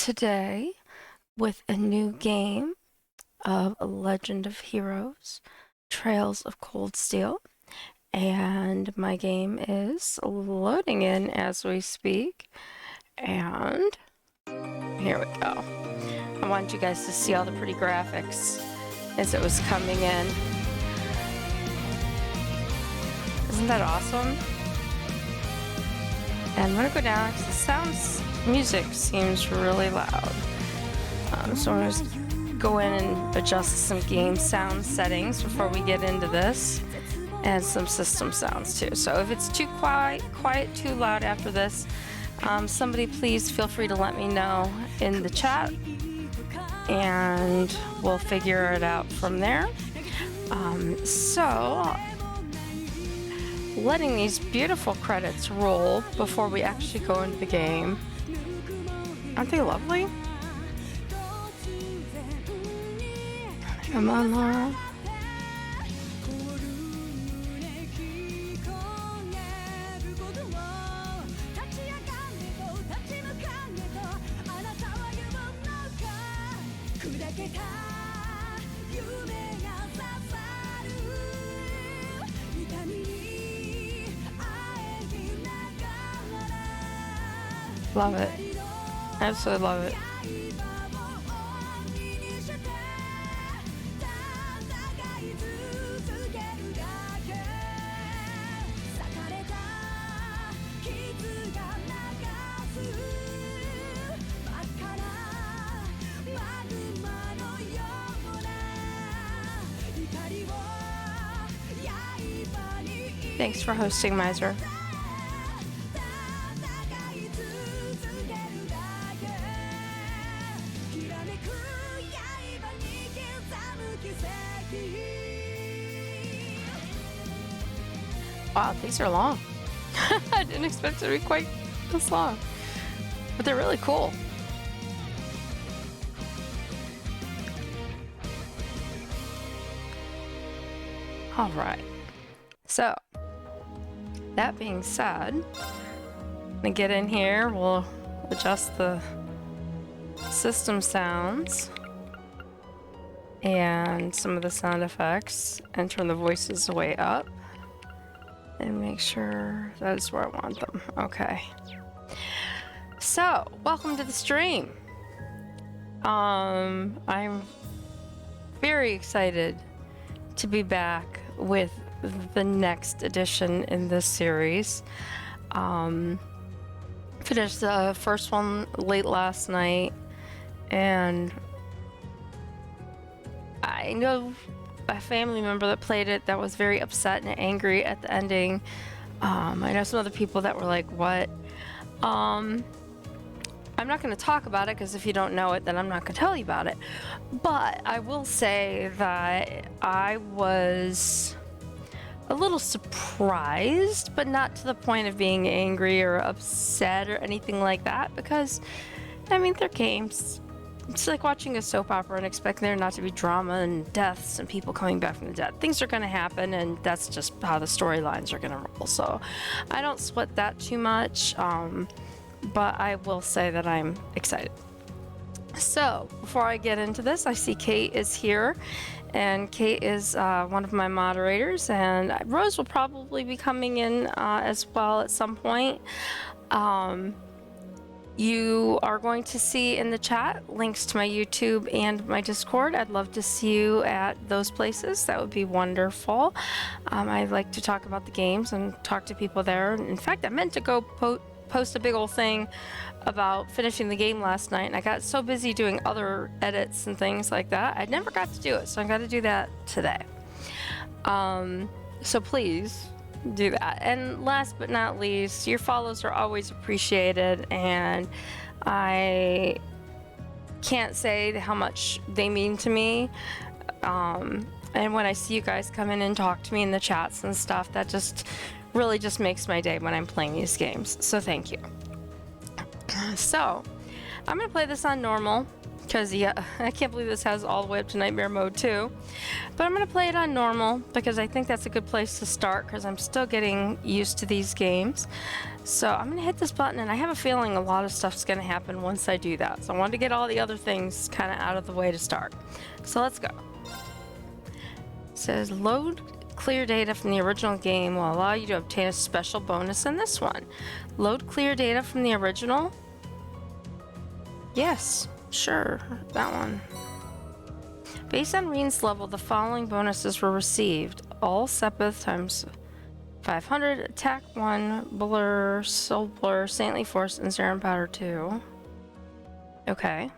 today with a new game of Legend of Heroes, Trails of Cold Steel. And my game is loading in as we speak. And here we go. I wanted you guys to see all the pretty graphics as it was coming in. Isn't that awesome? And I'm gonna go down because the music seems really loud. So I'm gonna go in and adjust some game sound settings before we get into this, and some system sounds too. So if it's too quiet, too loud after this, somebody please feel free to let me know in the chat, and we'll figure it out from there. So letting these beautiful credits roll before we actually go into the game. Aren't they lovely? Come on, Laura. Love it. Absolutely love it. Thanks for hosting, Miser. Wow, these are long. I didn't expect it to be quite this long, but they're really cool. All right, so that being said, I'm gonna get in here, we'll adjust the system sounds and some of the sound effects and turn the voices way up and make sure that is where I want them. Okay. So, welcome to the stream. I'm very excited to be back with the next edition in this series. Finished the first one late last night, and I know a family member that played it that was very upset and angry at the ending. I know some other people that were like, what? I'm not going to talk about it because if you don't know it, then I'm not going to tell you about it. But I will say that I was a little surprised, but not to the point of being angry or upset or anything like that, because, I mean, they're games. It's like watching a soap opera and expecting there not to be drama and deaths and people coming back from the dead. Things are going to happen, and that's just how the storylines are going to roll. So I don't sweat that too much, but I will say that I'm excited. So before I get into this, I see Kate is here, and Kate is one of my moderators, and Rose will probably be coming in as well at some point. You are going to see in the chat links to my YouTube and my Discord. I'd love to see you at those places. That would be wonderful. I like to talk about the games and talk to people there. In fact, I meant to go post a big old thing about finishing the game last night, and I got so busy doing other edits and things like that, I never got to do it, so I'm going to do that today. So please do that. And last but not least, your follows are always appreciated, and I can't say how much they mean to me. And when I see you guys come in and talk to me in the chats and stuff, that just really just makes my day when I'm playing these games. So thank you. So I'm gonna play this on normal Because, yeah, I can't believe this has all the way up to Nightmare Mode, too. But I'm going to play it on normal, because I think that's a good place to start, because I'm still getting used to these games. So I'm going to hit this button, and I have a feeling a lot of stuff's going to happen once I do that. So I wanted to get all the other things kind of out of the way to start. So let's go. It says, load clear data from the original game will allow you to obtain a special bonus in this one. Load clear data from the original? Yes. Sure, that one. Based on Reen's level, the following bonuses were received. All Sepith times 500, Attack 1, Blur, Soul Blur, Saintly Force, and Serum Powder 2. Okay.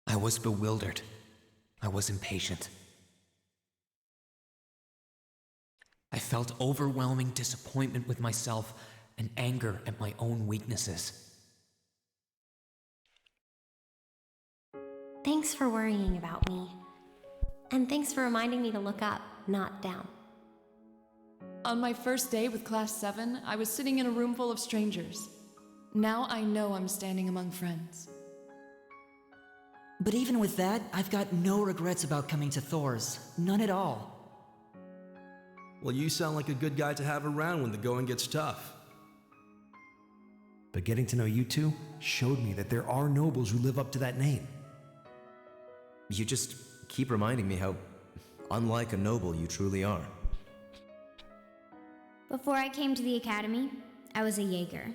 I was bewildered. I was impatient. I felt overwhelming disappointment with myself and anger at my own weaknesses. Thanks for worrying about me. And thanks for reminding me to look up, not down. On my first day with Class 7, I was sitting in a room full of strangers. Now I know I'm standing among friends. But even with that, I've got no regrets about coming to Thor's. None at all. Well, you sound like a good guy to have around when the going gets tough. But getting to know you two showed me that there are nobles who live up to that name. You just keep reminding me how unlike a noble you truly are. Before I came to the academy, I was a Jaeger.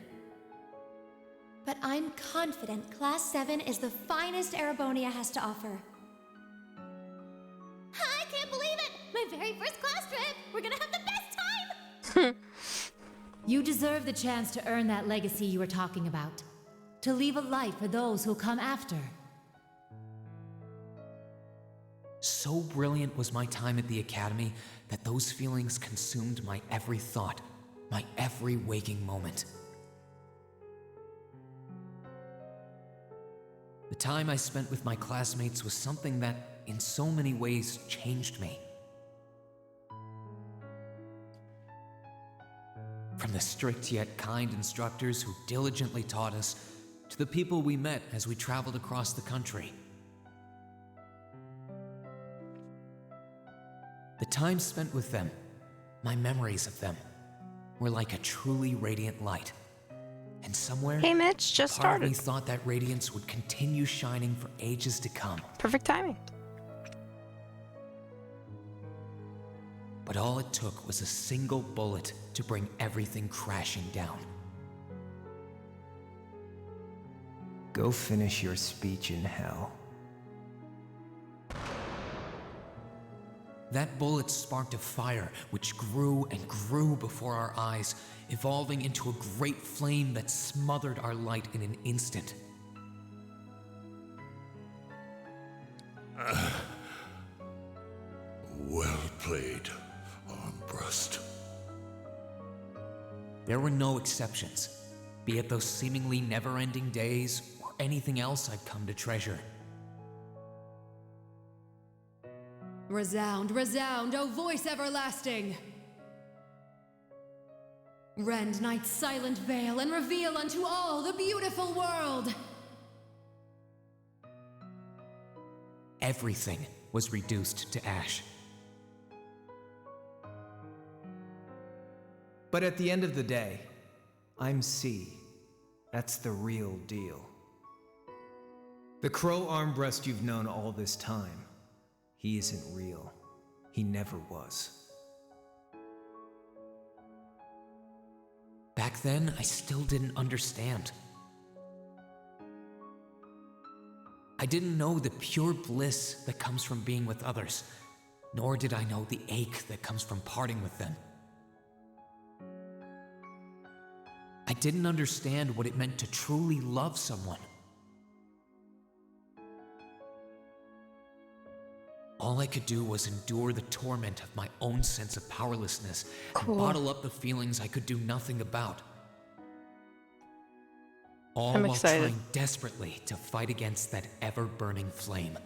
But I'm confident Class 7 is the finest Erebonia has to offer. I can't believe it! My very first class trip! We're gonna have the best time! You deserve the chance to earn that legacy you were talking about. To leave a light for those who'll come after. So brilliant was my time at the academy that those feelings consumed my every thought, my every waking moment. The time I spent with my classmates was something that, in so many ways, changed me. From the strict yet kind instructors who diligently taught us, to the people we met as we traveled across the country. The time spent with them, my memories of them, were like a truly radiant light. And somewhere, Hey Mitch, just part of me started. thought that radiance would continue shining for ages to come. Perfect timing. But all it took was a single bullet to bring everything crashing down. Go finish your speech in hell. That bullet sparked a fire which grew and grew before our eyes, evolving into a great flame that smothered our light in an instant. Well played, Armbrust. There were no exceptions, be it those seemingly never-ending days or anything else I'd come to treasure. Resound, resound, O voice everlasting! Rend night's silent veil and reveal unto all the beautiful world! Everything was reduced to ash. But at the end of the day, I'm C. That's the real deal. The crow Armbrust you've known all this time, he isn't real. He never was. Back then, I still didn't understand. I didn't know the pure bliss that comes from being with others, nor did I know the ache that comes from parting with them. I didn't understand what it meant to truly love someone. All I could do was endure the torment of my own sense of powerlessness and bottle up the feelings I could do nothing about. All I'm while excited. trying desperately to fight against that ever-burning flame.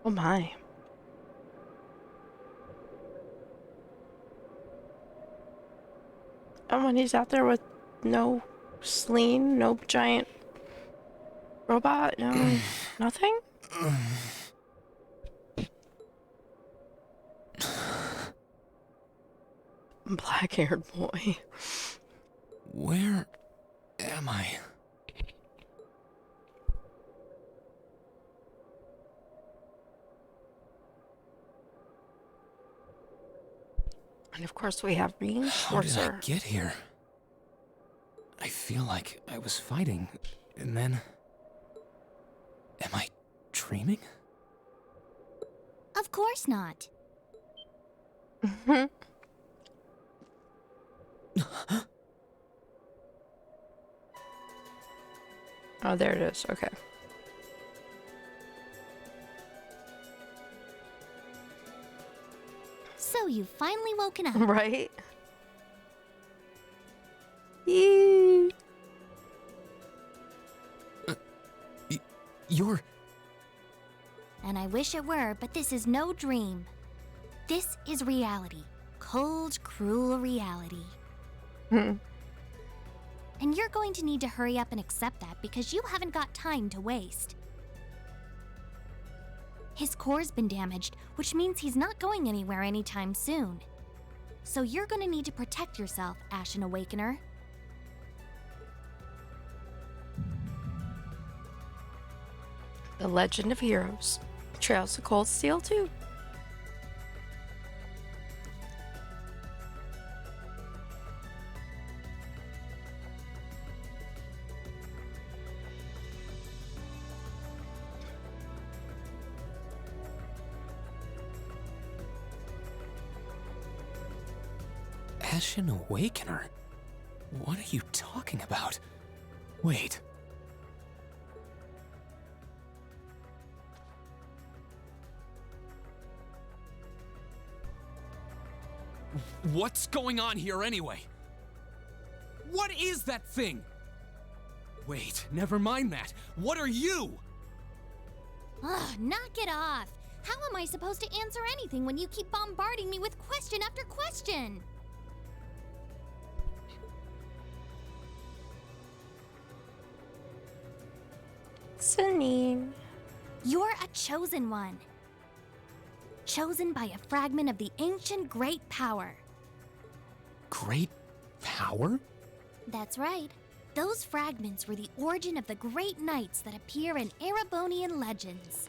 Oh my. And when he's out there with no sling, no giant robot, no nothing? Black-haired boy. Where am I? And of course we have Bean How did I Sorcerer. get here? I feel like I was fighting, and then... Am I dreaming? Of course not. Oh, there it is. Okay. So you've finally woken up. Right? Yee. You're... And I wish it were, but this is no dream. This is reality. Cold, cruel reality. And you're going to need to hurry up and accept that because you haven't got time to waste. His core's been damaged, which means he's not going anywhere anytime soon. So you're going to need to protect yourself, Ashen Awakener. The Legend of Heroes. Trails of Cold Steel 2. Ashen Awakener? What are you talking about? Wait. What's going on here anyway? What is that thing? Wait, never mind that. What are you? Ugh, knock it off! How am I supposed to answer anything when you keep bombarding me with question after question? Janine. You're a chosen one. Chosen by a fragment of the ancient great power. Great power? That's right. Those fragments were the origin of the great knights that appear in Erebonian legends.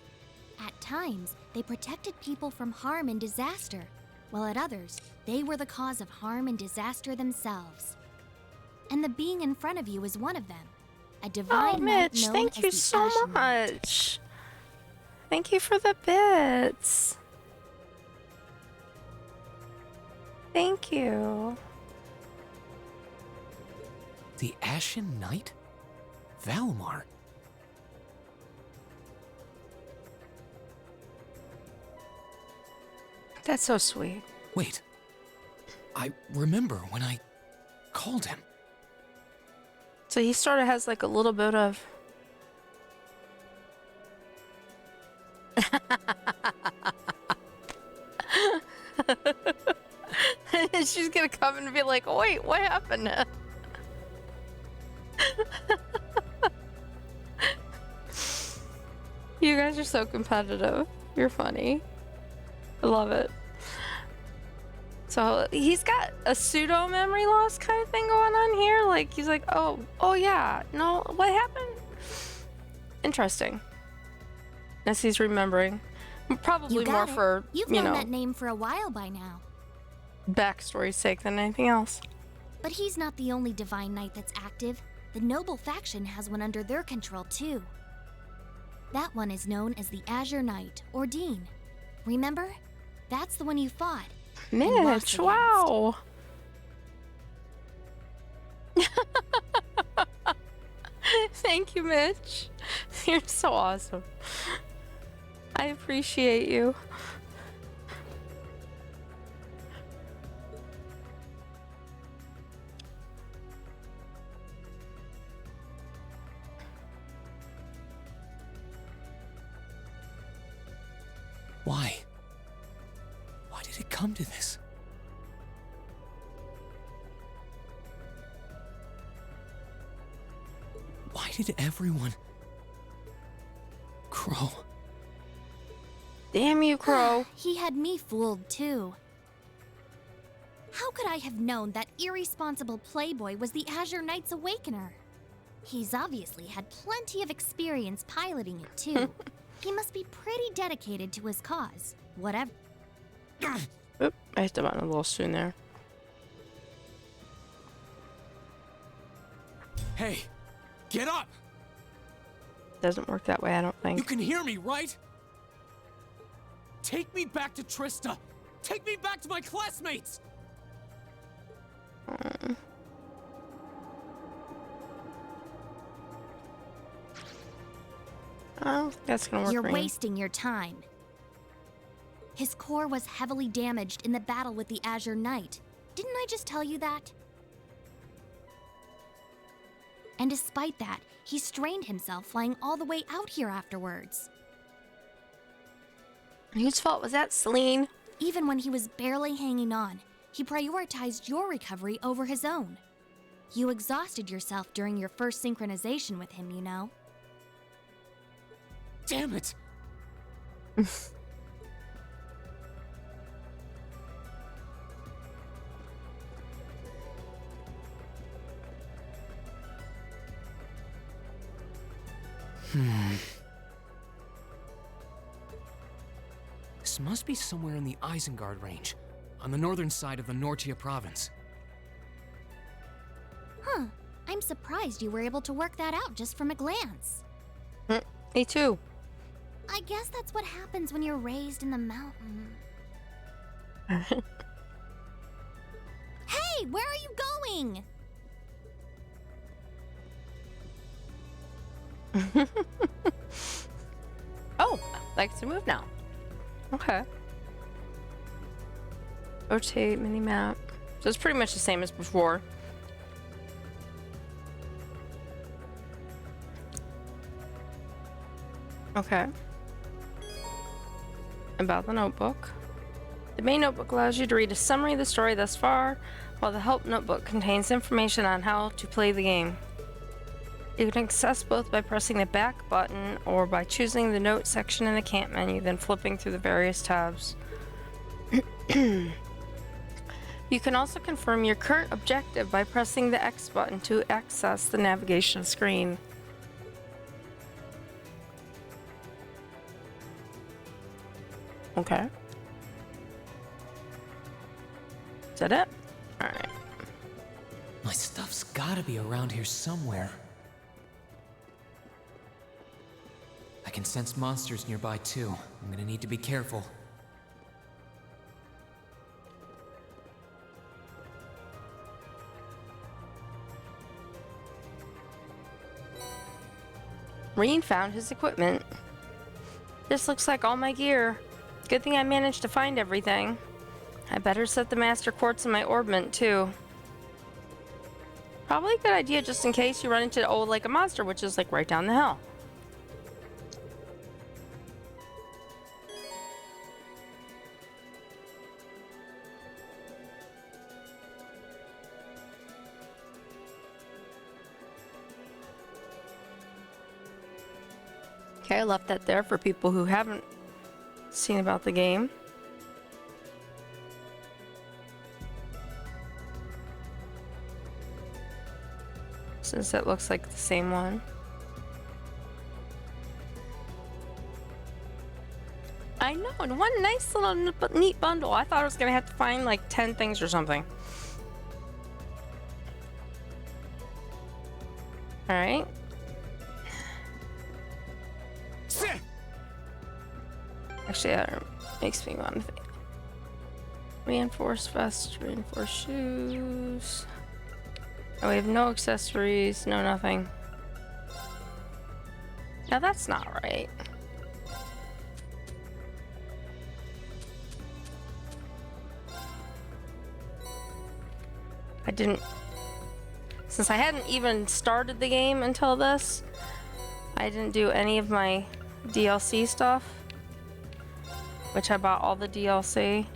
At times, they protected people from harm and disaster, while at others, they were the cause of harm and disaster themselves. And the being in front of you is one of them. A divine Oh, knight Mitch, known thank as you the so Ashen Knight. much. Thank you for the bits. Thank you. The Ashen Knight? Valmar? That's so sweet. Wait. I remember when I called him. So he sort of has like a little bit of... And she's gonna come and be like, wait, what happened? You guys are so competitive. You're funny. I love it. So he's got a pseudo memory loss kind of thing going on here. Like he's like, oh yeah, no, what happened? Interesting. As he's remembering, probably You got more it. for You've you known know that name for a while by now. backstory's sake than anything else. But he's not the only divine knight that's active. The noble faction has one under their control too. That one is known as the Azure Knight, or Dean. Remember? That's the one you fought. and lost Mitch, against. wow. Thank you, Mitch. You're so awesome. I appreciate you. come to this? Why did everyone... Crow. Damn you, Crow. He had me fooled, too. How could I have known that irresponsible playboy was the Azure Knight's Awakener? He's obviously had plenty of experience piloting it, too. He must be pretty dedicated to his cause. Whatever. Oop, I hit the button a little soon there. Hey, get up! Doesn't work that way, I don't think. You can hear me, right? Take me back to Trista! Take me back to my classmates! Oh, that's gonna work. You're for you. wasting your time. His core was heavily damaged in the battle with the Azure Knight. Didn't I just tell you that? And despite that, he strained himself flying all the way out here afterwards. Whose fault was that, Celine? Even when he was barely hanging on, he prioritized your recovery over his own. You exhausted yourself during your first synchronization with him, you know. Damn it! This must be somewhere in the Isengard range, on the northern side of the Nortia province. Huh. I'm surprised you were able to work that out just from a glance. Me too. I guess that's what happens when you're raised in the mountain. Hey, where are you going? Oh, likes to move now. Okay. Rotate mini-map. So it's pretty much the same as before. Okay. About the notebook. The main notebook allows you to read a summary of the story thus far, while the help notebook contains information on how to play the game. You can access both by pressing the back button or by choosing the note section in the camp menu, then flipping through the various tabs. You can also confirm your current objective by pressing the X button to access the navigation screen. Okay. Is that it? Alright. My stuff's gotta be around here somewhere. I can sense monsters nearby too. I'm gonna need to be careful. Reen found his equipment. This looks like all my gear. Good thing I managed to find everything. I better set the master quartz in my orbment too. Probably a good idea just in case you run into old like a monster, which is like right down the hill. Okay, I left that there for people who haven't seen about the game. Since it looks like the same one. I know, and one nice little neat bundle. I thought I was gonna have to find like 10 things or something. Alright. Actually, that makes me want to think. Reinforced vest, reinforced shoes. Oh, we have no accessories, no nothing. Now that's not right. I didn't... Since I hadn't even started the game until this, I didn't do any of my DLC stuff. Which I bought all the DLC.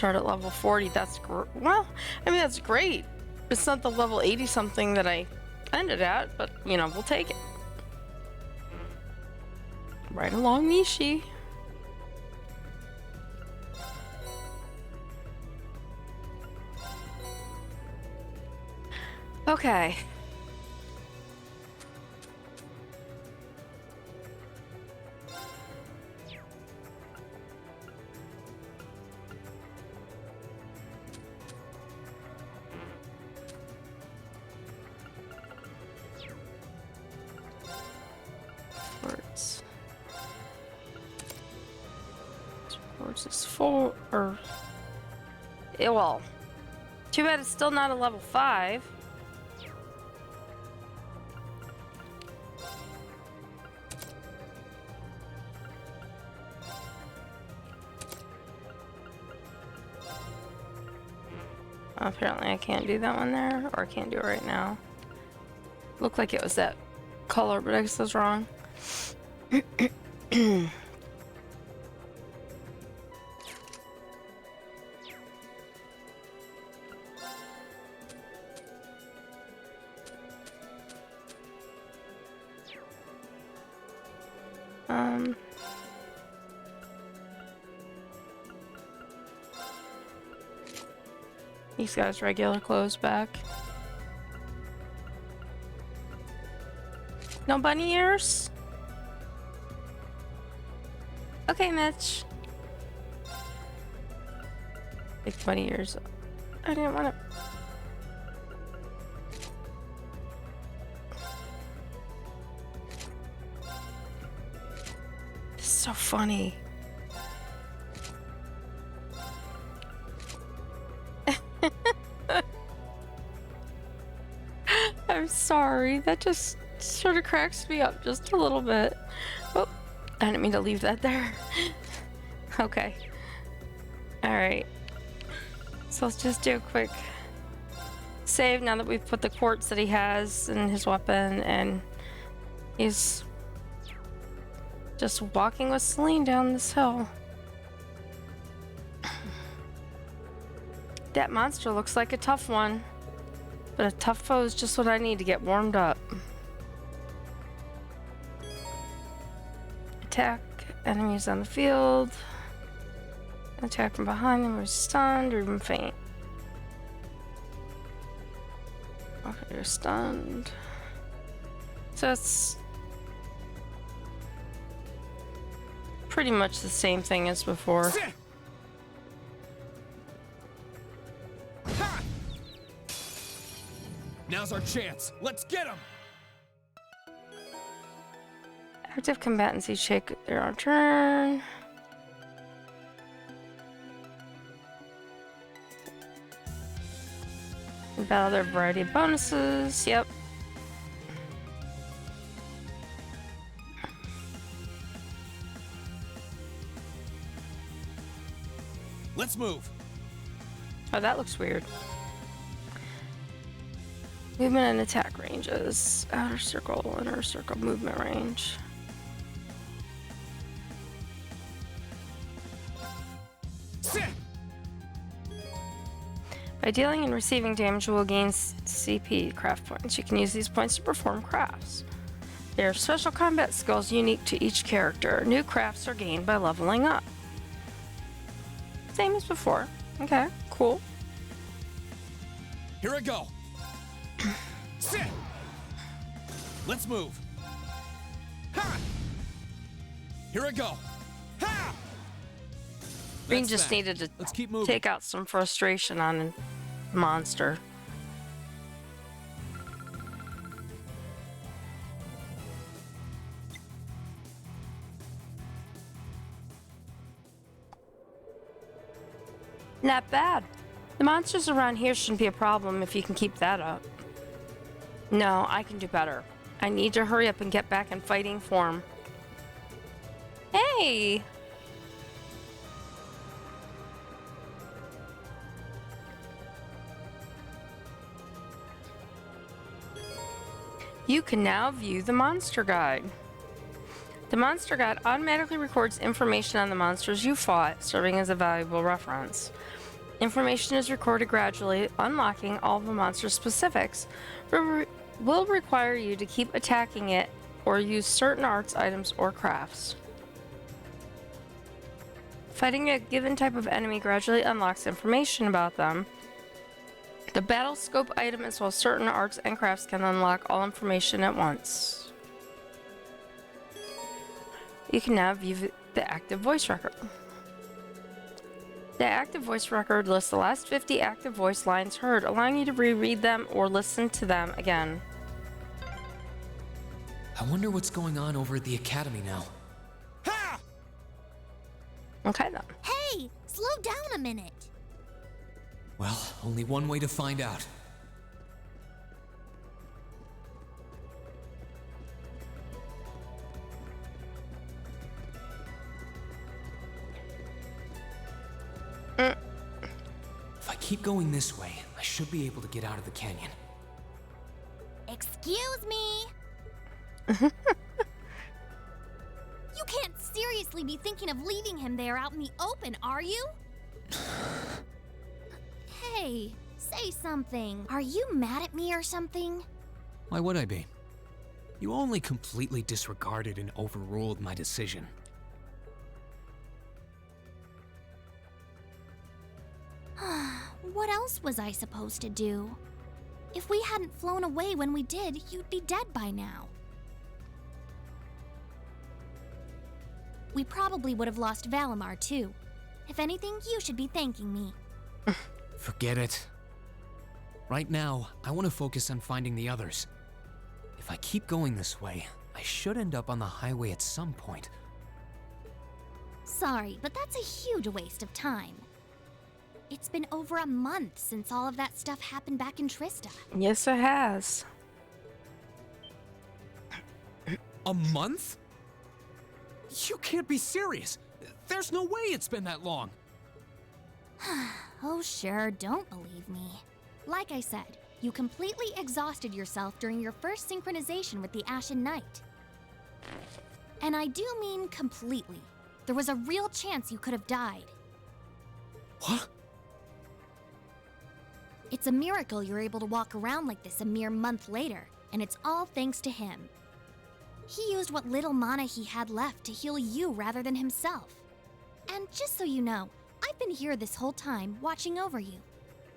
start at level 40. That's well, I mean, that's great. It's not the level 80 something that I ended at, but you know, we'll take it. Right along, Nishi. Okay. Words. Words is 4 or well. Too bad it's still not a level 5. Apparently I can't do that one there, or I can't do it right now. Looked like it was that color, but I guess I was wrong. These guys regular clothes back. No bunny ears? Okay, Mitch. Big bunny ears. I didn't want to. This is so funny. I'm sorry, that just sort of cracks me up just a little bit. Oh, I didn't mean to leave that there. Okay. Alright. So let's just do a quick save now that we've put the quartz that he has in his weapon, and he's just walking with Celine down this hill. That monster looks like a tough one. But a tough foe is just what I need to get warmed up. Attack enemies on the field. Attack from behind them, or stunned, or even faint. Okay, you're stunned. So it's pretty much the same thing as before. Now's our chance. Let's get him. Active combatants each take their own turn. In battle, there are a variety of bonuses. Yep. Let's move. Oh, that looks weird. Movement and attack ranges. Outer circle, inner circle movement range. By dealing and receiving damage, you will gain CP craft points. You can use these points to perform crafts. They are special combat skills unique to each character. New crafts are gained by leveling up. Same as before. Okay, cool. Here I go. Let's move. Ha! Here I go. Ha! Green just needed to take out some frustration on a monster. Not bad. The monsters around here shouldn't be a problem if you can keep that up. No, I can do better. I need to hurry up and get back in fighting form. Hey! You can now view the monster guide. The monster guide automatically records information on the monsters you fought, serving as a valuable reference. Information is recorded gradually. Unlocking all of the monster's specifics will require you to keep attacking it or use certain arts, items, or crafts. Fighting a given type of enemy gradually unlocks information about them. The battle scope item as well as certain arts and crafts can unlock all information at once. You can now view the active voice record. The active voice record lists the last 50 active voice lines heard, allowing you to reread them or listen to them again. I wonder what's going on over at the academy now. Ha! Okay then. Hey, slow down a minute. Well, only one way to find out. If I keep going this way, I should be able to get out of the canyon. Excuse me. You can't seriously be thinking of leaving him there out in the open, are you? Hey, say something. Are you mad at me or something? Why would I be? You only completely disregarded and overruled my decision. What else was I supposed to do? If we hadn't flown away when we did, you'd be dead by now. We probably would have lost Valimar too. If anything, you should be thanking me. Forget it. Right now, I want to focus on finding the others. If I keep going this way, I should end up on the highway at some point. Sorry, but that's a huge waste of time. It's been over a month since all of that stuff happened back in Trista. Yes, it has. A month? You can't be serious. There's no way it's been that long. Oh sure, don't believe me. Like I said, you completely exhausted yourself during your first synchronization with the Ashen Knight. And I do mean completely. There was a real chance you could have died. What? It's a miracle you're able to walk around like this a mere month later, and it's all thanks to him. He used what little mana he had left to heal you rather than himself. And just so you know, I've been here this whole time, watching over you.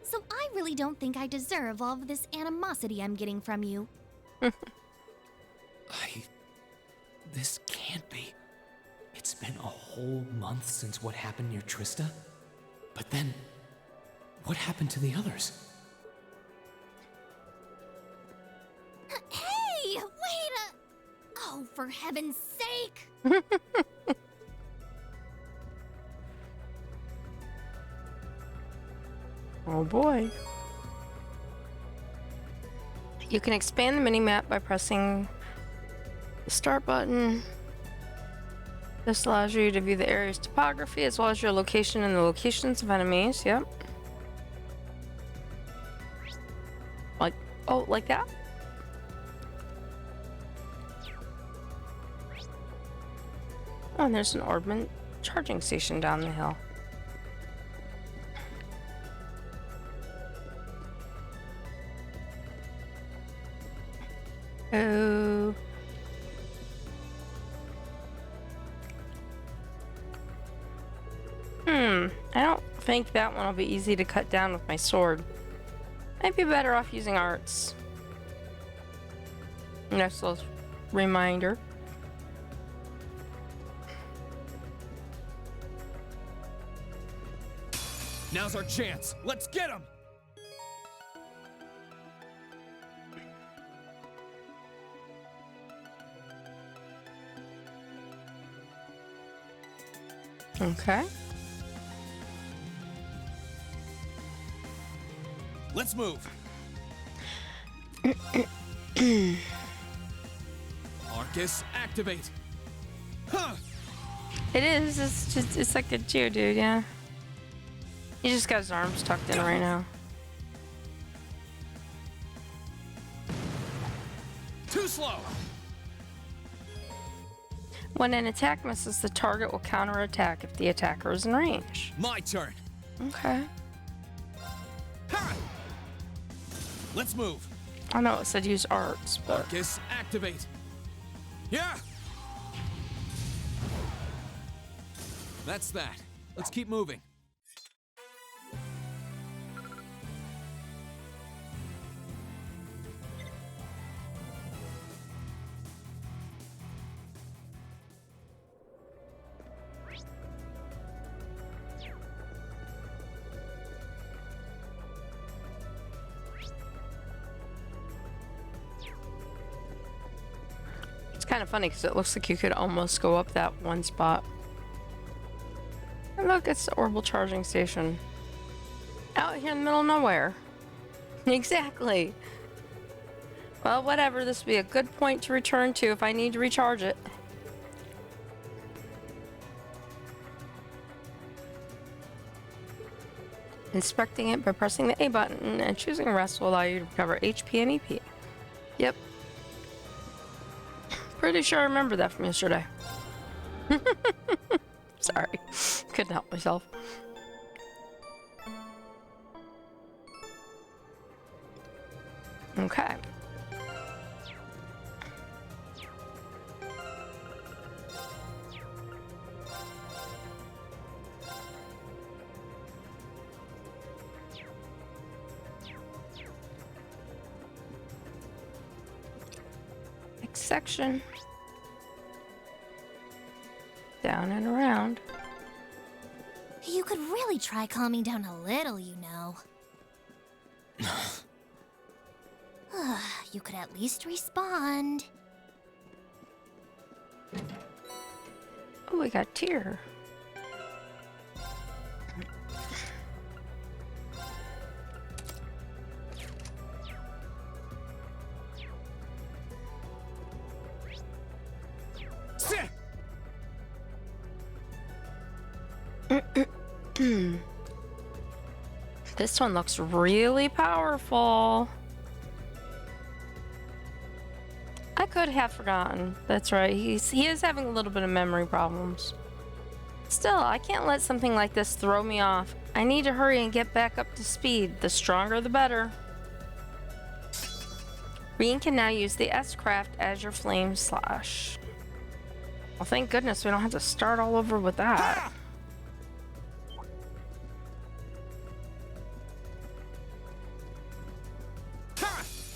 So I really don't think I deserve all of this animosity I'm getting from you. This can't be. It's been a whole month since what happened near Trista? But then, what happened to the others? Hey, wait a... Oh, for heaven's sake! Oh boy. You can expand the minimap by pressing the start button. This allows you to view the area's topography as well as your location and the locations of enemies. Yep. Oh, like that? Oh, and there's an Orbman charging station down the hill. Oh. I don't think that one will be easy to cut down with my sword. I'd be better off using arts. Nice little reminder. Now's our chance. Let's get him! Okay. Let's move. Arcus, activate. Huh. It is. It's just. It's like a Geodude, yeah. He just got his arms tucked in right now. Too slow. When an attack misses, the target will counterattack if the attacker is in range. My turn. Okay. Let's move. I know it said use arts, but Arcus, activate. Yeah. That's that. Let's keep moving. it's kind of funny because it looks like you could almost go up that one spot. And look, it's the orbital charging station. Out here in the middle of nowhere. Exactly. Well, whatever. This would be a good point to return to if I need to recharge it. Inspecting it by pressing the A button and choosing rest will allow you to recover HP and EP. Yep. Pretty sure I remember that from yesterday. Sorry. Couldn't help myself. Okay. Next section. Down and around. You could really try calming down a little, you know. You could at least respond. Oh, we got Tyr. This one looks really powerful. I could have forgotten. That's right. He is having a little bit of memory problems. Still, I can't let something like this throw me off. I need to hurry and get back up to speed. The stronger, the better. Reen can now use the S-Craft as your flame slash. Well, thank goodness we don't have to start all over with that.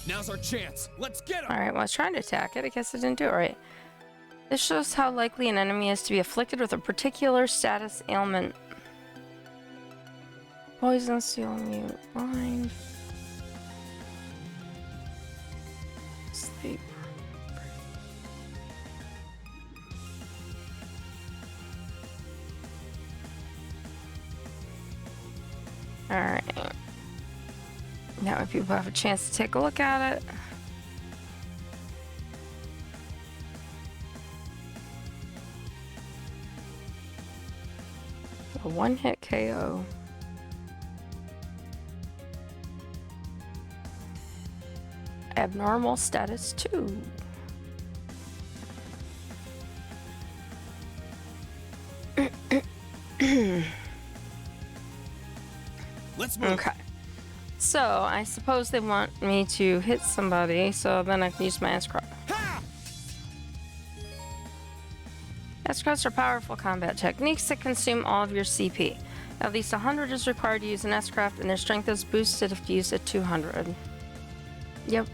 Now's our chance. Let's get him. Alright, well, I was trying to attack it. I guess I didn't do it right. This shows how likely an enemy is to be afflicted with a particular status ailment. Poison, seal, mute, blind. Sleep. Alright. Now if people have a chance to take a look at it. A one-hit KO. Abnormal status 2. Let's move. Okay. So, I suppose they want me to hit somebody, so then I can use my S-Craft. S-Crafts are powerful combat techniques that consume all of your CP. At least 100 is required to use an S-Craft, and their strength is boosted if used at 200. Yep.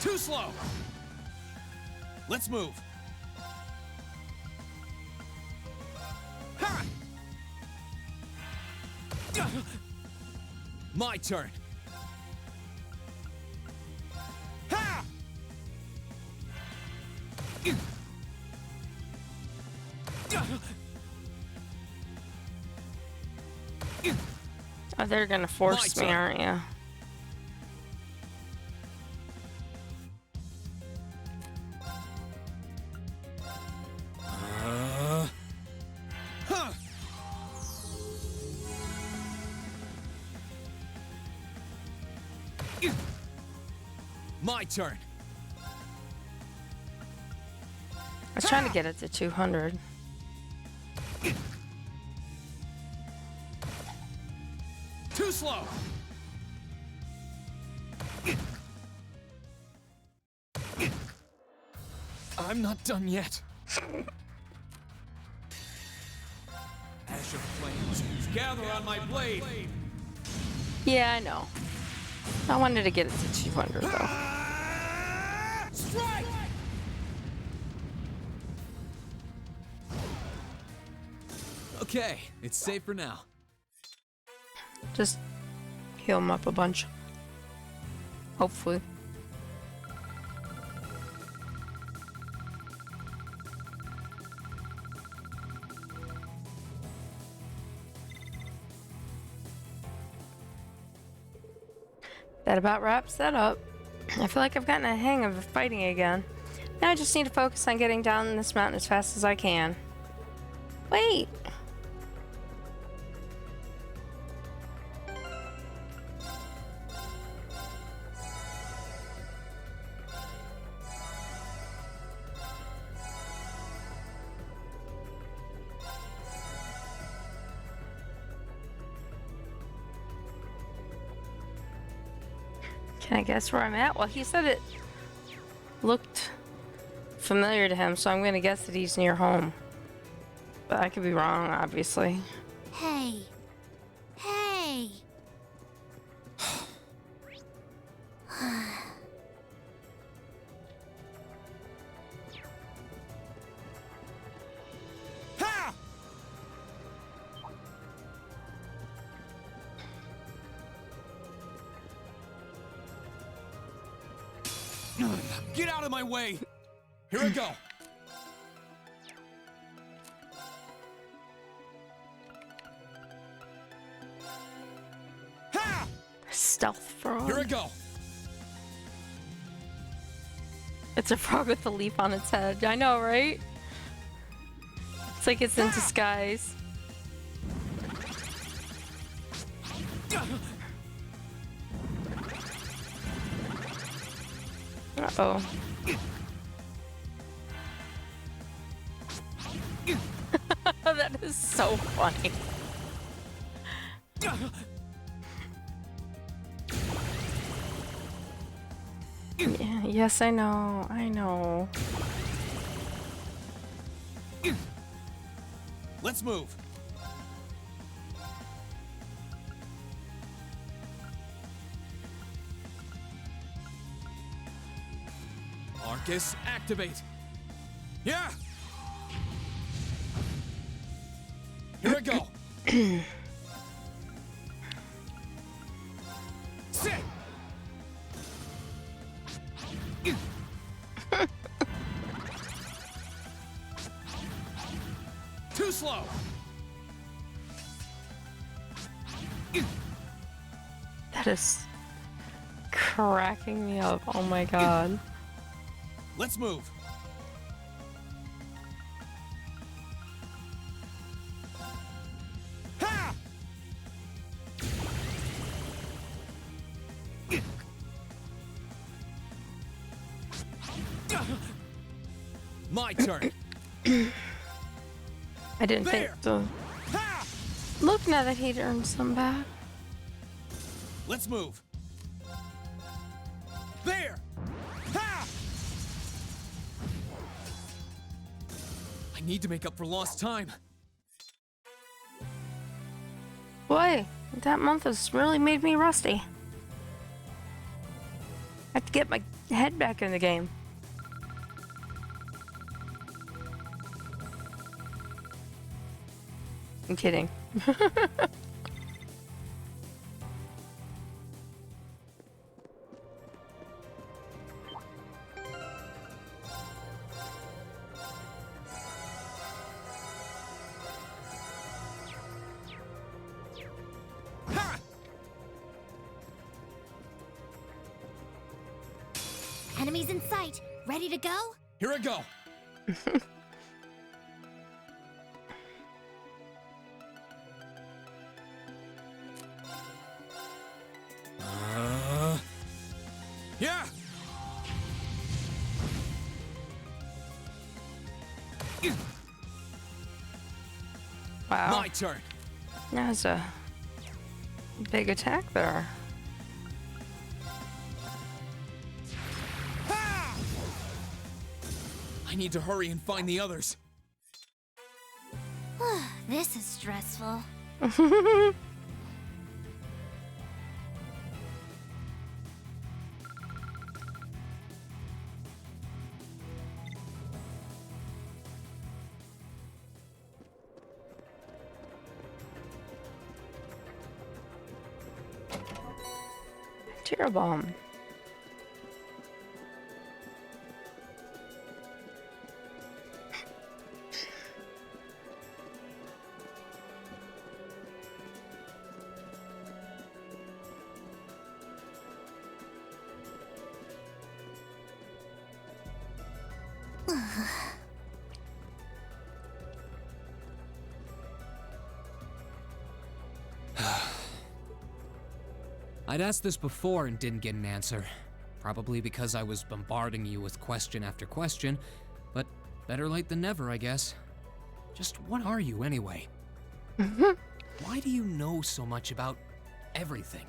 Too slow. Let's move. Ha! My turn. Ha! Oh, they're gonna force me, aren't you? My turn. was trying to get it to 200. Too slow. I'm not done yet. Ash of flames, gather on my blade. Yeah, I know. I wanted to get it to 200 though. Strike! Okay, it's safe for now. Just heal him up a bunch. Hopefully. That about wraps that up. I feel like I've gotten a hang of fighting again. Now I just need to focus on getting down this mountain as fast as I can. Wait! Can I guess where I'm at? Well, he said it looked familiar to him, so I'm gonna guess that he's near home. But I could be wrong, obviously. Hey. Hey. Ha! Get out of my way! Here I go! Ha! Stealth frog. Here I go! It's a frog with a leaf on its head. I know, right? It's like it's in disguise. Uh-oh. That is so funny. Yeah, yes, I know. I know. Let's move. Arcus, activate. Yeah. Here I go. Sit. Too slow. That is cracking me up. Oh my god. Let's move. Ha! My turn. I didn't think so. Ha! Look, now that he'd earned some back. Let's move. There. Ha! I need to make up for lost time. Boy, that month has really made me rusty. I have to get my head back in the game. I'm kidding. Ha! Enemies in sight. Ready to go? Here I go. Yeah. Wow. My turn. That's a big attack there. I need to hurry and find the others. This is stressful. Tear bomb. I'd asked this before and didn't get an answer. Probably because I was bombarding you with question after question, but better late than never, I guess. Just what are you, anyway? Why do you know so much about everything?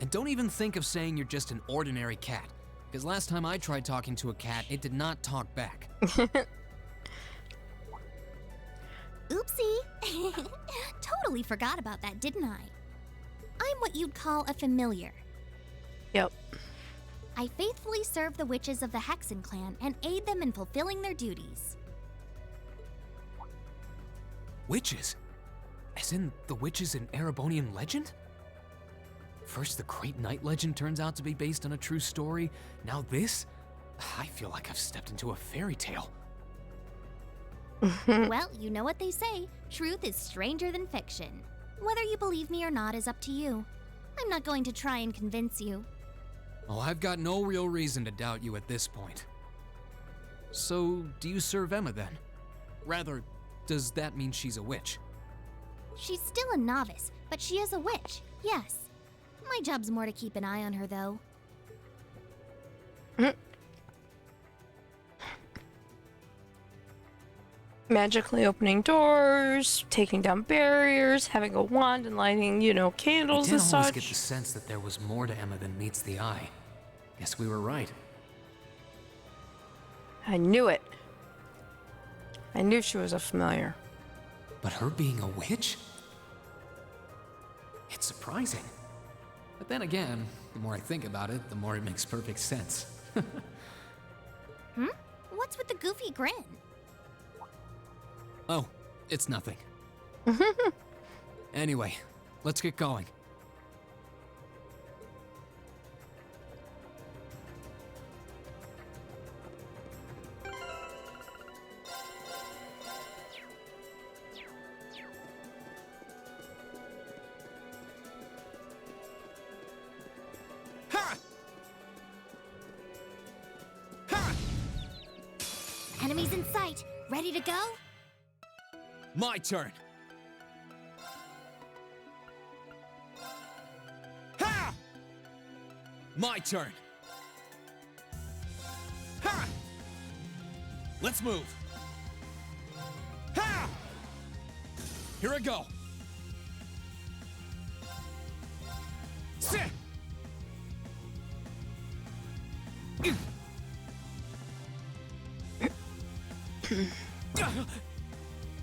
And don't even think of saying you're just an ordinary cat, because last time I tried talking to a cat, it did not talk back. Oopsie. Totally forgot about that, didn't I? I'm what you'd call a familiar. Yep. I faithfully serve the witches of the Hexen clan and aid them in fulfilling their duties. Witches? As in the witches in Erebonian legend? First the Great Night legend turns out to be based on a true story, now this? I feel like I've stepped into a fairy tale. Well, you know what they say, truth is stranger than fiction. Whether you believe me or not is up to you. I'm not going to try and convince you. Oh, I've got no real reason to doubt you at this point. So, do you serve Emma then? Rather, does that mean she's a witch? She's still a novice, but she is a witch, yes. My job's more to keep an eye on her, though. Magically opening doors, taking down barriers, having a wand and lighting, candles I and didn't always such. get the sense that there was more to Emma than meets the eye. Guess we were right. I knew it. I knew she was a familiar. But her being a witch? It's surprising. But then again, the more I think about it, the more it makes perfect sense. What's with the goofy grin? Oh, it's nothing. Anyway, let's get going. Enemies in sight. Ready to go? My turn. Ha! My turn. Ha! Let's move. Ha! Here I go. Sit.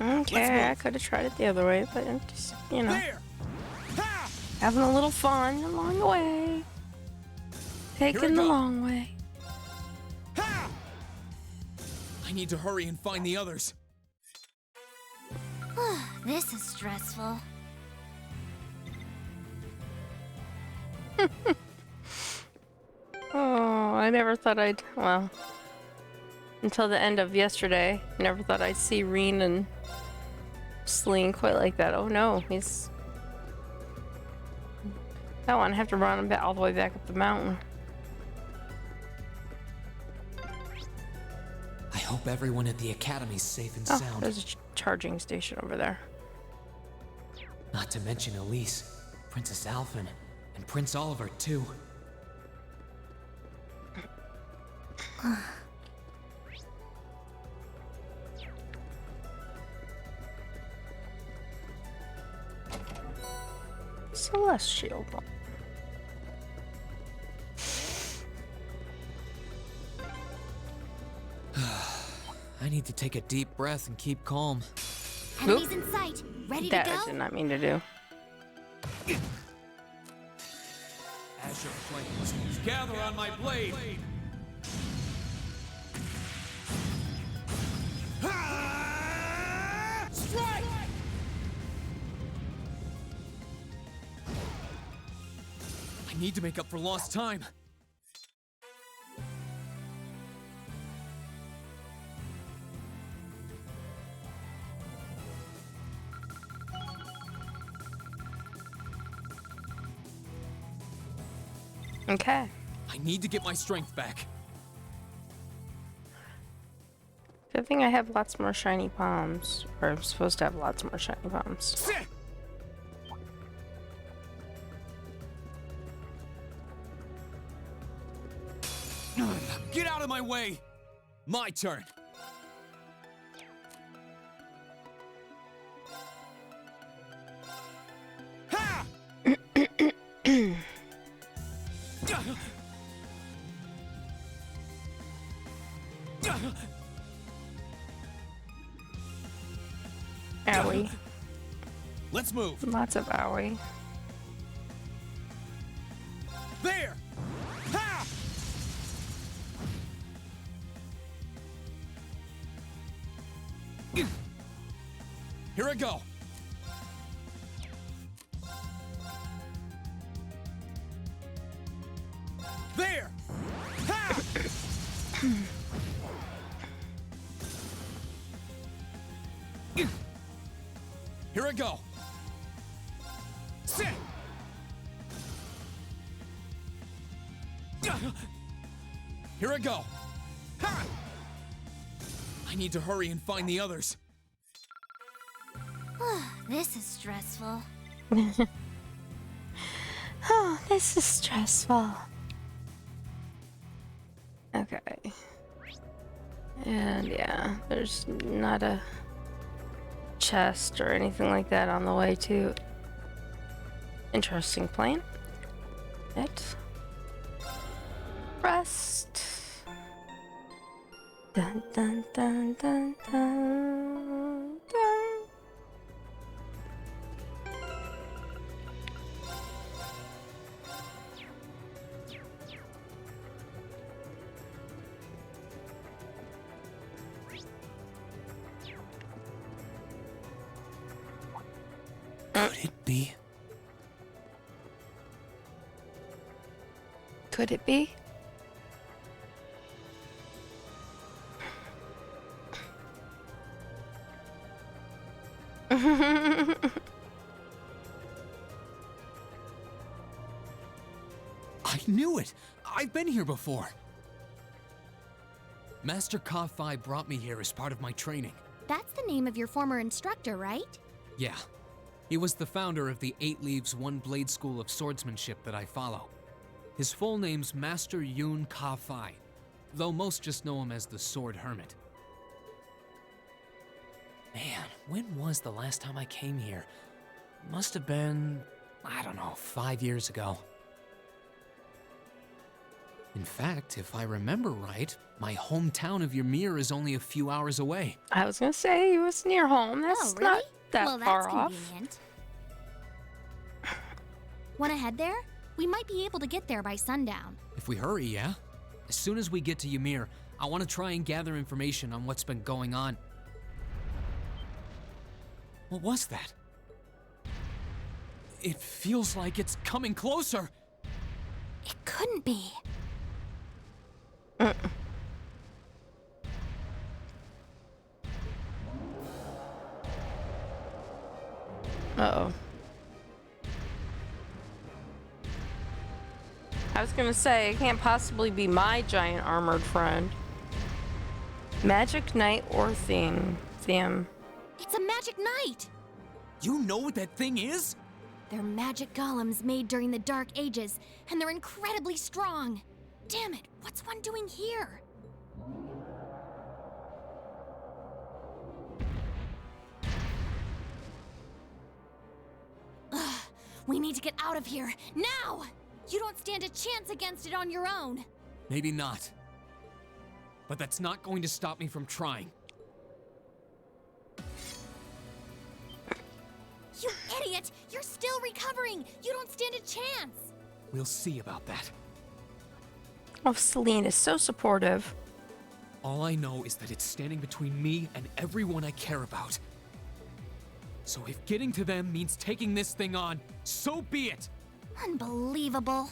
Okay, I could have tried it the other way, but I'm just, There. Ha! having a little fun along the way. Taking the go. long way. Ha! I need to hurry and find the others. This is stressful. Oh, I never thought well, until the end of yesterday, I never thought I'd see Reen and Sling quite like that. Oh no, he's... I want to have to run him all the way back up the mountain. I hope everyone at the academy's safe and Oh, sound. there's a charging station over there. Not to mention Elise, Princess Alphen, and Prince Oliver too. Celestial ball. I need to take a deep breath and keep calm. Enemies in sight. Ready That to I go? did not mean to do. Azure flames, gather on my blade! Strike! I need to make up for lost time. Okay. I need to get my strength back. Good thing I have lots more shiny palms. Or I'm supposed to have lots more shiny palms. Get out of my way! My turn. Ha! Owie. Let's move. Lots of owie. There! Ha! Here I go. There! Ha! Here I go. Sit! Here I go. Ha! I need to hurry and find the others. This is stressful. Oh, this is stressful. Okay. And yeah, there's not a chest or anything like that on the way to interesting plane. It. Rest. Dun dun dun dun dun dun. Could it be? Could it be? I knew it! I've been here before! Master Ka-Fi brought me here as part of my training. That's the name of your former instructor, right? Yeah. He was the founder of the 8 Leaves One Blade School of Swordsmanship that I follow. His full name's Master Yun Ka-Fi, though most just know him as the Sword Hermit. Man, when was the last time I came here? Must have been, I don't know, 5 years ago. In fact, if I remember right, my hometown of Ymir is only a few hours away. I was gonna say it was near home. That's Oh, really? not that Well, far that's off. convenient. Wanna head there? We might be able to get there by sundown. If we hurry, yeah? As soon as we get to Ymir, I want to try and gather information on what's been going on. What was that? It feels like it's coming closer. It couldn't be. Uh-oh. I was gonna say, it can't possibly be my giant armored friend. Magic Knight or theme. It's a magic knight! You know what that thing is? They're magic golems made during the Dark Ages, and they're incredibly strong. Damn it, what's one doing here? Ugh, We need to get out of here, now! You don't stand a chance against it on your own. Maybe not. But that's not going to stop me from trying. You idiot! You're still recovering! You don't stand a chance! We'll see about that. Oh, Celine is so supportive. All I know is that it's standing between me and everyone I care about. So if getting to them means taking this thing on, so be it! Unbelievable.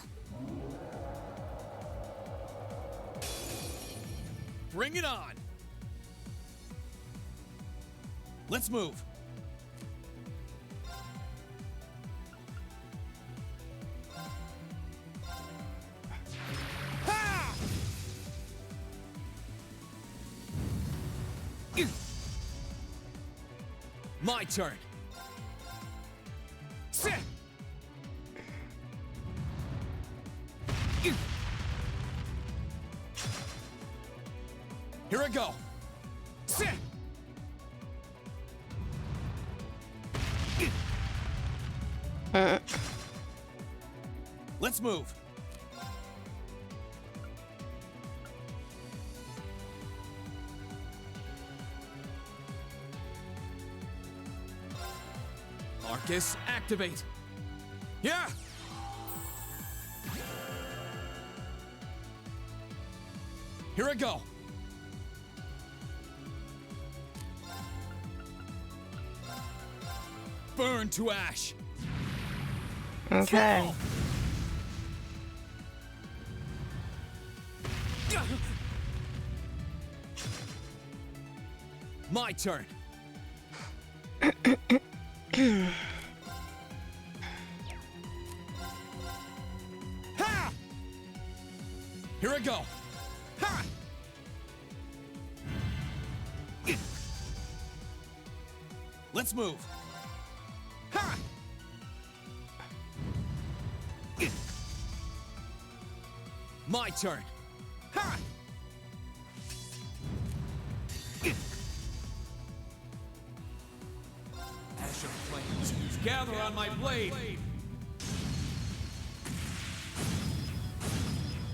Bring it on! Let's move! Ha! My turn! Sit! Here I go. Sit. Let's move. Marcus, activate. Yeah. Here I go. Burn to ash. Okay. My turn. Ha! Here I go. Ha! Let's move. Ha! My turn. Ha! Ash of flames, gather on my blade.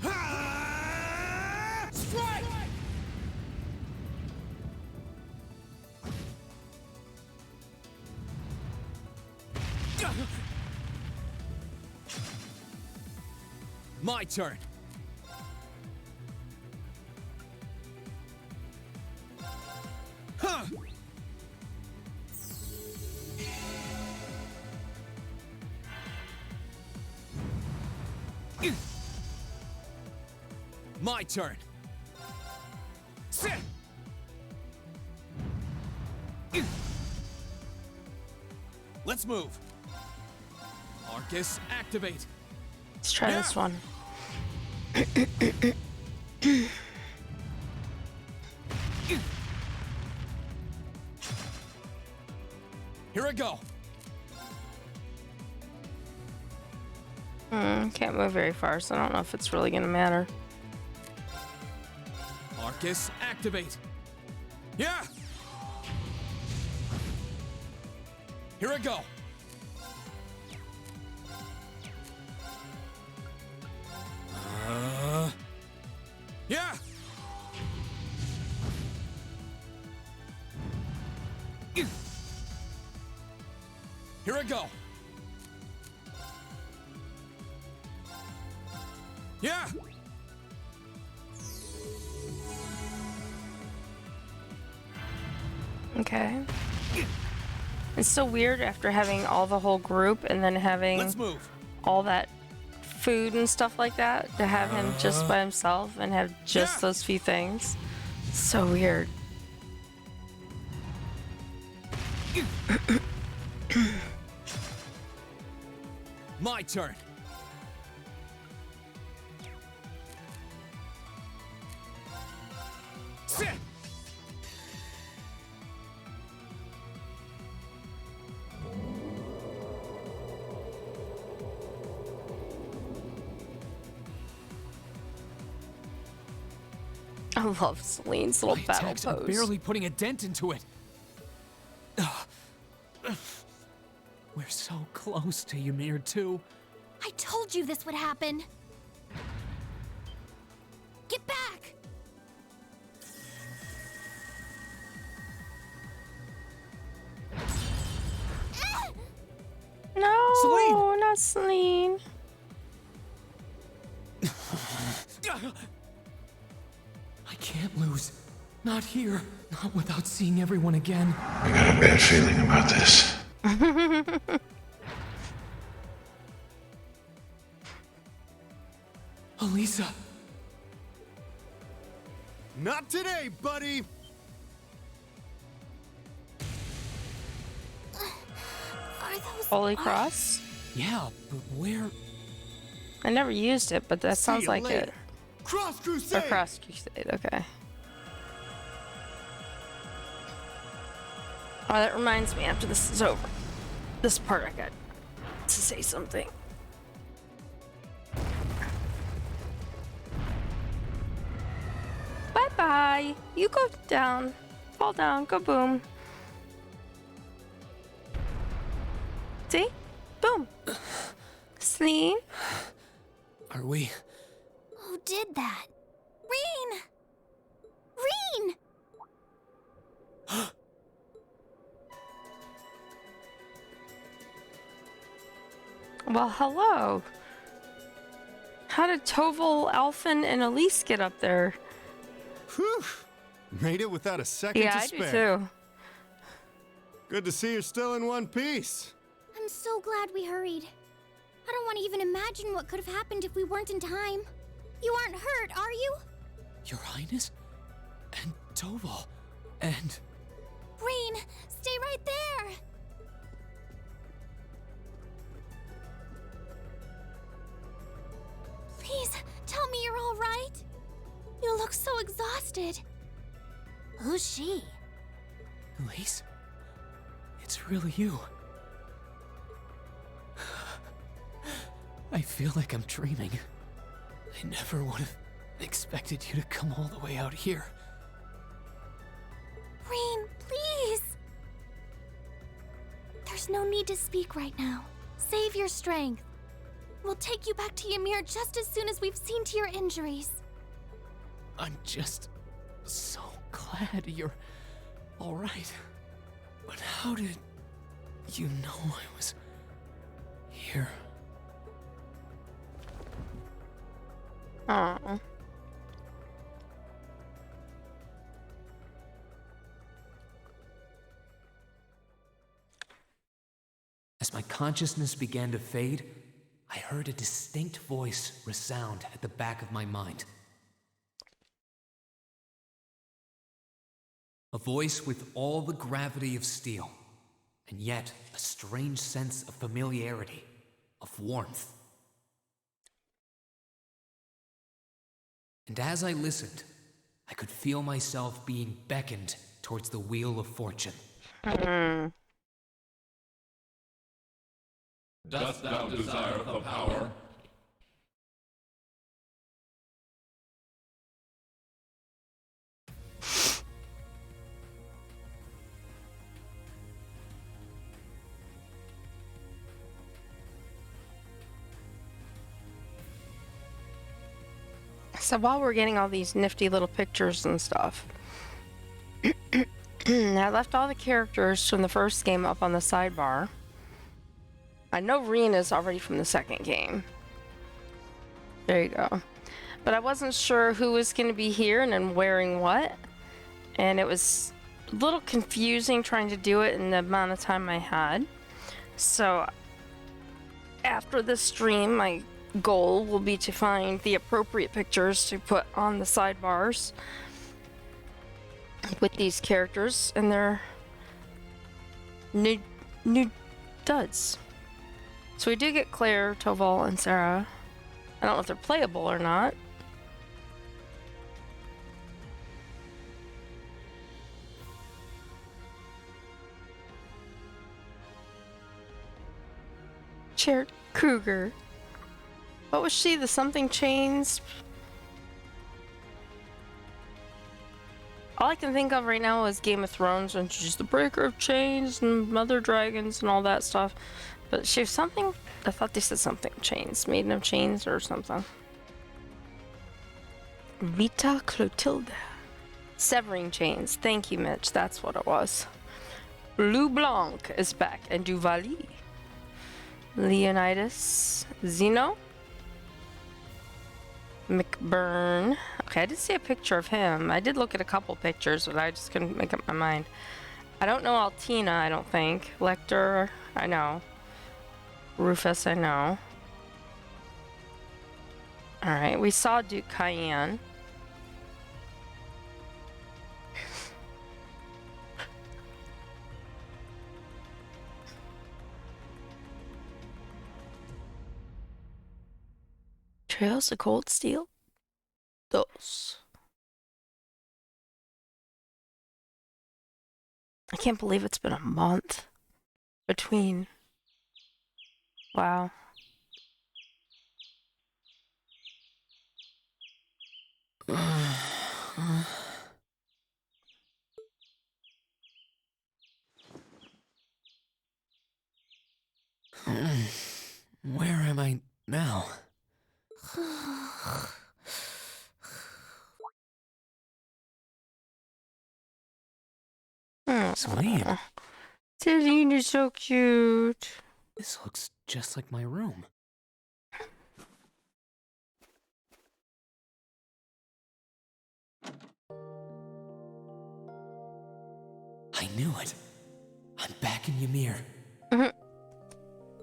Ha! Strike! My turn. Huh. My turn. Sit. Let's move. Marcus, activate. Let's try this one. Here I go. Can't move very far, so I don't know if it's really gonna matter. Marcus, activate. Yeah. Here I go. Yeah. Here I go. Yeah. Okay. It's so weird after having all the whole group and then having Let's move. all that food and stuff like that to have him just by himself and have just those few things. So weird. My turn. Sit. I love Celine's little My battle attacks are pose. barely putting a dent into it. We're so close to Ymir too. I told you this would happen. Get back! No, Celine! not Celine. I can't lose. Not here. Not without seeing everyone again. I got a bad feeling about this. Elisa. Not today, buddy! Are those Holy Cross? Yeah, but where? I never used it, but that See sounds you like later. it. Cross Or Crusade! Cross Crusade, okay. Oh, that reminds me, after this is over, this part I got to say something. Bye-bye. You go down. Fall down. Go boom. See? Boom. Celine? Are we? Who did that? Reen! Reen! Well, hello. How did Toval, Alphen, and Elise get up there? Whew! Made it without a second Yeah, to I spare. do too. Good to see you're still in one piece. I'm so glad we hurried. I don't want to even imagine what could have happened if we weren't in time. You aren't hurt, are you? Your Highness? And Toval? And... Reen, stay right there! Please, tell me you're all right. You look so exhausted. Who's she? Elise? It's really you. I feel like I'm dreaming. I never would have expected you to come all the way out here. Reen, please! There's no need to speak right now. Save your strength. We'll take you back to Ymir just as soon as we've seen to your injuries. I'm just so glad you're all right. But how did you know I was here? Aw. As my consciousness began to fade, I heard a distinct voice resound at the back of my mind. A voice with all the gravity of steel, and yet a strange sense of familiarity, of warmth. And as I listened, I could feel myself being beckoned towards the wheel of fortune. Dost thou desire the power? So while we're getting all these nifty little pictures and stuff, I left all the characters from the first game up on the sidebar. I know Reen is already from the second game. There you go. But I wasn't sure who was going to be here and then wearing what. And it was a little confusing trying to do it in the amount of time I had. So after the stream, my goal will be to find the appropriate pictures to put on the sidebars with these characters and their new duds. So we do get Claire, Toval, and Sarah. I don't know if they're playable or not. Chair Kruger. What was she? The something changed? Oh, All I can think of right now is Game of Thrones and she's the breaker of chains and mother dragons and all that stuff. But she was something, I thought they said something chains, maiden of chains or something. Vita Clotilda. Severing chains. Thank you, Mitch. That's what it was. Blue Blanc is back and Duvali. Leonidas. Zeno. McBurn. Okay, I did see a picture of him. I did look at a couple pictures, but I just couldn't make up my mind. I don't know Altina, I don't think. Lecter, I know. Rufus, I know. Alright, we saw Duke Cayenne. Trails of Cold Steel? Those. I can't believe it's been a month between. Wow. Where am I now? Celine. Celine is so cute. This looks just like my room. I knew it. I'm back in Ymir. I'm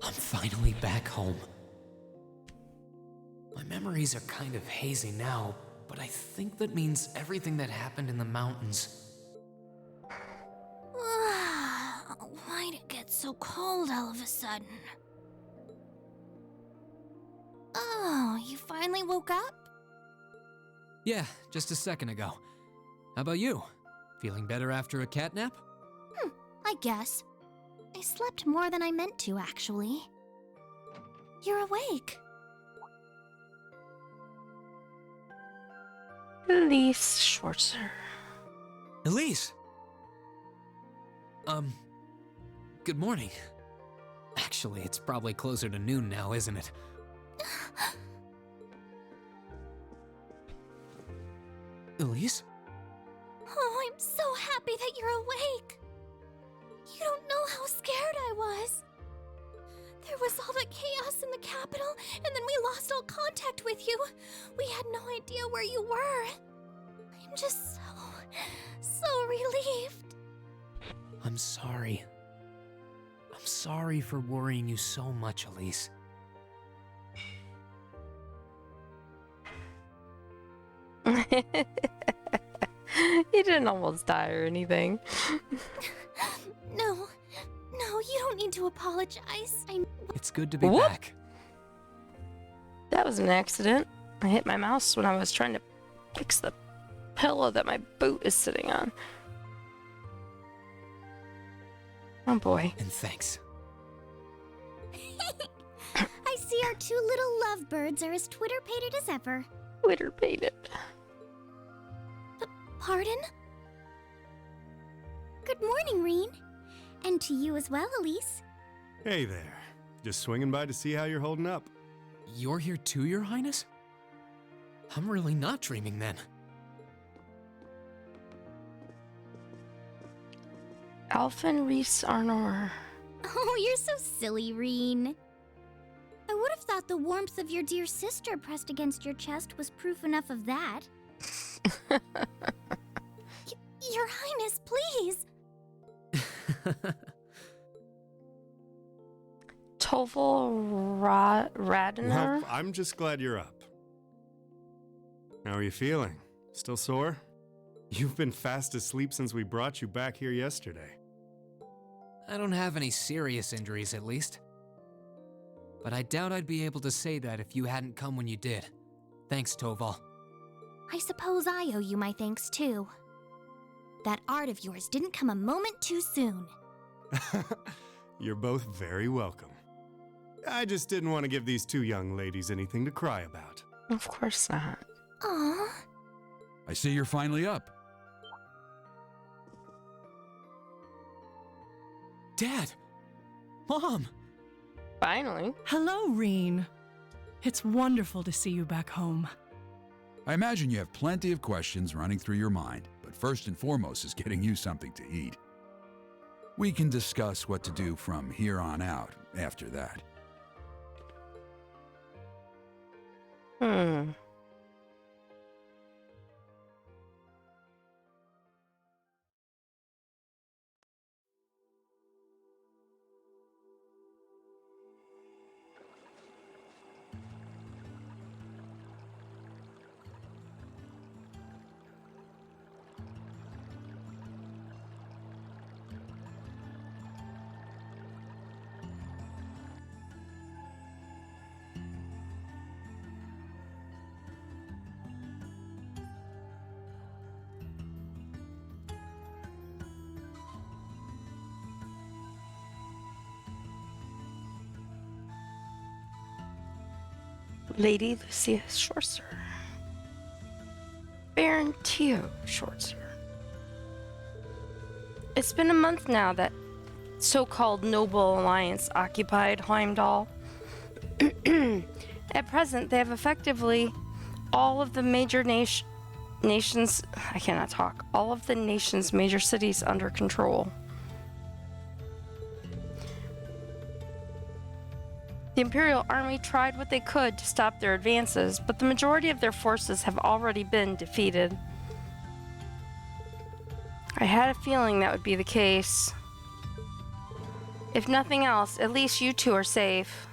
finally back home. My memories are kind of hazy now, but I think that means everything that happened in the mountains. Why'd it get so cold all of a sudden? Oh, you finally woke up? Yeah, just a second ago. How about you? Feeling better after a cat nap? I guess. I slept more than I meant to, actually. You're awake. Elise Schwarzer. Elise! Good morning. Actually, it's probably closer to noon now, isn't it? Elise? Oh, I'm so happy that you're awake. You don't know how scared I was. There was all that chaos in the capital, and then we lost all contact with you. We had no idea where you were. I'm just so relieved. I'm sorry. I'm sorry for worrying you so much, Elise. He didn't almost die or anything. No, you don't need to apologize. It's good to be back. That was an accident. I hit my mouse when I was trying to fix the pillow that my boot is sitting on. Oh boy. And thanks. I see our two little lovebirds are as Twitter-pated as ever. Twitter-pated. Pardon? Good morning, Reen. And to you as well, Elise. Hey there. Just swinging by to see how you're holding up. You're here too, Your Highness? I'm really not dreaming then. Alphen Reese Arnor. Oh, you're so silly, Reen. I would have thought the warmth of your dear sister pressed against your chest was proof enough of that. Your Highness, please. Toval Radner? Well, I'm just glad you're up. How are you feeling? Still sore? You've been fast asleep since we brought you back here yesterday. I don't have any serious injuries, at least. But I doubt I'd be able to say that if you hadn't come when you did. Thanks, Toval. I suppose I owe you my thanks, too. That art of yours didn't come a moment too soon. You're both very welcome. I just didn't want to give these two young ladies anything to cry about. Of course not. Aww. I see you're finally up. Dad! Mom! Finally. Hello, Reen. It's wonderful to see you back home. I imagine you have plenty of questions running through your mind, but first and foremost is getting you something to eat. We can discuss what to do from here on out after that. Lady Lucia Shortser. Baron Tio Shortser. It's been a month now that so-called Noble Alliance occupied Heimdall. At present, they have effectively all of the major nations... I cannot talk. All of the nation's major cities under control. The Imperial Army tried what they could to stop their advances, but the majority of their forces have already been defeated. I had a feeling that would be the case. If nothing else, at least you two are safe.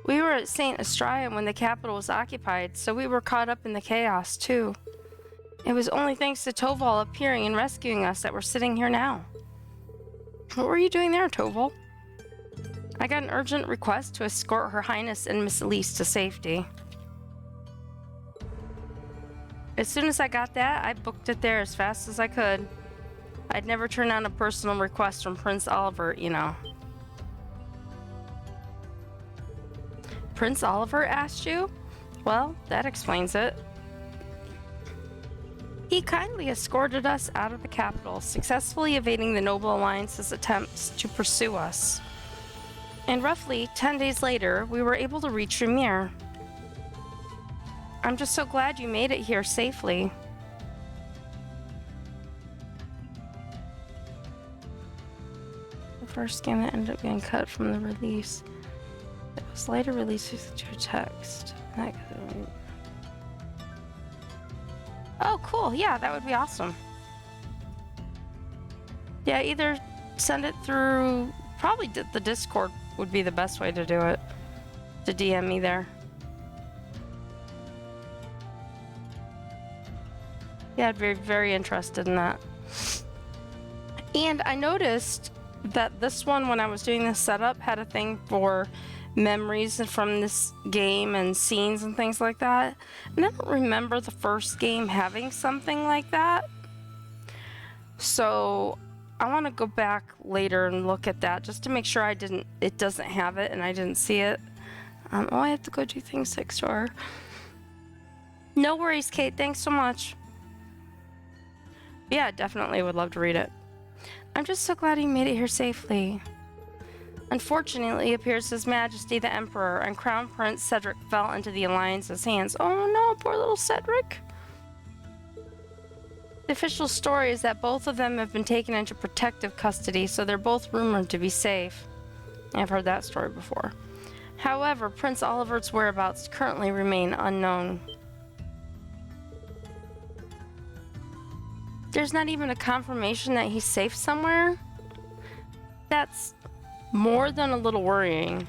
We were at St. Astraea when the capital was occupied, so we were caught up in the chaos too. It was only thanks to Toval appearing and rescuing us that we're sitting here now. What were you doing there, Toval? I got an urgent request to escort Her Highness and Miss Elise to safety. As soon as I got that, I booked it there as fast as I could. I'd never turn down a personal request from Prince Oliver, you know. Prince Oliver asked you? Well, that explains it. He kindly escorted us out of the capital, successfully evading the Noble Alliance's attempts to pursue us. And roughly 10 days later, we were able to reach Ymir. I'm just so glad you made it here safely. The first game that ended up getting cut from the release. It was later released to a text. Oh, cool. Yeah, that would be awesome. Yeah, either send it through... Probably the Discord would be the best way to do it. To DM me there. Yeah, I'd be very interested in that. And I noticed that this one, when I was doing this setup, had a thing for memories from this game and scenes and things like that. And I don't remember the first game having something like that. So I want to go back later and look at that just to make sure it doesn't have it and I didn't see it. Oh, I have to go do things next door. No worries, Kate. Thanks so much. Yeah, definitely would love to read it. I'm just so glad he made it here safely. Unfortunately, it appears His Majesty the Emperor and Crown Prince Cedric fell into the Alliance's hands. Oh no, poor little Cedric. The official story is that both of them have been taken into protective custody, so they're both rumored to be safe. I've heard that story before. However, Prince Oliver's whereabouts currently remain unknown. There's not even a confirmation that he's safe somewhere? That's more than a little worrying.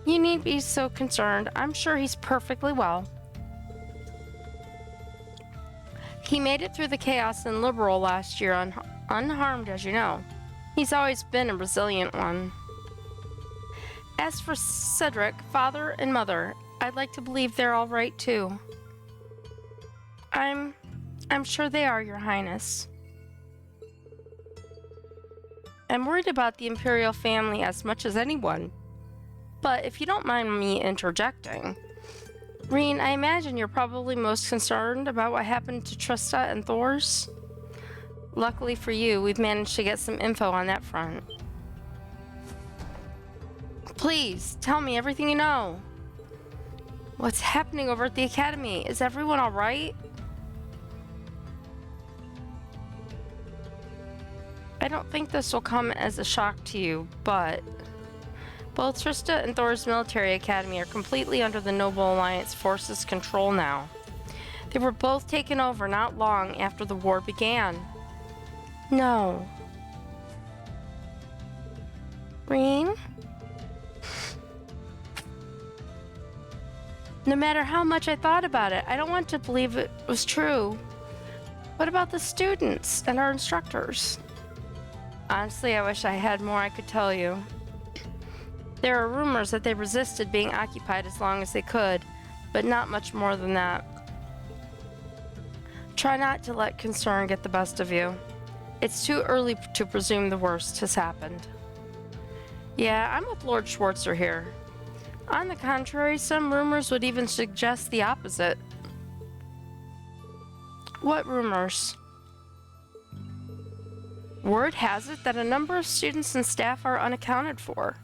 You needn't be so concerned. I'm sure he's perfectly well. He made it through the chaos in Liberal last year unharmed, as you know. He's always been a resilient one. As for Cedric, father and mother, I'd like to believe they're all right too. I'm sure they are, Your Highness. I'm worried about the Imperial family as much as anyone. But if you don't mind me interjecting, Reen, I imagine you're probably most concerned about what happened to Trista and Thors. Luckily for you, we've managed to get some info on that front. Please, tell me everything you know. What's happening over at the academy? Is everyone alright? I don't think this will come as a shock to you, but both Trista and Thor's military academy are completely under the Noble Alliance forces' control now. They were both taken over not long after the war began. No. Rean? No matter how much I thought about it, I don't want to believe it was true. What about the students and our instructors? Honestly, I wish I had more I could tell you. There are rumors that they resisted being occupied as long as they could, but not much more than that. Try not to let concern get the best of you. It's too early to presume the worst has happened. Yeah, I'm with Lord Schwarzer here. On the contrary, some rumors would even suggest the opposite. What rumors? Word has it that a number of students and staff are unaccounted for.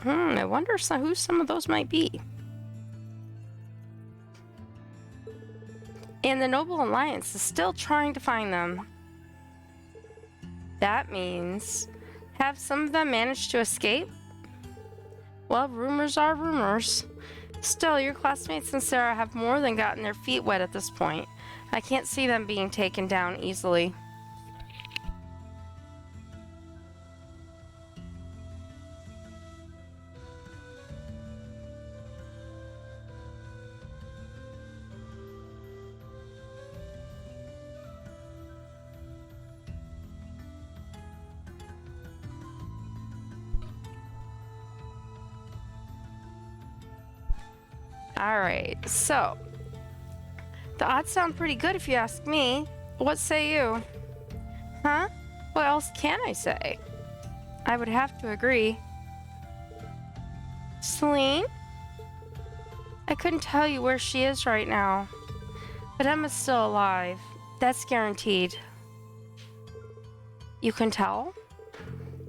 I wonder who some of those might be. And the Noble Alliance is still trying to find them. That means, have some of them managed to escape? Well, rumors are rumors. Still, your classmates and Sarah have more than gotten their feet wet at this point. I can't see them being taken down easily. Alright, so the odds sound pretty good if you ask me. What say you? Huh? What else can I say? I would have to agree. Celine? I couldn't tell you where she is right now, but Emma's still alive. That's guaranteed. You can tell?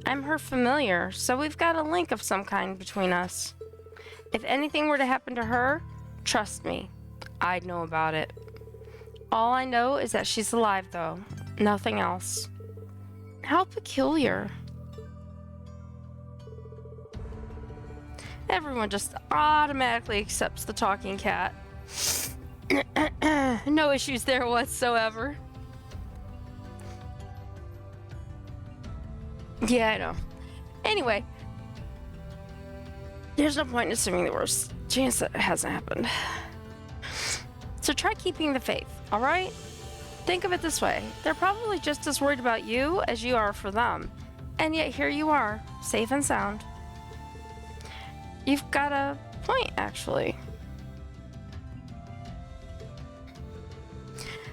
I'm her familiar, so we've got a link of some kind between us. If anything were to happen to her, trust me, I'd know about it. All I know is that she's alive, though. Nothing else. How peculiar. Everyone just automatically accepts the talking cat. No issues there whatsoever. Yeah, I know. Anyway. There's no point in assuming the worst. Chance that it hasn't happened. So try keeping the faith, alright? Think of it this way. They're probably just as worried about you as you are for them. And yet here you are, safe and sound. You've got a point, actually.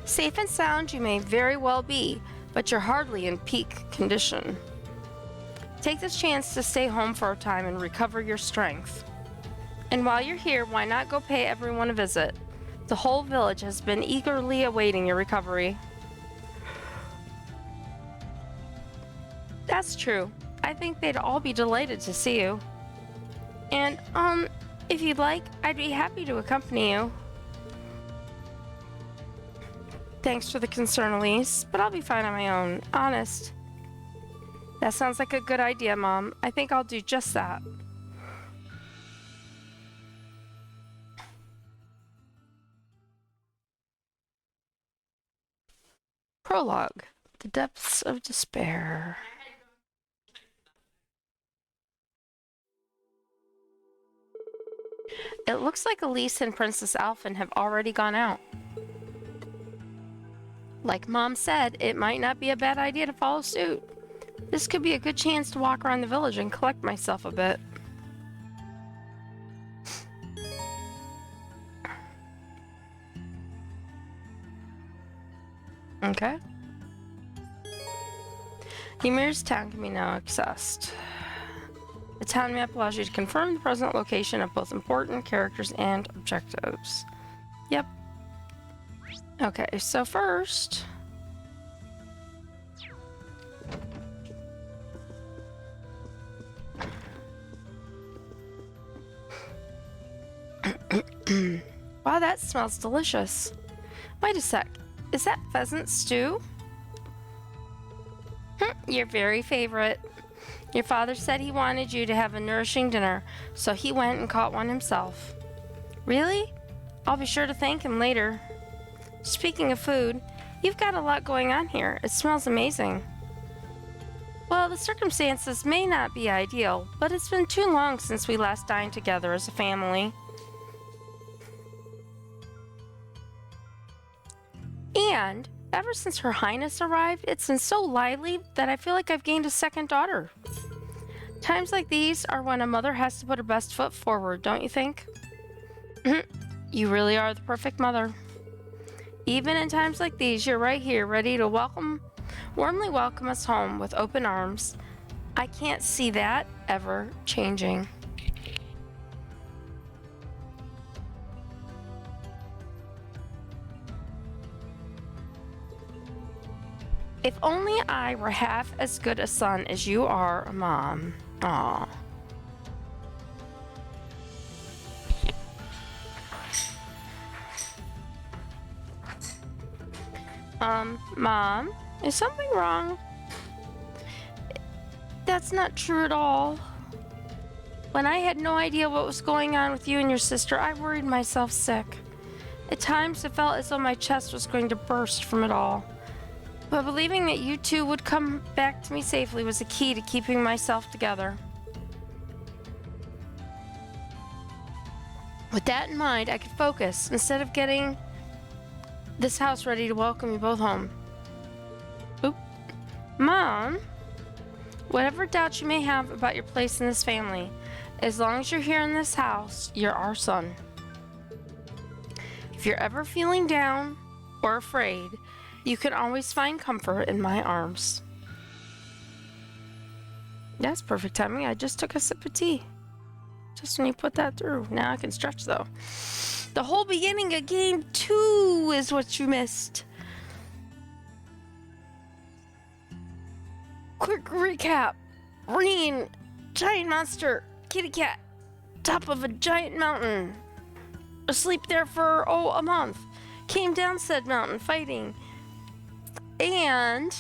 Safe and sound you may very well be, but you're hardly in peak condition. Take this chance to stay home for a time and recover your strength. And while you're here, why not go pay everyone a visit? The whole village has been eagerly awaiting your recovery. That's true. I think they'd all be delighted to see you. And, if you'd like, I'd be happy to accompany you. Thanks for the concern, Elise, but I'll be fine on my own. Honest. That sounds like a good idea, Mom. I think I'll do just that. Prologue. The Depths of Despair. It looks like Elise and Princess Alphen have already gone out. Like Mom said, it might not be a bad idea to follow suit. This could be a good chance to walk around the village and collect myself a bit. Okay. Ymir's town can be now accessed. The town map allows you to confirm the present location of both important characters and objectives. Yep. Okay, so first... Wow, that smells delicious. Wait a sec. Is that pheasant stew? Your very favorite. Your father said he wanted you to have a nourishing dinner, so he went and caught one himself. Really? I'll be sure to thank him later. Speaking of food, you've got a lot going on here. It smells amazing. Well, the circumstances may not be ideal, but it's been too long since we last dined together as a family. And ever since Her Highness arrived, it's been so lively that I feel like I've gained a second daughter. Times like these are when a mother has to put her best foot forward, don't you think? You really are the perfect mother. Even in times like these, you're right here, ready to warmly welcome us home with open arms. I can't see that ever changing. If only I were half as good a son as you are, Mom. Aw. Mom, is something wrong? That's not true at all. When I had no idea what was going on with you and your sister, I worried myself sick. At times, it felt as though my chest was going to burst from it all. But believing that you two would come back to me safely was a key to keeping myself together. With that in mind, I could focus instead of getting this house ready to welcome you both home. Oop. Mom, whatever doubts you may have about your place in this family, as long as you're here in this house, you're our son. If you're ever feeling down or afraid, you can always find comfort in my arms. That's perfect timing. I just took a sip of tea. Just when you put that through. Now I can stretch though. The whole beginning of game 2 is what you missed. Quick recap. Reen, giant monster, kitty cat, top of a giant mountain. Asleep there for, a month. Came down said mountain fighting. And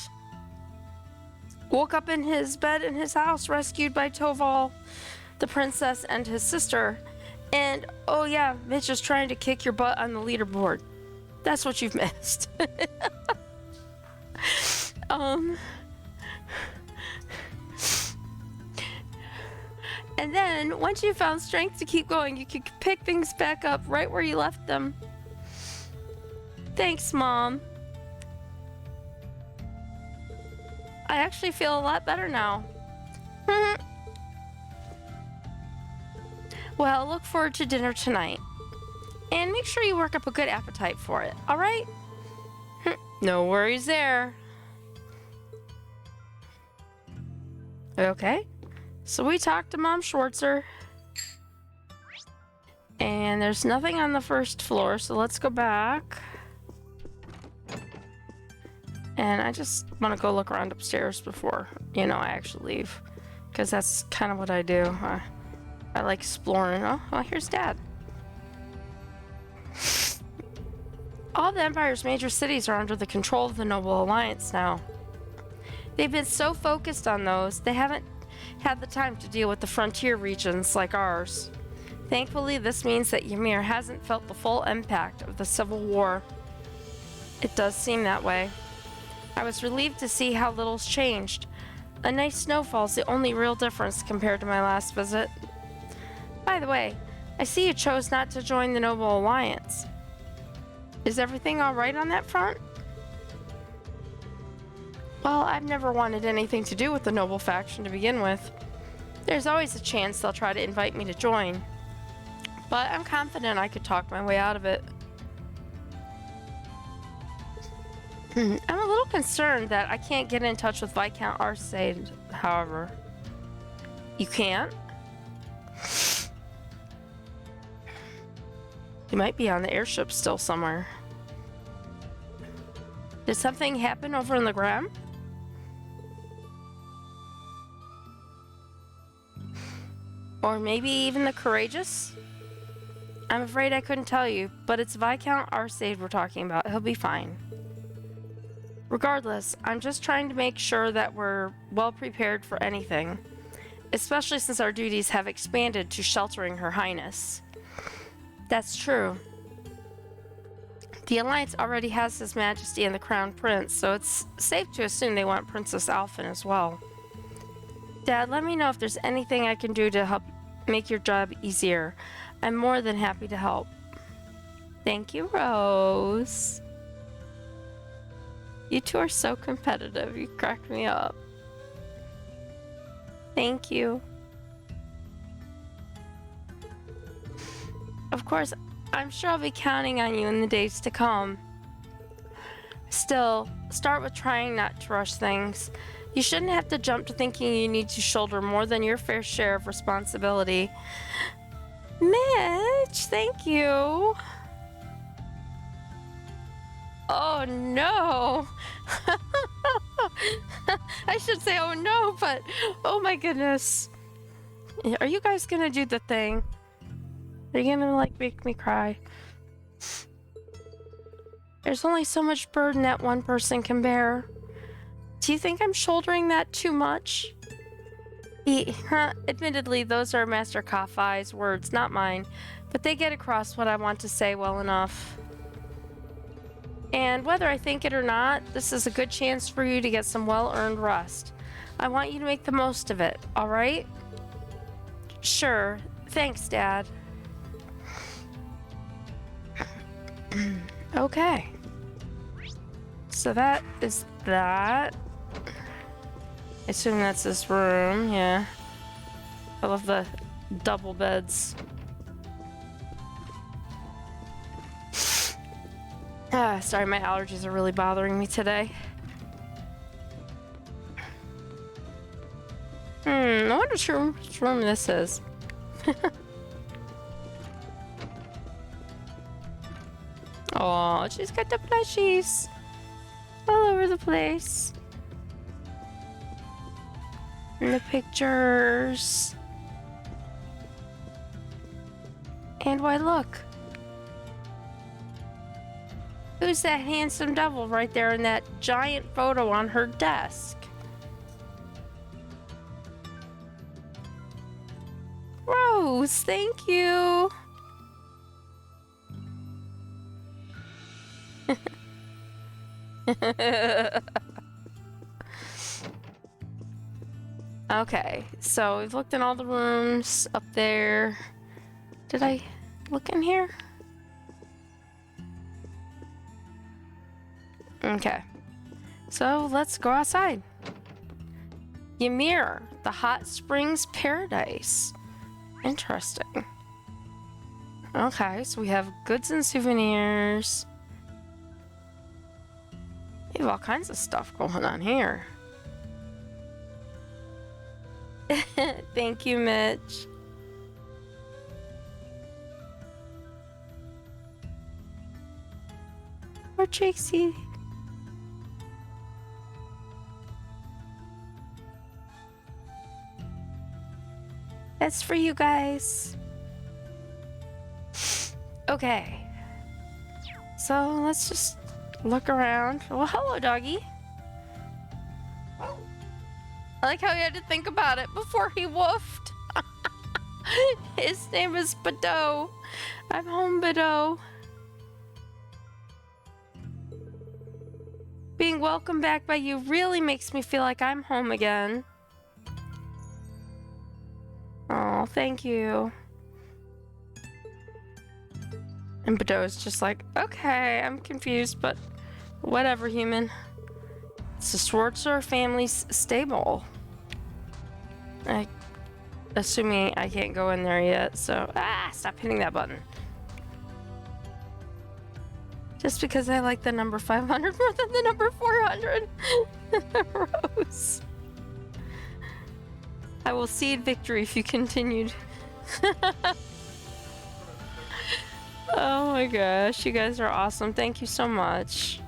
woke up in his bed in his house, rescued by Toval, the princess, and his sister. And, oh yeah, Mitch is trying to kick your butt on the leaderboard. That's what you've missed. And then, once you found strength to keep going, you could pick things back up right where you left them. Thanks, Mom. I actually feel a lot better now. Well, look forward to dinner tonight. And make sure you work up a good appetite for it, alright? No worries there. Okay. So we talked to Mom Schwartzer. And there's nothing on the first floor, so let's go back. And I just want to go look around upstairs before, I actually leave. Because that's kind of what I do. I like exploring. Oh, well, here's Dad. All the Empire's major cities are under the control of the Noble Alliance now. They've been so focused on those, they haven't had the time to deal with the frontier regions like ours. Thankfully, this means that Ymir hasn't felt the full impact of the Civil War. It does seem that way. I was relieved to see how little's changed. A nice snowfall's the only real difference compared to my last visit. By the way, I see you chose not to join the Noble Alliance. Is everything alright on that front? Well, I've never wanted anything to do with the Noble faction to begin with. There's always a chance they'll try to invite me to join. But I'm confident I could talk my way out of it. I'm a little concerned that I can't get in touch with Viscount Arcade, however. You can't? He might be on the airship still somewhere. Did something happen over in the ground? Or maybe even the Courageous? I'm afraid I couldn't tell you, but it's Viscount Arcade we're talking about. He'll be fine. Regardless, I'm just trying to make sure that we're well prepared for anything, especially since our duties have expanded to sheltering Her Highness. That's true. The Alliance already has His Majesty and the Crown Prince, so it's safe to assume they want Princess Alphen as well. Dad, let me know if there's anything I can do to help make your job easier. I'm more than happy to help. Thank you, Rose. You two are so competitive. You crack me up. Thank you. Of course, I'm sure I'll be counting on you in the days to come. Still, start with trying not to rush things. You shouldn't have to jump to thinking you need to shoulder more than your fair share of responsibility. Mitch, thank you. Oh no. I should say oh no, but oh my goodness. Are you guys gonna do the thing? Are you gonna like make me cry? There's only so much burden that one person can bear. Do you think I'm shouldering that too much? Admittedly, those are Master Kafai's words, not mine, but they get across what I want to say well enough. And whether I think it or not, this is a good chance for you to get some well-earned rest. I want you to make the most of it, alright? Sure. Thanks, Dad. Okay. So that is that. I assume that's this room, yeah. I love the double beds. Sorry, my allergies are really bothering me today. I wonder which room this is. Oh, she's got the plushies all over the place. And the pictures. And why, look. Who's that handsome devil right there in that giant photo on her desk? Rose, thank you. Okay, so we've looked in all the rooms up there. Did I look in here? Okay, so let's go outside. Ymir, the hot springs paradise. Interesting. Okay, so we have goods and souvenirs. We have all kinds of stuff going on here. Thank you, Mitch. Or Trixie. That's for you guys. Okay. So let's just look around. Well, hello, doggy. I like how he had to think about it before he woofed. His name is Bado. I'm home, Bado. Being welcomed back by you really makes me feel like I'm home again. Oh, thank you. And Bado's just like, okay, I'm confused, but whatever, human. It's the Schwarzer family's stable. Assuming I can't go in there yet, so stop hitting that button. Just because I like the number 500 more than the number 400. Rose. I will cede victory if you continued. Oh my gosh, you guys are awesome. Thank you so much.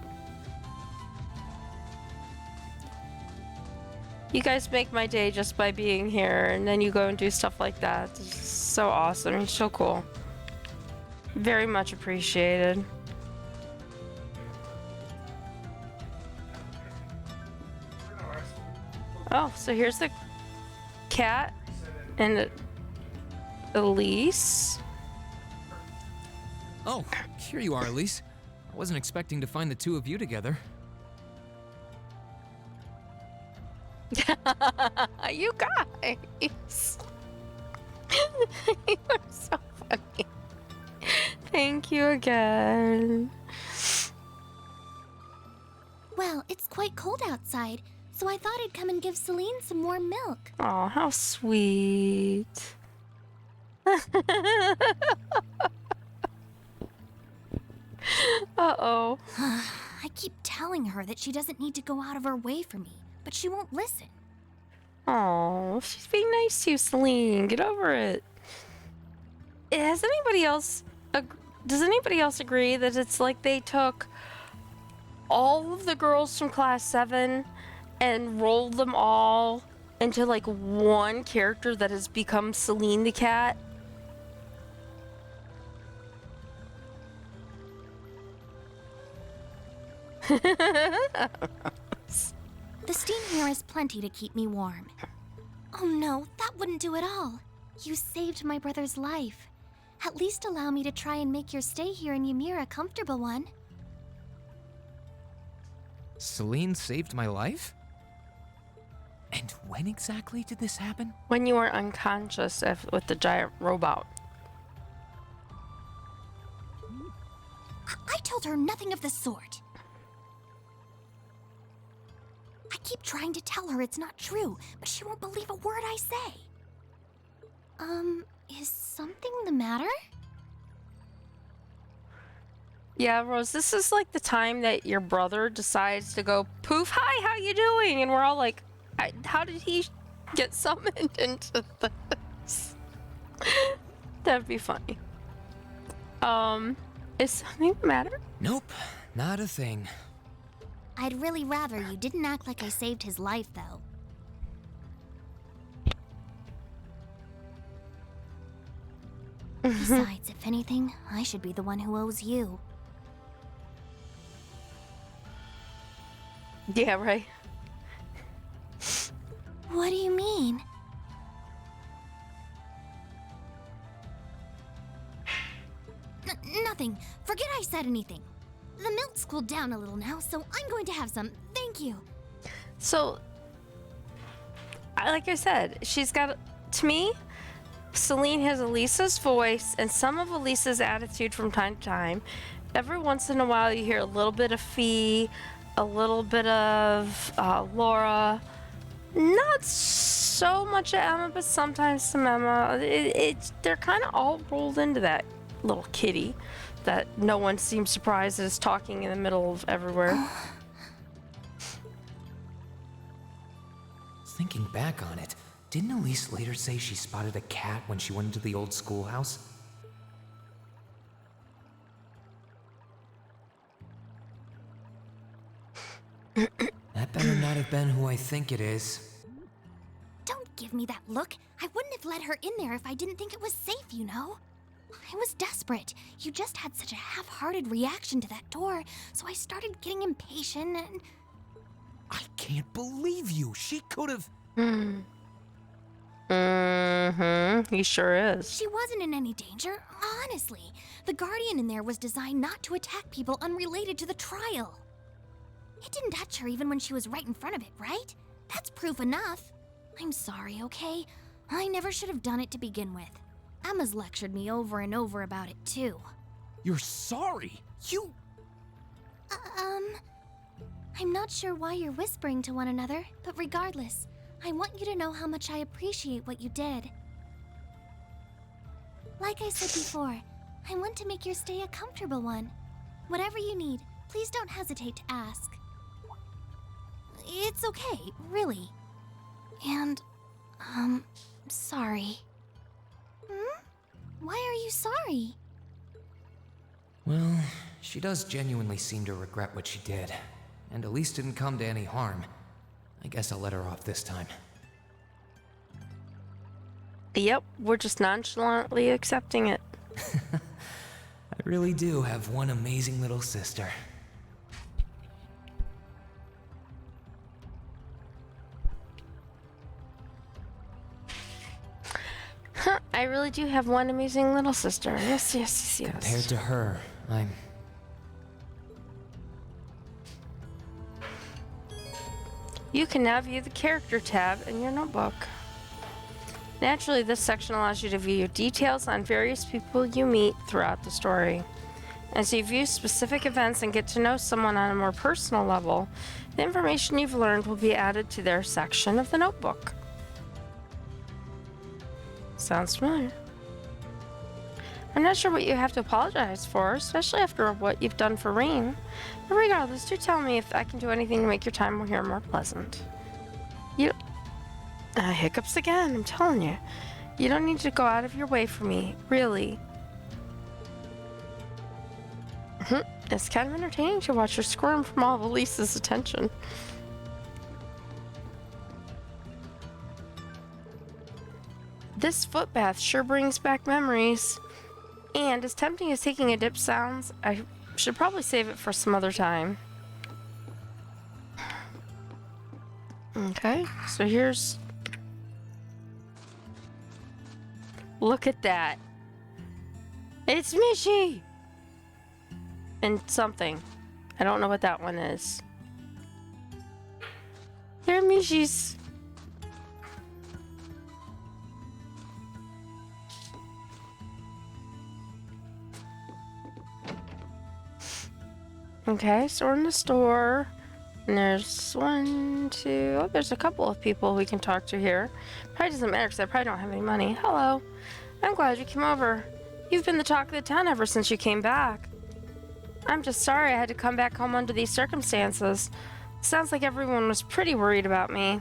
You guys make my day just by being here, and then you go and do stuff like that. It's so awesome. You're so cool. Very much appreciated. Oh, so here's the cat and Elise. Oh, here you are, Elise. I wasn't expecting to find the two of you together. You guys. You are so funny. Thank you again. Well, it's quite cold outside, so I thought I'd come and give Celine some warm milk. Oh, how sweet. Uh-oh. I keep telling her that she doesn't need to go out of her way for me, but she won't listen. Oh, she's being nice to you, Celine. Get over it. Does anybody else agree that it's like they took all of the girls from class 7 and rolled them all into like one character that has become Celine the cat? The steam here is plenty to keep me warm. Oh no, that wouldn't do at all. You saved my brother's life. At least allow me to try and make your stay here in Ymir a comfortable one. Celine saved my life? And when exactly did this happen? When you were unconscious with the giant robot. I told her nothing of the sort. I keep trying to tell her it's not true, but she won't believe a word I say. Is something the matter? Yeah, Rose, this is like the time that your brother decides to go, poof, hi, how you doing? And we're all like, how did he get summoned into this? That'd be funny. Is something the matter? Nope, not a thing. I'd really rather you didn't act like I saved his life, though. Besides, if anything, I should be the one who owes you. Yeah, right. What do you mean? Nothing. Forget I said anything. The milk's cooled down a little now, so I'm going to have some. Thank you. So, like I said, she's got, to me, Celine has Elisa's voice and some of Elisa's attitude from time to time. Every once in a while you hear a little bit of Fee, a little bit of Laura. Not so much of Emma, but sometimes some Emma. They're kind of all rolled into that little kitty that no one seems surprised is talking in the middle of everywhere. Thinking back on it, didn't Elise later say she spotted a cat when she went into the old schoolhouse? That better not have been who I think it is. Don't give me that look. I wouldn't have let her in there if I didn't think it was safe, you know? I was desperate. You just had such a half-hearted reaction to that door, so I started getting impatient and... I can't believe you. She could have... He sure is. She wasn't in any danger, honestly. The Guardian in there was designed not to attack people unrelated to the trial. It didn't touch her even when she was right in front of it, right? That's proof enough. I'm sorry, okay? I never should have done it to begin with. Emma's lectured me over and over about it, too. You're sorry? You... I'm not sure why you're whispering to one another, but regardless, I want you to know how much I appreciate what you did. Like I said before, I want to make your stay a comfortable one. Whatever you need, please don't hesitate to ask. It's okay, really. And, sorry. Why are you sorry? Well, she does genuinely seem to regret what she did. And Elise didn't come to any harm. I guess I'll let her off this time. Yep, we're just nonchalantly accepting it. really do have one amazing little sister. I really do have one amazing little sister. Yes, yes, yes, yes. Compared to her, I'm... You can now view the character tab in your notebook. Naturally, this section allows you to view details on various people you meet throughout the story. As you view specific events and get to know someone on a more personal level, the information you've learned will be added to their section of the notebook. Sounds familiar. I'm not sure what you have to apologize for, especially after what you've done for Rain. But regardless, do tell me if I can do anything to make your time here more pleasant. Hiccups again, I'm telling you. You don't need to go out of your way for me, really. It's kind of entertaining to watch her squirm from all of Elise's attention. This foot bath sure brings back memories. And as tempting as taking a dip sounds, I should probably save it for some other time. Okay, so here's... Look at that. It's Mishi! And something. I don't know what that one is. Here are Mishi's. Okay, so we're in the store. And there's one, two... Oh, there's a couple of people we can talk to here. Probably doesn't matter because I probably don't have any money. Hello. I'm glad you came over. You've been the talk of the town ever since you came back. I'm just sorry I had to come back home under these circumstances. Sounds like everyone was pretty worried about me.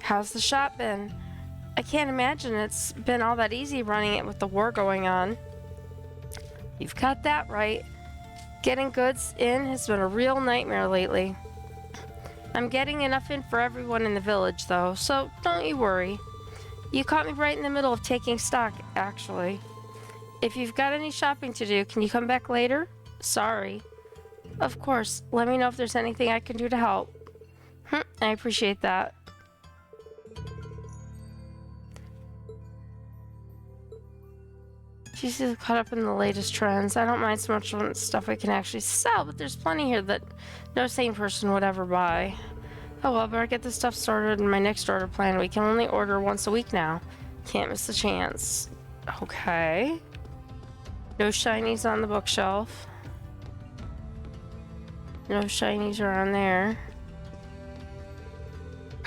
How's the shop been? I can't imagine it's been all that easy running it with the war going on. You've got that right. Getting goods in has been a real nightmare lately. I'm getting enough in for everyone in the village, though, so don't you worry. You caught me right in the middle of taking stock, actually. If you've got any shopping to do, can you come back later? Sorry. Of course, let me know if there's anything I can do to help. I appreciate that. She's caught up in the latest trends. I don't mind so much when it's stuff I can actually sell, but there's plenty here that no sane person would ever buy. Oh well, better get this stuff sorted in my next order plan. We can only order once a week now. Can't miss the chance. Okay. No shinies on the bookshelf. No shinies around there.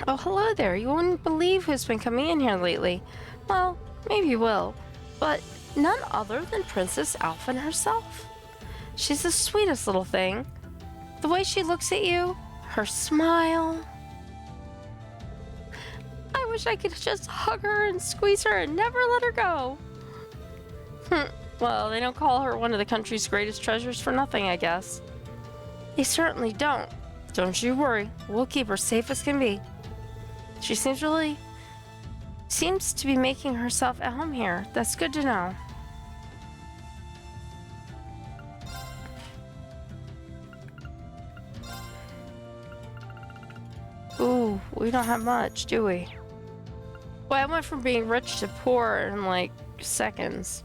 Oh, hello there. You wouldn't believe who's been coming in here lately. Well, maybe you will. But none other than Princess Alphen herself. She's the sweetest little thing. The way she looks at you, her smile. I wish I could just hug her and squeeze her and never let her go. Well, they don't call her one of the country's greatest treasures for nothing, I guess. They certainly don't. Don't you worry. We'll keep her safe as can be. She seems to be making herself at home here. That's good to know. Ooh, we don't have much, do we? Well, I went from being rich to poor in like seconds.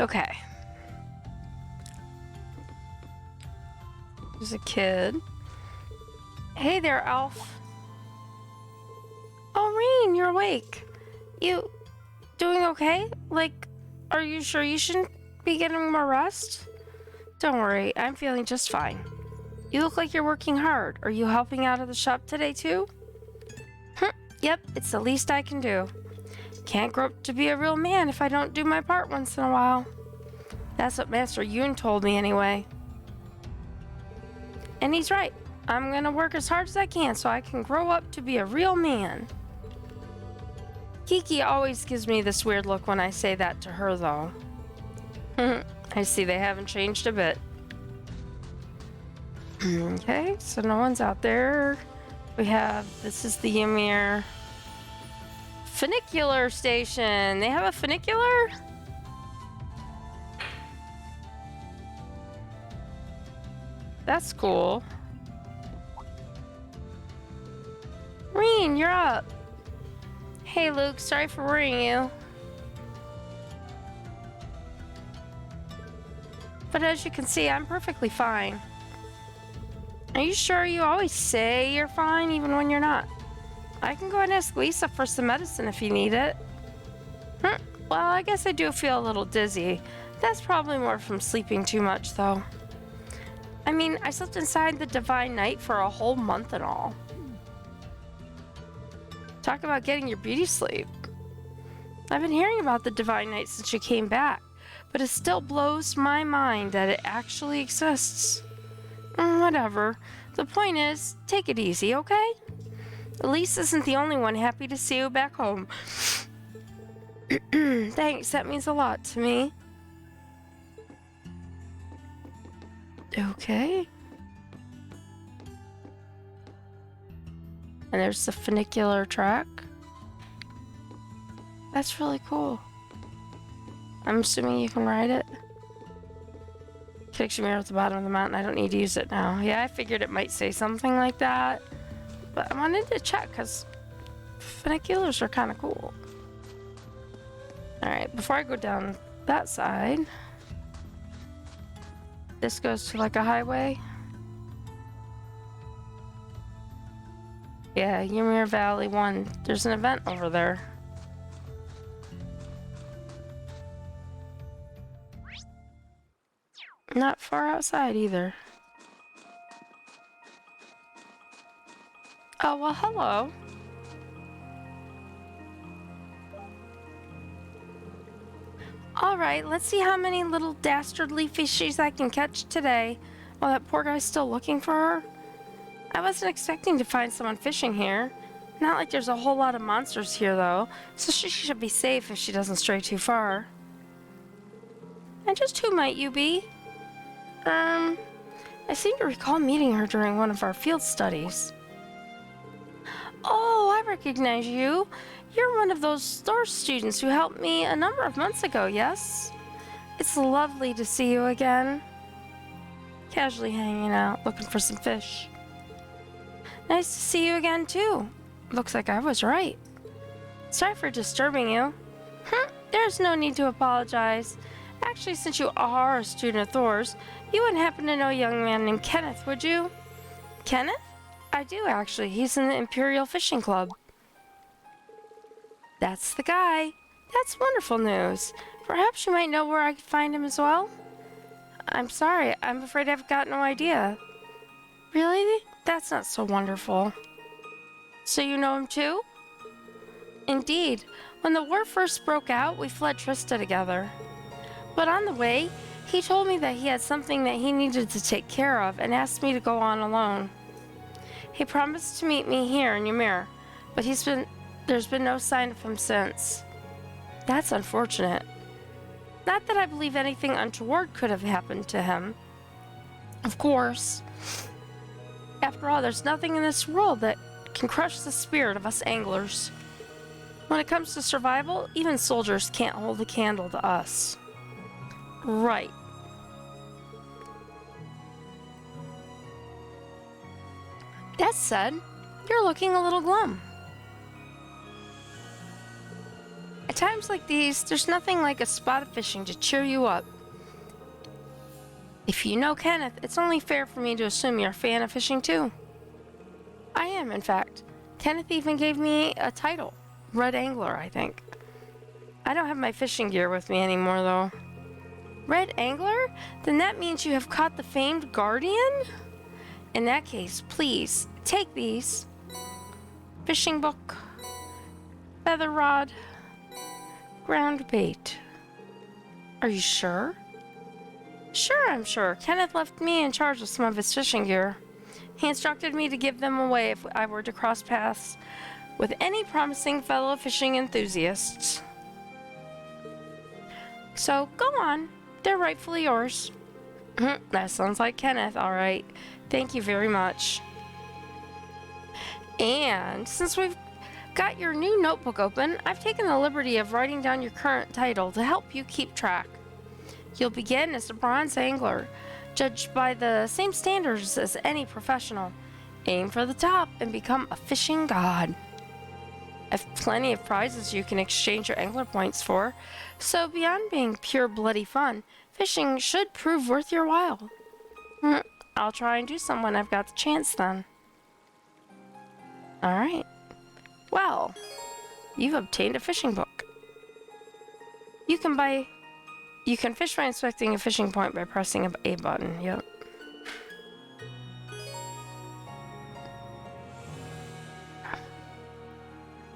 Okay. There's a kid. Hey there, Elf. Oh, Reen, you're awake. You doing okay? Like, are you sure you shouldn't be getting more rest? Don't worry, I'm feeling just fine. You look like you're working hard. Are you helping out at the shop today, too? Yep, it's the least I can do. Can't grow up to be a real man if I don't do my part once in a while. That's what Master Yoon told me anyway. And he's right. I'm gonna work as hard as I can so I can grow up to be a real man. Kiki always gives me this weird look when I say that to her, though. I see they haven't changed a bit. Okay, so no one's out there. This is the Ymir funicular station. They have a funicular? That's cool. Reen, you're up. Hey, Luke, sorry for worrying you. But as you can see, I'm perfectly fine. Are you sure you always say you're fine even when you're not? I can go and ask Lisa for some medicine if you need it. Well, I guess I do feel a little dizzy. That's probably more from sleeping too much, though. I mean, I slept inside the Divine Night for a whole month and all. Talk about getting your beauty sleep. I've been hearing about the Divine Night since you came back, but it still blows my mind that it actually exists. Whatever. The point is, take it easy, okay? Elise isn't the only one happy to see you back home. Thanks, that means a lot to me. Okay. And there's the funicular track. That's really cool. I'm assuming you can ride it. Takes Ymir at the bottom of the mountain. I don't need to use it now. Yeah, I figured it might say something like that. But I wanted to check because funiculars are kind of cool. Alright, before I go down that side, this goes to like a highway. Yeah, Ymir Valley 1. There's an event over there. Not far outside either. Oh, well, hello. Alright, let's see how many little dastardly fishies I can catch today while that poor guy's still looking for her. I wasn't expecting to find someone fishing here. Not like there's a whole lot of monsters here, though, so she should be safe if she doesn't stray too far. And just who might you be? I seem to recall meeting her during one of our field studies. Oh, I recognize you. You're one of those store students who helped me a number of months ago, yes? It's lovely to see you again. Casually hanging out, looking for some fish. Nice to see you again, too. Looks like I was right. Sorry for disturbing you. There's no need to apologize. Actually, since you are a student of Thor's, you wouldn't happen to know a young man named Kenneth, would you? Kenneth? I do, actually. He's in the Imperial Fishing Club. That's the guy. That's wonderful news. Perhaps you might know where I could find him as well? I'm sorry. I'm afraid I've got no idea. Really? That's not so wonderful. So you know him too? Indeed. When the war first broke out, we fled Trista together. But on the way, he told me that he had something that he needed to take care of and asked me to go on alone. He promised to meet me here in Ymir, but there's been no sign of him since. That's unfortunate. Not that I believe anything untoward could have happened to him. Of course. After all, there's nothing in this world that can crush the spirit of us anglers. When it comes to survival, even soldiers can't hold a candle to us. Right. That said, you're looking a little glum. At times like these, there's nothing like a spot of fishing to cheer you up. If you know Kenneth, it's only fair for me to assume you're a fan of fishing too. I am, in fact. Kenneth even gave me a title. Red Angler, I think. I don't have my fishing gear with me anymore, though. Red Angler? Then that means you have caught the famed Guardian? In that case, please, take these. Fishing book, feather rod, ground bait. Are you sure? Sure, I'm sure. Kenneth left me in charge of some of his fishing gear. He instructed me to give them away if I were to cross paths with any promising fellow fishing enthusiasts. So, go on. They're rightfully yours. That sounds like Kenneth, all right. Thank you very much. And since we've got your new notebook open, I've taken the liberty of writing down your current title to help you keep track. You'll begin as a bronze angler, judged by the same standards as any professional. Aim for the top and become a fishing god. I've plenty of prizes you can exchange your angler points for, so beyond being pure bloody fun, fishing should prove worth your while. I'll try and do some when I've got the chance then. Alright. Well, you've obtained a fishing book. You can fish by inspecting a fishing point by pressing a button. Yep.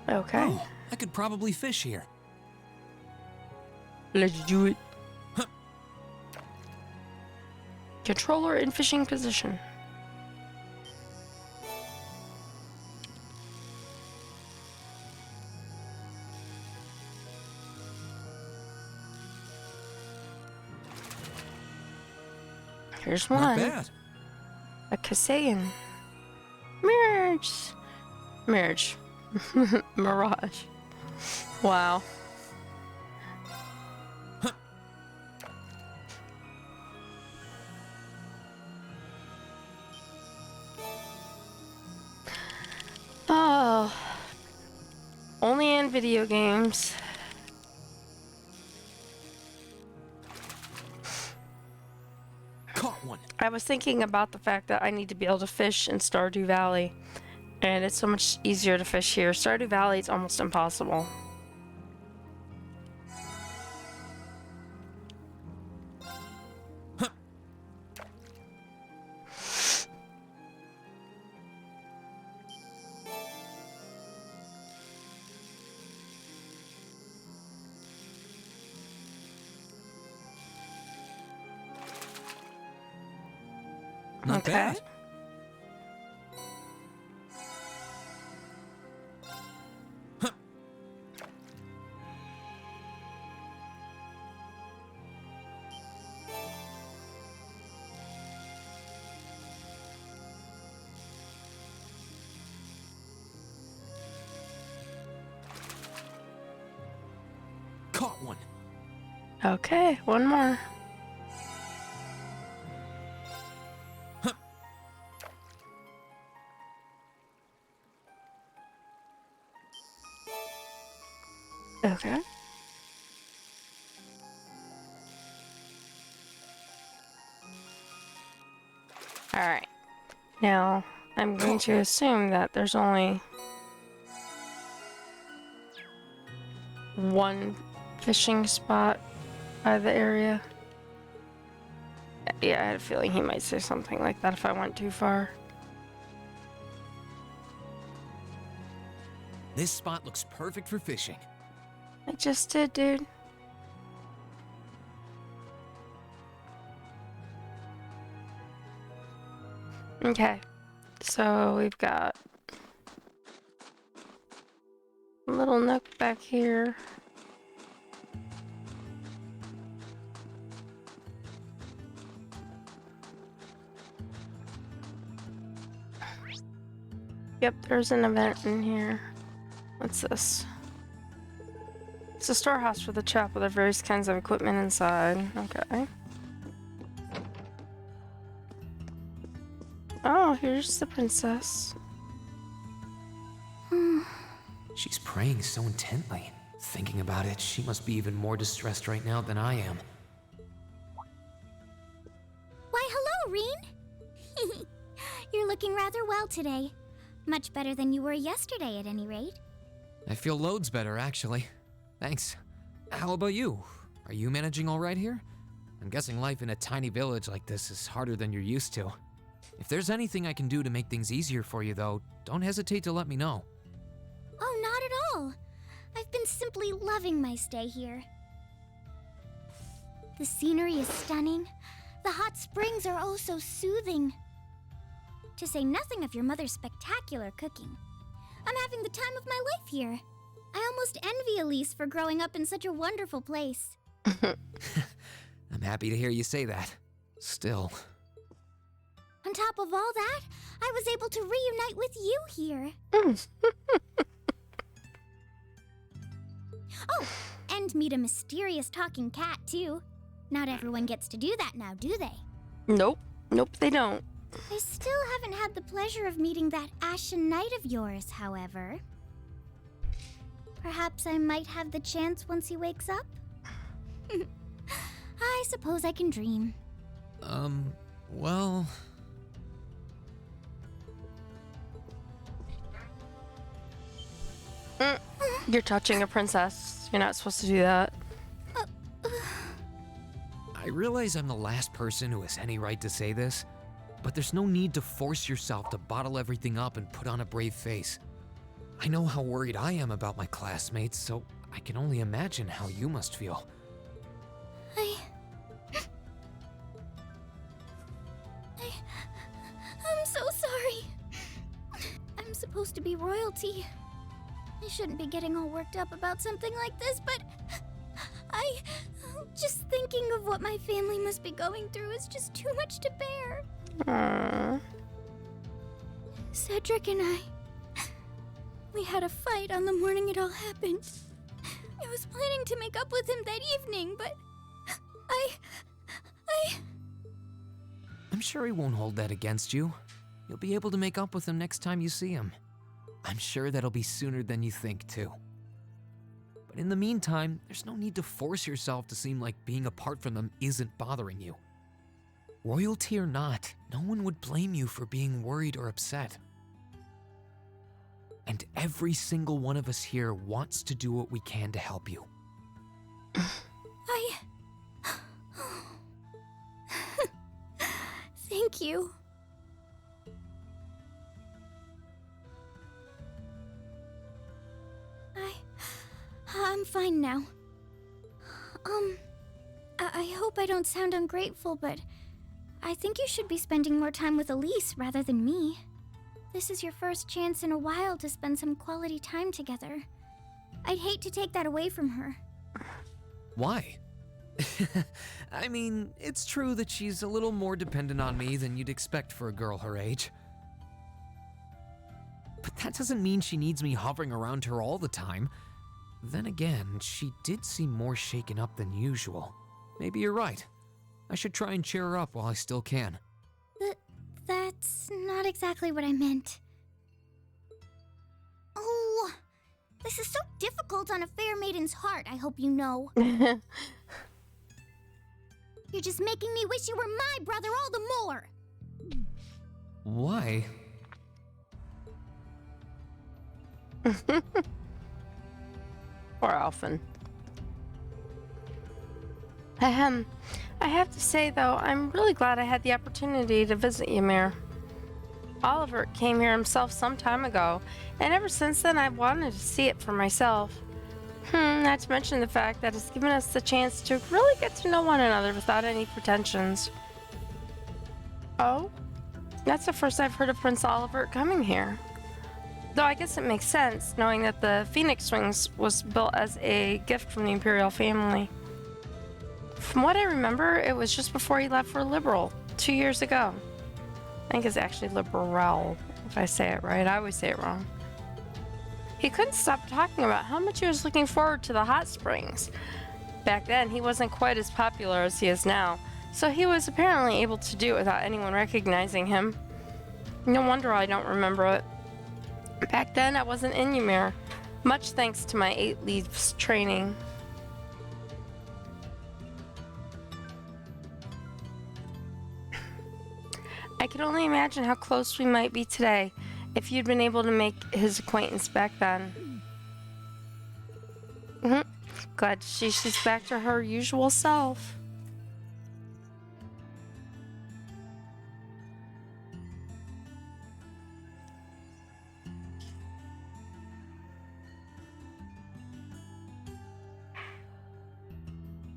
Okay. Oh, I could probably fish here. Let's do it. Controller in fishing position. Here's one. Not bad. A Kasayan. Mirage. Mirage. Wow. Oh. Only in video games. Caught one. I was thinking about the fact that I need to be able to fish in Stardew Valley. And it's so much easier to fish here. Stardew Valley is almost impossible. Not bad. Caught one. Okay, one more. Okay. Alright. Now, I'm going to assume that there's only one fishing spot by the area. Yeah, I had a feeling he might say something like that if I went too far. This spot looks perfect for fishing. I just did, dude. Okay, so we've got a little nook back here. Yep, there's an event in here. What's this? It's a storehouse for the chapel. There are various kinds of equipment inside. Okay. Oh, here's the princess. She's praying so intently. Thinking about it, she must be even more distressed right now than I am. Why, hello, Reen! You're looking rather well today. Much better than you were yesterday, at any rate. I feel loads better, actually. Thanks. How about you? Are you managing all right here? I'm guessing life in a tiny village like this is harder than you're used to. If there's anything I can do to make things easier for you, though, don't hesitate to let me know. Oh, not at all. I've been simply loving my stay here. The scenery is stunning. The hot springs are oh so soothing. To say nothing of your mother's spectacular cooking. I'm having the time of my life here. I almost envy Elise for growing up in such a wonderful place. I'm happy to hear you say that. Still. On top of all that, I was able to reunite with you here. Oh, and meet a mysterious talking cat, too. Not everyone gets to do that now, do they? Nope. Nope, they don't. I still haven't had the pleasure of meeting that Ashen Knight of yours, however. Perhaps I might have the chance once he wakes up? I suppose I can dream. Well... You're touching a princess. You're not supposed to do that. I realize I'm the last person who has any right to say this, but there's no need to force yourself to bottle everything up and put on a brave face. I know how worried I am about my classmates, so I can only imagine how you must feel. I'm so sorry. I'm supposed to be royalty. I shouldn't be getting all worked up about something like this, but just thinking of what my family must be going through is just too much to bear. Aww. Cedric and we had a fight on the morning it all happened. I was planning to make up with him that evening, but I'm sure he won't hold that against you. You'll be able to make up with him next time you see him. I'm sure that'll be sooner than you think, too. But in the meantime, there's no need to force yourself to seem like being apart from them isn't bothering you. Royalty or not, no one would blame you for being worried or upset. And every single one of us here wants to do what we can to help you. Thank you. I'm fine now. I hope I don't sound ungrateful, but I think you should be spending more time with Elise rather than me. This is your first chance in a while to spend some quality time together. I'd hate to take that away from her. Why? I mean, it's true that she's a little more dependent on me than you'd expect for a girl her age. But that doesn't mean she needs me hovering around her all the time. Then again, she did seem more shaken up than usual. Maybe you're right. I should try and cheer her up while I still can. That's not exactly what I meant. Oh, this is so difficult on a fair maiden's heart, I hope you know. You're just making me wish you were my brother all the more. Why? Poor Alphen. Ahem. I have to say, though, I'm really glad I had the opportunity to visit Ymir. Oliver came here himself some time ago, and ever since then I've wanted to see it for myself. Not to mention the fact that it's given us the chance to really get to know one another without any pretensions. Oh? That's the first I've heard of Prince Oliver coming here. Though I guess it makes sense, knowing that the Phoenix Wings was built as a gift from the Imperial family. From what I remember, it was just before he left for Liberal, 2 years ago. I think it's actually Liberal, if I say it right. I always say it wrong. He couldn't stop talking about how much he was looking forward to the hot springs. Back then, he wasn't quite as popular as he is now, so he was apparently able to do it without anyone recognizing him. No wonder I don't remember it. Back then, I wasn't in Ymir, Much thanks to my 8 leaves training. I can only imagine how close we might be today if you'd been able to make his acquaintance back then. Glad to see she's back to her usual self.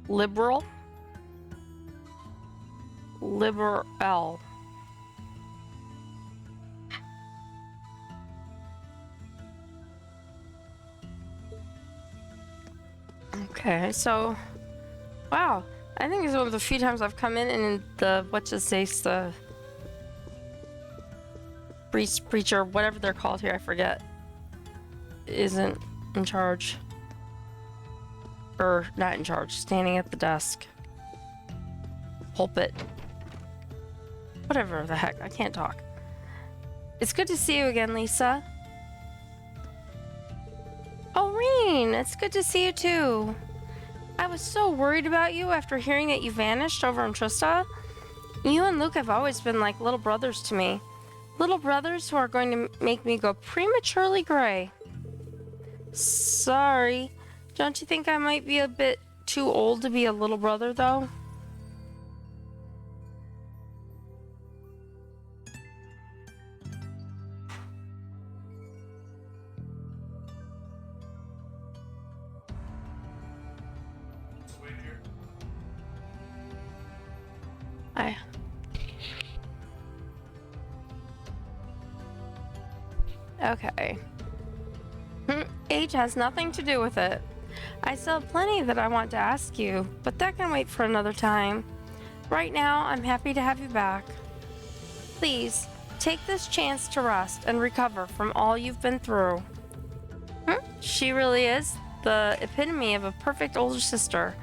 Liberal. Liberal. Okay, so, wow. I think it's one of the few times I've come in and the, the priest, preacher, whatever they're called here, I forget, isn't in charge. Or not in charge, standing at the desk. Pulpit. Whatever the heck, I can't talk. It's good to see you again, Lisa. Oh, Reen, it's good to see you too. I was so worried about you after hearing that you vanished over in Trista. You and Luke have always been like little brothers to me. Little brothers who are going to make me go prematurely gray. Sorry. Don't you think I might be a bit too old to be a little brother, though? Okay. Age has nothing to do with it. I still have plenty that I want to ask you, but that can wait for another time. Right now, I'm happy to have you back. Please, take this chance to rest and recover from all you've been through. She really is the epitome of a perfect older sister,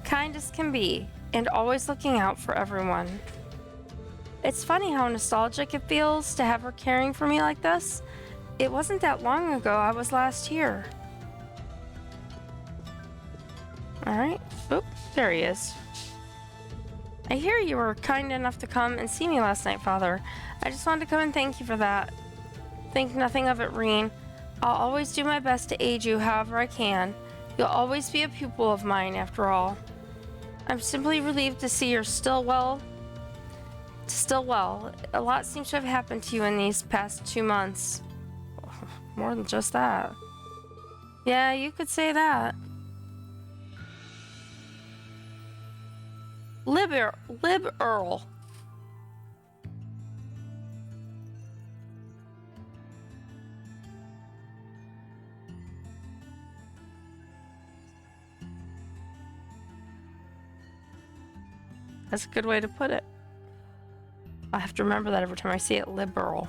kind as can be, and always looking out for everyone. It's funny how nostalgic it feels to have her caring for me like this. It wasn't that long ago I was last here. Alright. Oop, there he is. I hear you were kind enough to come and see me last night, Father. I just wanted to come and thank you for that. Think nothing of it, Reen. I'll always do my best to aid you however I can. You'll always be a pupil of mine, after all. I'm simply relieved to see you're still well. A lot seems to have happened to you in these past 2 months. More than just that. Yeah, you could say that. Liberal. That's a good way to put it. I have to remember that every time I see it. Liberal.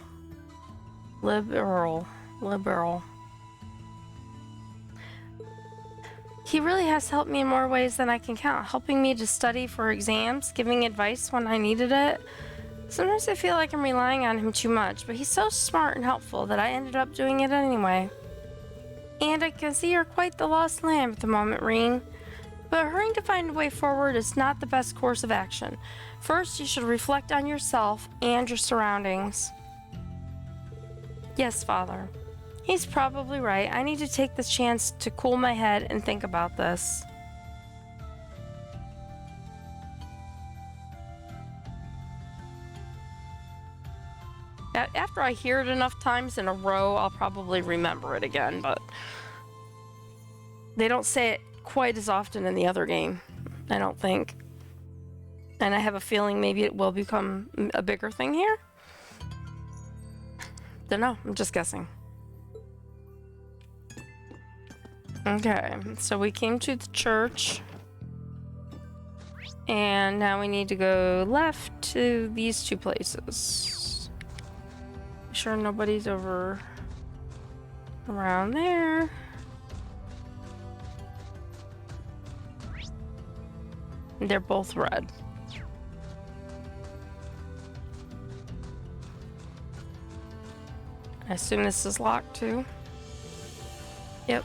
He really has helped me in more ways than I can count, helping me to study for exams, giving advice when I needed it. Sometimes I feel like I'm relying on him too much, but he's so smart and helpful that I ended up doing it anyway. And I can see you're quite the lost lamb at the moment, Reen. But hurrying to find a way forward is not the best course of action. First, you should reflect on yourself and your surroundings. Yes, Father. He's probably right. I need to take this chance to cool my head and think about this. After I hear it enough times in a row, I'll probably remember it again, but they don't say it quite as often in the other game, I don't think. And I have a feeling maybe it will become a bigger thing here. Don't know, I'm just guessing. Okay, so we came to the church. And now we need to go left to these 2 places. Sure nobody's over around there. They're both red. I assume this is locked too. Yep.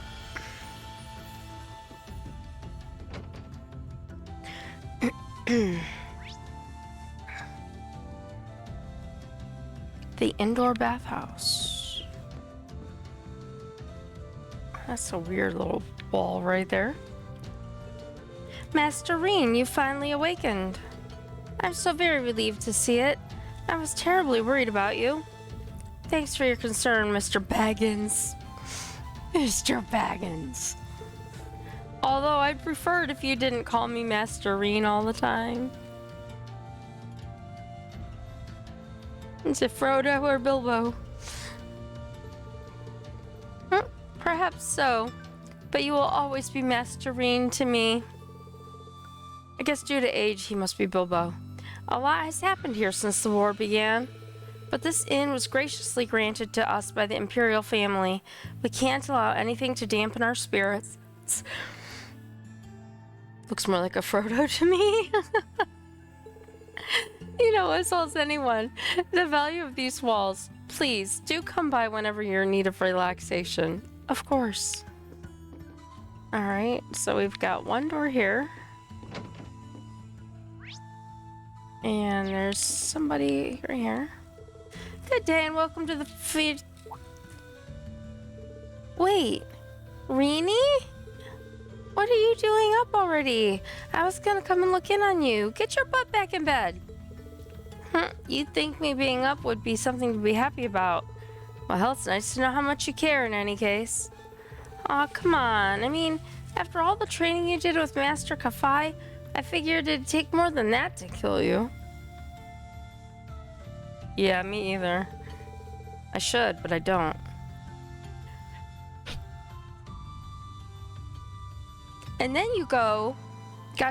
The indoor bathhouse. That's a weird little wall right there. Master Reen, you finally awakened. I'm so very relieved to see it. I was terribly worried about you. Thanks for your concern, Mr. Baggins. Mr. Baggins. Although I'd prefer it if you didn't call me Master Reen all the time. Is it Frodo or Bilbo? Perhaps so, but you will always be Master Reen to me. I guess due to age, he must be Bilbo. A lot has happened here since the war began, but this inn was graciously granted to us by the Imperial family. We can't allow anything to dampen our spirits. Looks more like a Frodo to me. You know, as well as anyone, the value of these walls. Please, do come by whenever you're in need of relaxation. Of course. Alright, so we've got one door here. And there's somebody right here. Good day and welcome to the feed. Wait, Reenie? What are you doing up already? I was gonna come and look in on you. Get your butt back in bed. You'd think me being up would be something to be happy about. Well, it's nice to know how much you care in any case. Aw, come on. I mean, after all the training you did with Master Kafai, I figured it'd take more than that to kill you. Yeah, me either. I should, but I don't. And then you got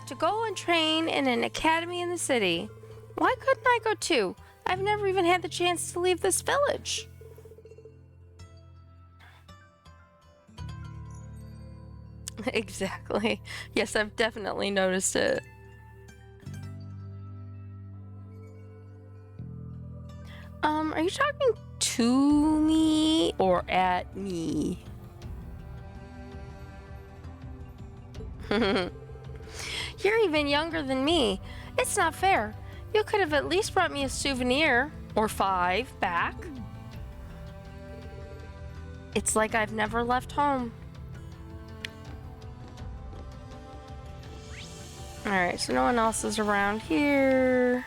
to go and train in an academy in the city. Why couldn't I go too? I've never even had the chance to leave this village. Exactly. Yes, I've definitely noticed it. Are you talking to me or at me? You're even younger than me. It's not fair. You could have at least brought me a souvenir or 5 back. It's like I've never left home. Alright, so no one else is around here.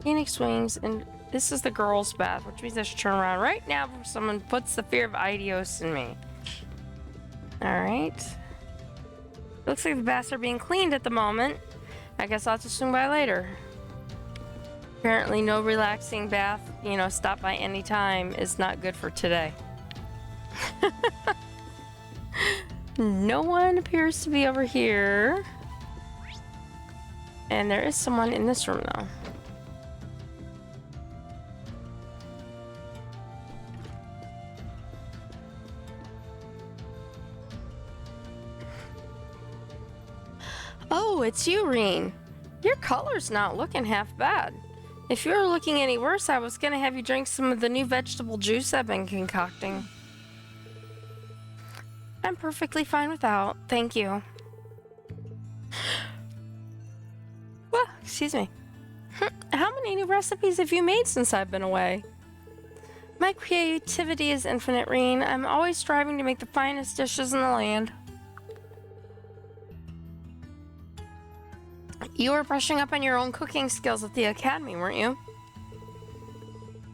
Phoenix wings, and this is the girls' bath, which means I should turn around right now before someone puts the fear of Idios in me. Alright. Looks like the baths are being cleaned at the moment. I guess I'll have to swing by later. Apparently no relaxing bath, stop by any time is not good for today. No one appears to be over here. And there is someone in this room though. Oh, it's you, Reen. Your color's not looking half bad. If you were looking any worse, I was gonna have you drink some of the new vegetable juice I've been concocting. I'm perfectly fine without, thank you. Well, excuse me. How many new recipes have you made since I've been away? My creativity is infinite, Reen. I'm always striving to make the finest dishes in the land. You were brushing up on your own cooking skills at the academy, weren't you?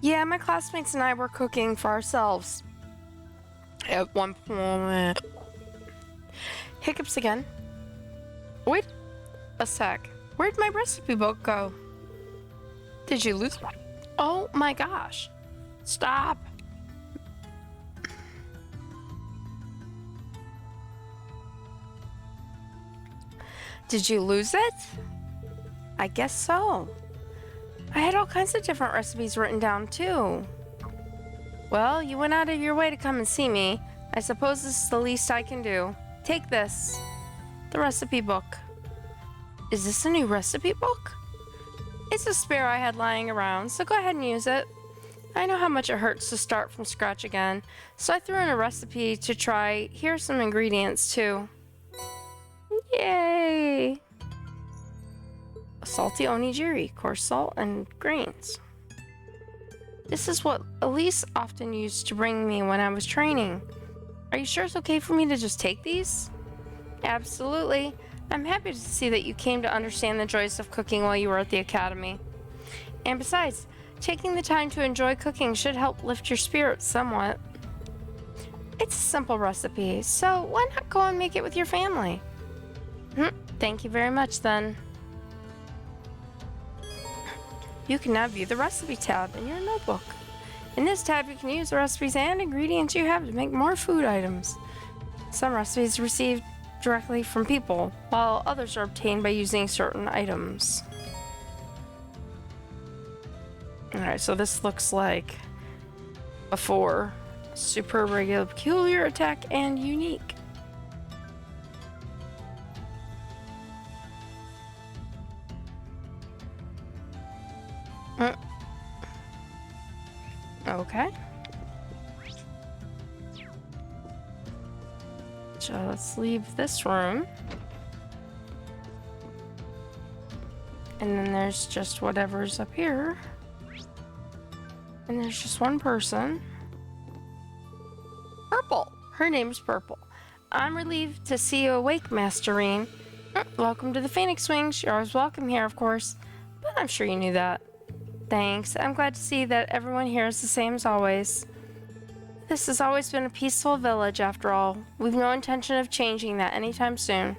Yeah, my classmates and I were cooking for ourselves. At one point... Hiccups again. Wait a sec. Where'd my recipe book go? Did you lose it? Oh my gosh. Stop. Did you lose it? I guess so. I had all kinds of different recipes written down too. Well, you went out of your way to come and see me. I suppose this is the least I can do. Take this. The recipe book. Is this a new recipe book? It's a spare I had lying around, so go ahead and use it. I know how much it hurts to start from scratch again, so I threw in a recipe to try. Here's some ingredients too. Yay! A salty onigiri, coarse salt, and grains. This is what Elise often used to bring me when I was training. Are you sure it's okay for me to just take these? Absolutely. I'm happy to see that you came to understand the joys of cooking while you were at the academy. And besides, taking the time to enjoy cooking should help lift your spirits somewhat. It's a simple recipe, so why not go and make it with your family? Thank you very much, then. You can now view the recipe tab in your notebook. In this tab, you can use the recipes and ingredients you have to make more food items. Some recipes are received directly from people, while others are obtained by using certain items. Alright, so this looks like before. Superb, regular, peculiar, attack, and unique. Okay. So let's leave this room. And then there's just whatever's up here. And there's just one person. Purple! Her name's Purple. I'm relieved to see you awake, Masterine. Welcome to the Phoenix Wings. You're always welcome here, of course. But I'm sure you knew that. Thanks. I'm glad to see that everyone here is the same as always. This has always been a peaceful village, after all. We've no intention of changing that anytime soon.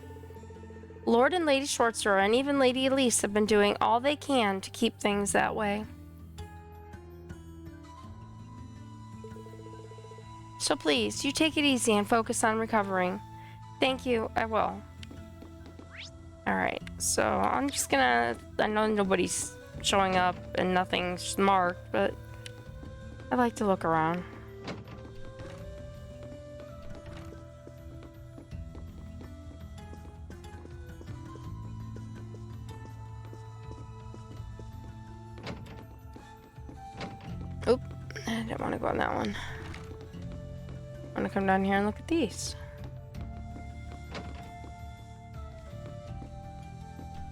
Lord and Lady Schwarzer and even Lady Elise have been doing all they can to keep things that way. So please, you take it easy and focus on recovering. Thank you, I will. Alright, so I'm just gonna... I know nobody's showing up and nothing's marked, but I like to look around. Oop, I didn't want to go on that one. I want to come down here and look at these.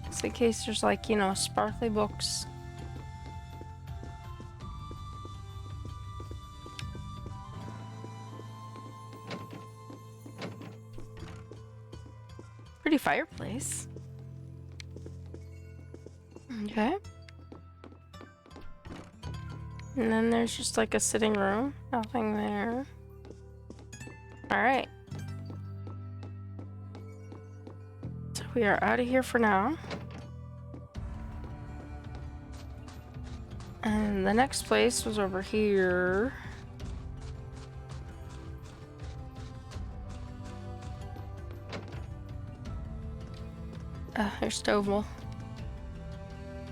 Just in case there's like, you know, sparkly books. Pretty fireplace. Okay. And then there's just like a sitting room. Nothing there. Alright. So we are out of here for now. And the next place was over here. Here's Stovall.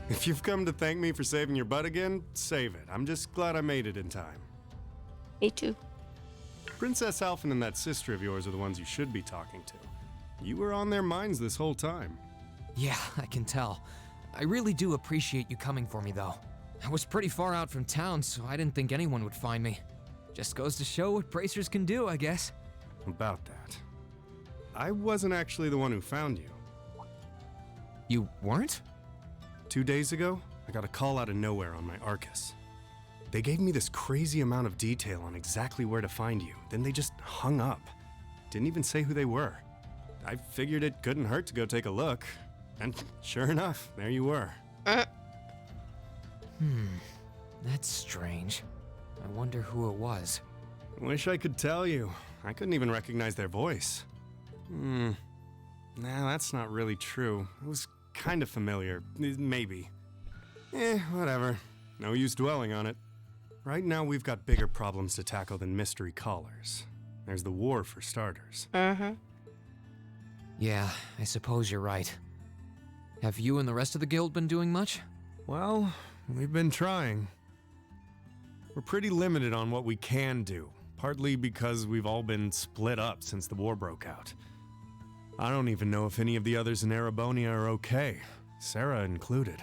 If you've come to thank me for saving your butt again, save it. I'm just glad I made it in time. Me too. Princess Alphen and that sister of yours are the ones you should be talking to. You were on their minds this whole time. Yeah, I can tell. I really do appreciate you coming for me, though. I was pretty far out from town, so I didn't think anyone would find me. Just goes to show what bracers can do, I guess. About that. I wasn't actually the one who found you. You weren't? 2 days ago, I got a call out of nowhere on my Arcus. They gave me this crazy amount of detail on exactly where to find you, then they just hung up. Didn't even say who they were. I figured it couldn't hurt to go take a look. And sure enough, there you were. That's strange. I wonder who it was. Wish I could tell you. I couldn't even recognize their voice. Nah, that's not really true. It was kind of familiar, maybe. Whatever. No use dwelling on it. Right now we've got bigger problems to tackle than mystery callers. There's the war for starters. Yeah, I suppose you're right. Have you and the rest of the guild been doing much? Well, we've been trying. We're pretty limited on what we can do, partly because we've all been split up since the war broke out. I don't even know if any of the others in Erebonia are okay, Sarah included.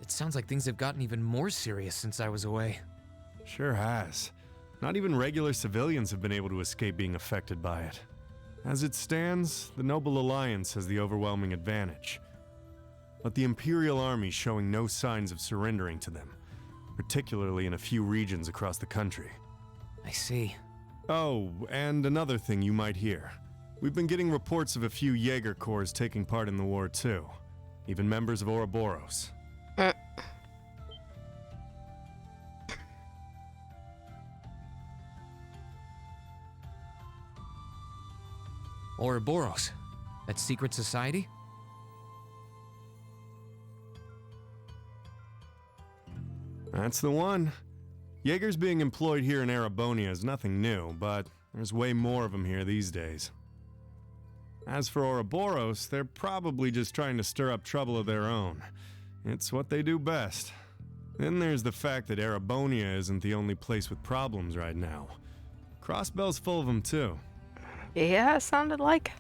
It sounds like things have gotten even more serious since I was away. Sure has. Not even regular civilians have been able to escape being affected by it. As it stands, the Noble Alliance has the overwhelming advantage. But the Imperial Army's showing no signs of surrendering to them, particularly in a few regions across the country. I see. Oh, and another thing you might hear. We've been getting reports of a few Jaeger Corps taking part in the war too. Even members of Ouroboros. Ouroboros? That secret society? That's the one. Jaegers being employed here in Erebonia is nothing new, but there's way more of them here these days. As for Ouroboros, they're probably just trying to stir up trouble of their own. It's what they do best. Then there's the fact that Erebonia isn't the only place with problems right now. Crossbell's full of them too. Yeah, it sounded like.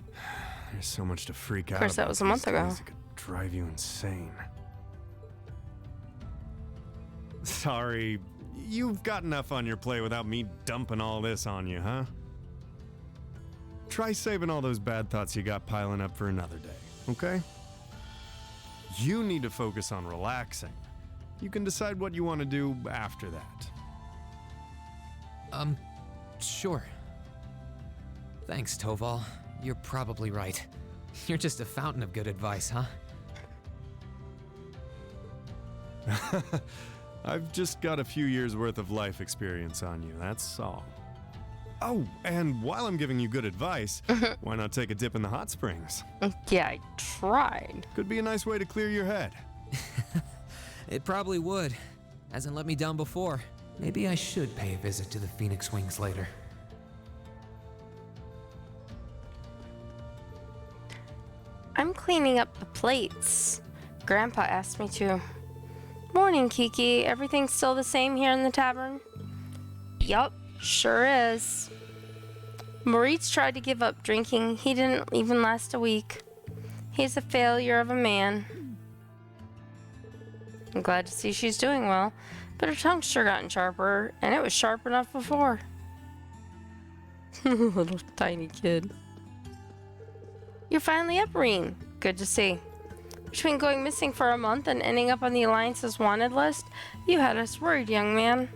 There's so much to freak out. Of course, that was a month ago. It could drive you insane. Sorry, you've got enough on your plate without me dumping all this on you, huh? Try saving all those bad thoughts you got piling up for another day, okay? You need to focus on relaxing. You can decide what you want to do after that. Sure. Thanks, Toval. You're probably right. You're just a fountain of good advice, huh? I've just got a few years worth of life experience on you, that's all. Oh, and while I'm giving you good advice, why not take a dip in the hot springs? Yeah, I tried. Could be a nice way to clear your head. It probably would. Hasn't let me down before. Maybe I should pay a visit to the Phoenix Wings later. I'm cleaning up the plates. Grandpa asked me to. Morning, Kiki. Everything's still the same here in the tavern? Yup, sure is. Moritz tried to give up drinking. He didn't even last a week. He's a failure of a man. I'm glad to see she's doing well, but her tongue's sure gotten sharper, and it was sharp enough before. Little tiny kid. You're finally up, Reen. Good to see. Between going missing for a month and ending up on the Alliance's wanted list, you had us worried, young man.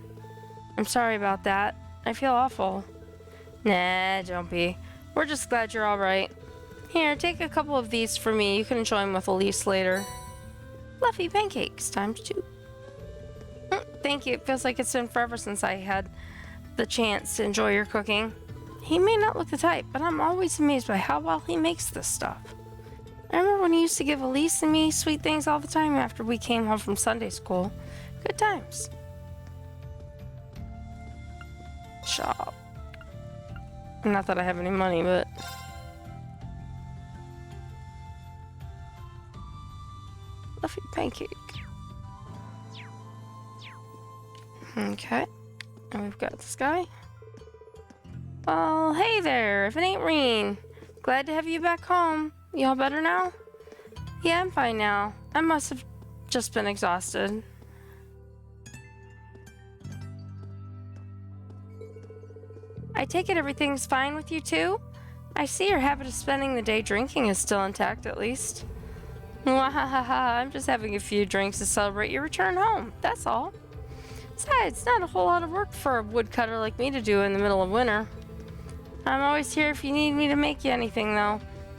I'm sorry about that. I feel awful. Nah, don't be. We're just glad you're alright. Here, take a couple of these for me. You can enjoy them with Elise later. Fluffy pancakes, times 2. Thank you. It feels like it's been forever since I had the chance to enjoy your cooking. He may not look the type, but I'm always amazed by how well he makes this stuff. I remember when he used to give Elise and me sweet things all the time after we came home from Sunday school. Good times. Shop. Not that I have any money, but... Fluffy pancake. Okay. And we've got this guy. Well, hey there, if it ain't Reen. Glad to have you back home. Y'all better now? Yeah, I'm fine now. I must have just been exhausted. I take it everything's fine with you too? I see your habit of spending the day drinking is still intact at least. Wahahaha, I'm just having a few drinks to celebrate your return home, that's all. Besides, it's not a whole lot of work for a woodcutter like me to do in the middle of winter. I'm always here if you need me to make you anything though.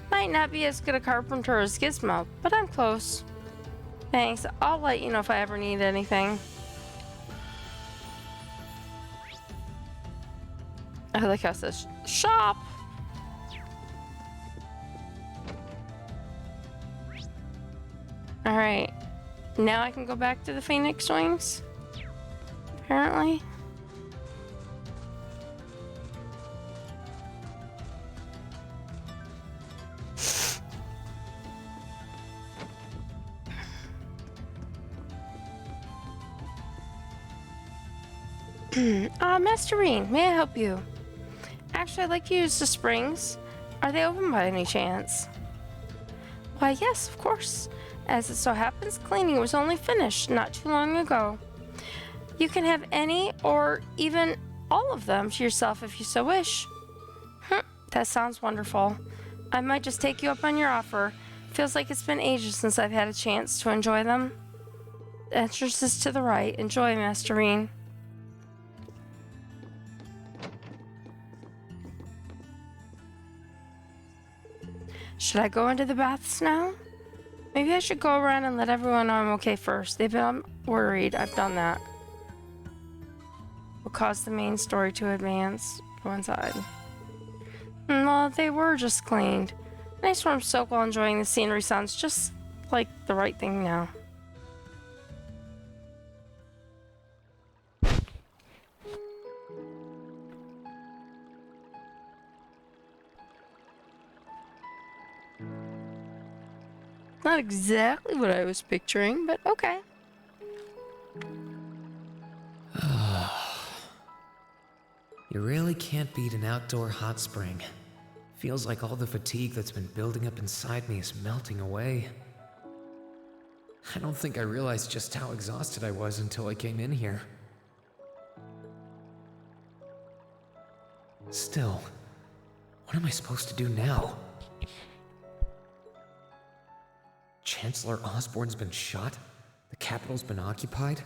Might not be as good a carpenter as Gizmo, but I'm close. Thanks, I'll let you know if I ever need anything. I like how it says shop. Alright, now I can go back to the Phoenix Wings, apparently. Master Reen, may I help you? Actually, I'd like to use the springs. Are they open by any chance? Why, yes, of course. As it so happens, cleaning was only finished not too long ago. You can have any or even all of them to yourself if you so wish. That sounds wonderful. I might just take you up on your offer. Feels like it's been ages since I've had a chance to enjoy them. The entrance is to the right. Enjoy, Masterine. Should I go into the baths now? Maybe I should go around and let everyone know I'm okay first. They've been worried. I've done that. Will cause the main story to advance. Go inside. Well, they were just cleaned. Nice warm soak while enjoying the scenery sounds just like the right thing now. Not exactly what I was picturing, but okay. You really can't beat an outdoor hot spring. Feels like all the fatigue that's been building up inside me is melting away. I don't think I realized just how exhausted I was until I came in here. Still, what am I supposed to do now? Chancellor Osborne's been shot, the capital's been occupied,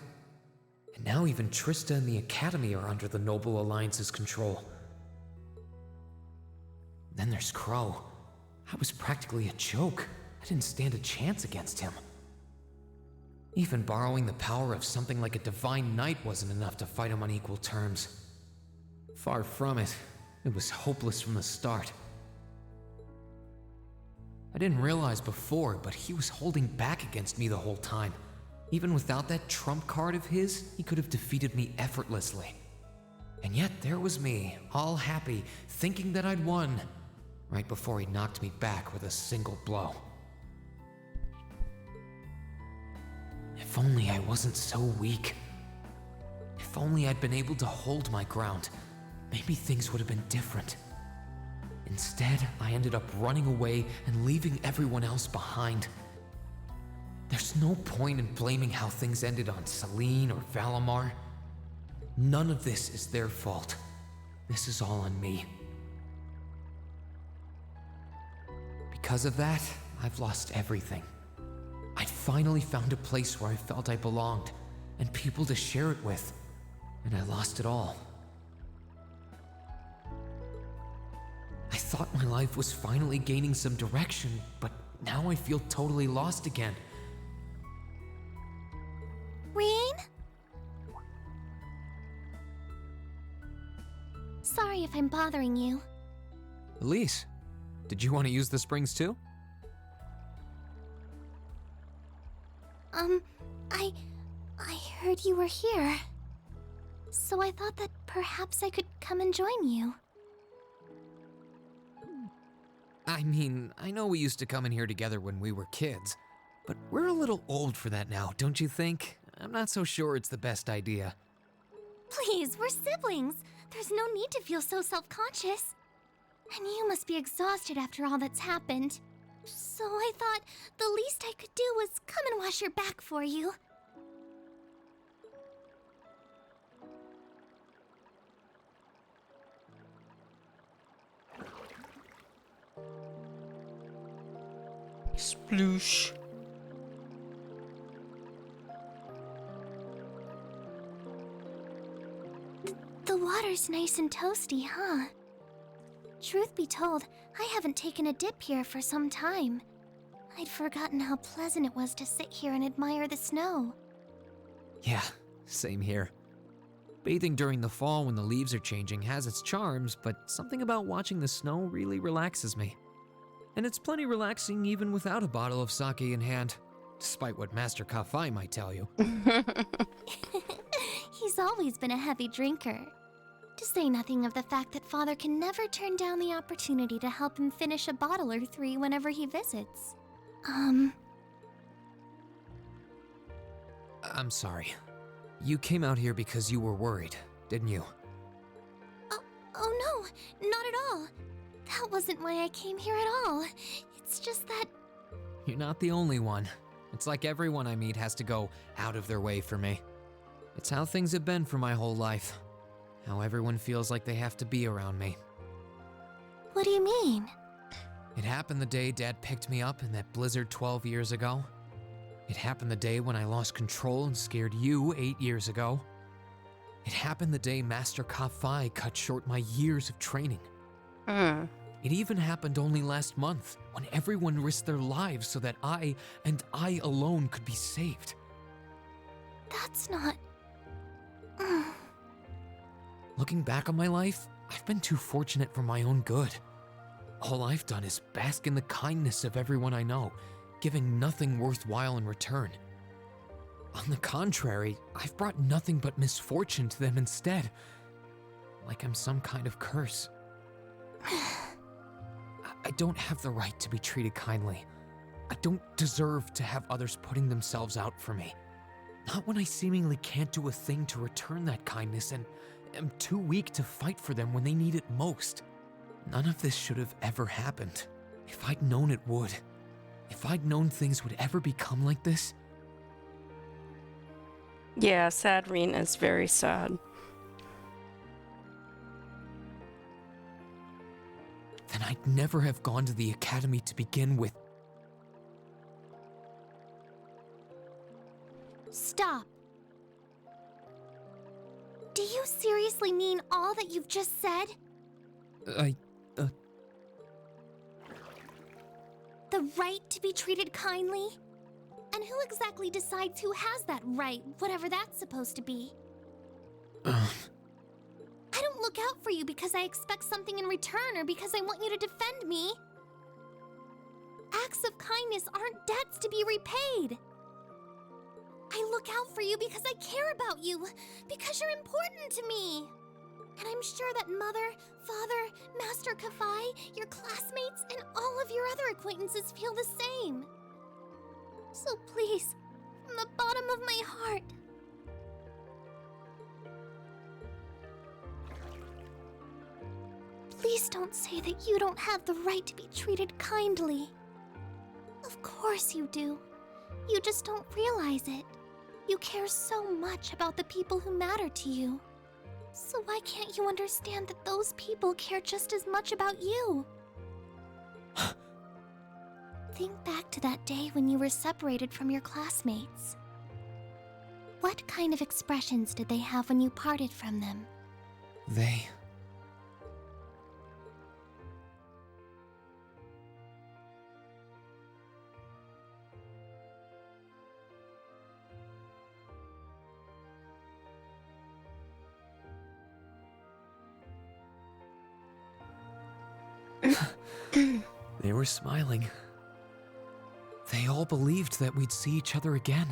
and now even Trista and the Academy are under the Noble Alliance's control. Then there's Crow. I was practically a joke. I didn't stand a chance against him. Even borrowing the power of something like a Divine Knight wasn't enough to fight him on equal terms. Far from it. It was hopeless from the start. I didn't realize before, but he was holding back against me the whole time. Even without that trump card of his, he could have defeated me effortlessly. And yet there was me, all happy, thinking that I'd won, right before he knocked me back with a single blow. If only I wasn't so weak. If only I'd been able to hold my ground, maybe things would have been different. Instead, I ended up running away and leaving everyone else behind. There's no point in blaming how things ended on Celine or Valimar. None of this is their fault. This is all on me. Because of that, I've lost everything. I'd finally found a place where I felt I belonged, and people to share it with, and I lost it all. I thought my life was finally gaining some direction, but now I feel totally lost again. Rain? Sorry if I'm bothering you. Elise, did you want to use the springs too? I heard you were here. So I thought that perhaps I could come and join you. I mean, I know we used to come in here together when we were kids, but we're a little old for that now, don't you think? I'm not so sure it's the best idea. Please, we're siblings. There's no need to feel so self-conscious. And you must be exhausted after all that's happened. So I thought the least I could do was come and wash your back for you. Sploosh. The water's nice and toasty, huh? Truth be told, I haven't taken a dip here for some time. I'd forgotten how pleasant it was to sit here and admire the snow. Yeah, same here. Bathing during the fall when the leaves are changing has its charms, but something about watching the snow really relaxes me. And it's plenty relaxing even without a bottle of sake in hand, despite what Master Kafai might tell you. He's always been a heavy drinker. To say nothing of the fact that Father can never turn down the opportunity to help him finish a bottle or three whenever he visits. I'm sorry. You came out here because you were worried, didn't you? Oh no, not at all. That wasn't why I came here at all. It's just that... You're not the only one. It's like everyone I meet has to go out of their way for me. It's how things have been for my whole life. How everyone feels like they have to be around me. What do you mean? It happened the day Dad picked me up in that blizzard 12 years ago. It happened the day when I lost control and scared you 8 years ago. It happened the day Master Ka-Fai cut short my years of training. It even happened only last month, when everyone risked their lives so that I, and I alone, could be saved. That's not... Looking back on my life, I've been too fortunate for my own good. All I've done is bask in the kindness of everyone I know, giving nothing worthwhile in return. On the contrary, I've brought nothing but misfortune to them instead. Like I'm some kind of curse. I don't have the right to be treated kindly. I don't deserve to have others putting themselves out for me. Not when I seemingly can't do a thing to return that kindness and am too weak to fight for them when they need it most. None of this should have ever happened. If I'd known it would. If I'd known things would ever become like this. Yeah, sad Reen is very sad. Then I'd never have gone to the academy to begin with. Stop. Do you seriously mean all that you've just said? The right to be treated kindly? And who exactly decides who has that right, whatever that's supposed to be? I don't look out for you because I expect something in return or because I want you to defend me. Acts of kindness aren't debts to be repaid. I look out for you because I care about you, because you're important to me. And I'm sure that Mother, Father, Master Ka-Fai, your classmates, and all of your other acquaintances feel the same. So please, from the bottom of my heart, please don't say that you don't have the right to be treated kindly. Of course you do. You just don't realize it. You care so much about the people who matter to you. So why can't you understand that those people care just as much about you? Think back to that day when you were separated from your classmates. What kind of expressions did they have when you parted from them? They... They were smiling. They all believed that we'd see each other again.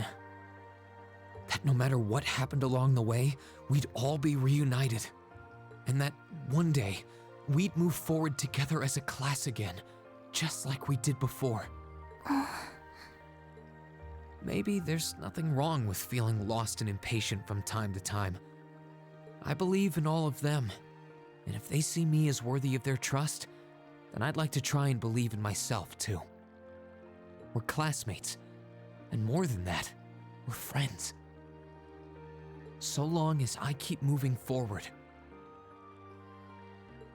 That no matter what happened along the way, we'd all be reunited. And that one day, we'd move forward together as a class again, just like we did before. Maybe there's nothing wrong with feeling lost and impatient from time to time. I believe in all of them, and if they see me as worthy of their trust, then I'd like to try and believe in myself too. We're classmates, and more than that, we're friends. So long as I keep moving forward,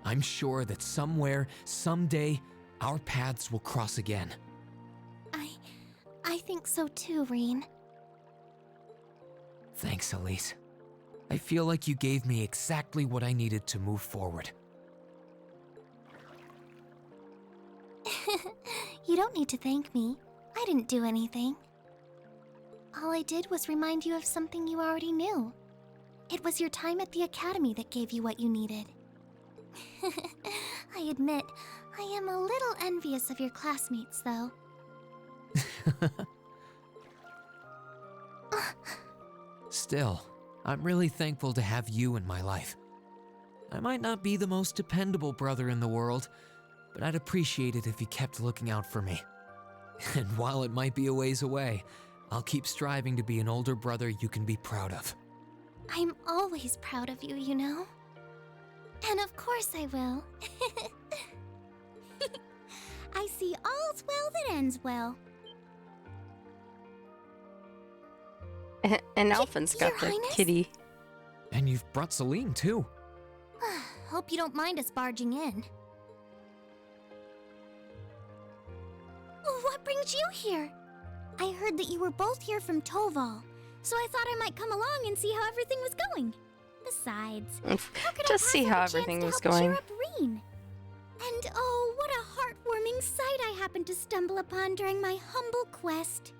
I'm sure that somewhere, someday, our paths will cross again. I think so too, Reen. Thanks, Elise. I feel like you gave me exactly what I needed to move forward. You don't need to thank me. I didn't do anything. All I did was remind you of something you already knew. It was your time at the academy that gave you what you needed. I admit, I am a little envious of your classmates, though. Still, I'm really thankful to have you in my life. I might not be the most dependable brother in the world, but I'd appreciate it if you kept looking out for me. And while it might be a ways away, I'll keep striving to be an older brother you can be proud of. I'm always proud of you, you know? And of course I will. I see all's well that ends well. And Alphin's got Your the Highness? kitty. And you've brought Celine, too. Hope you don't mind us barging in. What brings you here? I heard that you were both here from Toval, so I thought I might come along and see how everything was going. Besides, how could Just I see pass how up a chance everything to was help cheer going. up Reen? And oh, what a heartwarming sight I happened to stumble upon during my humble quest.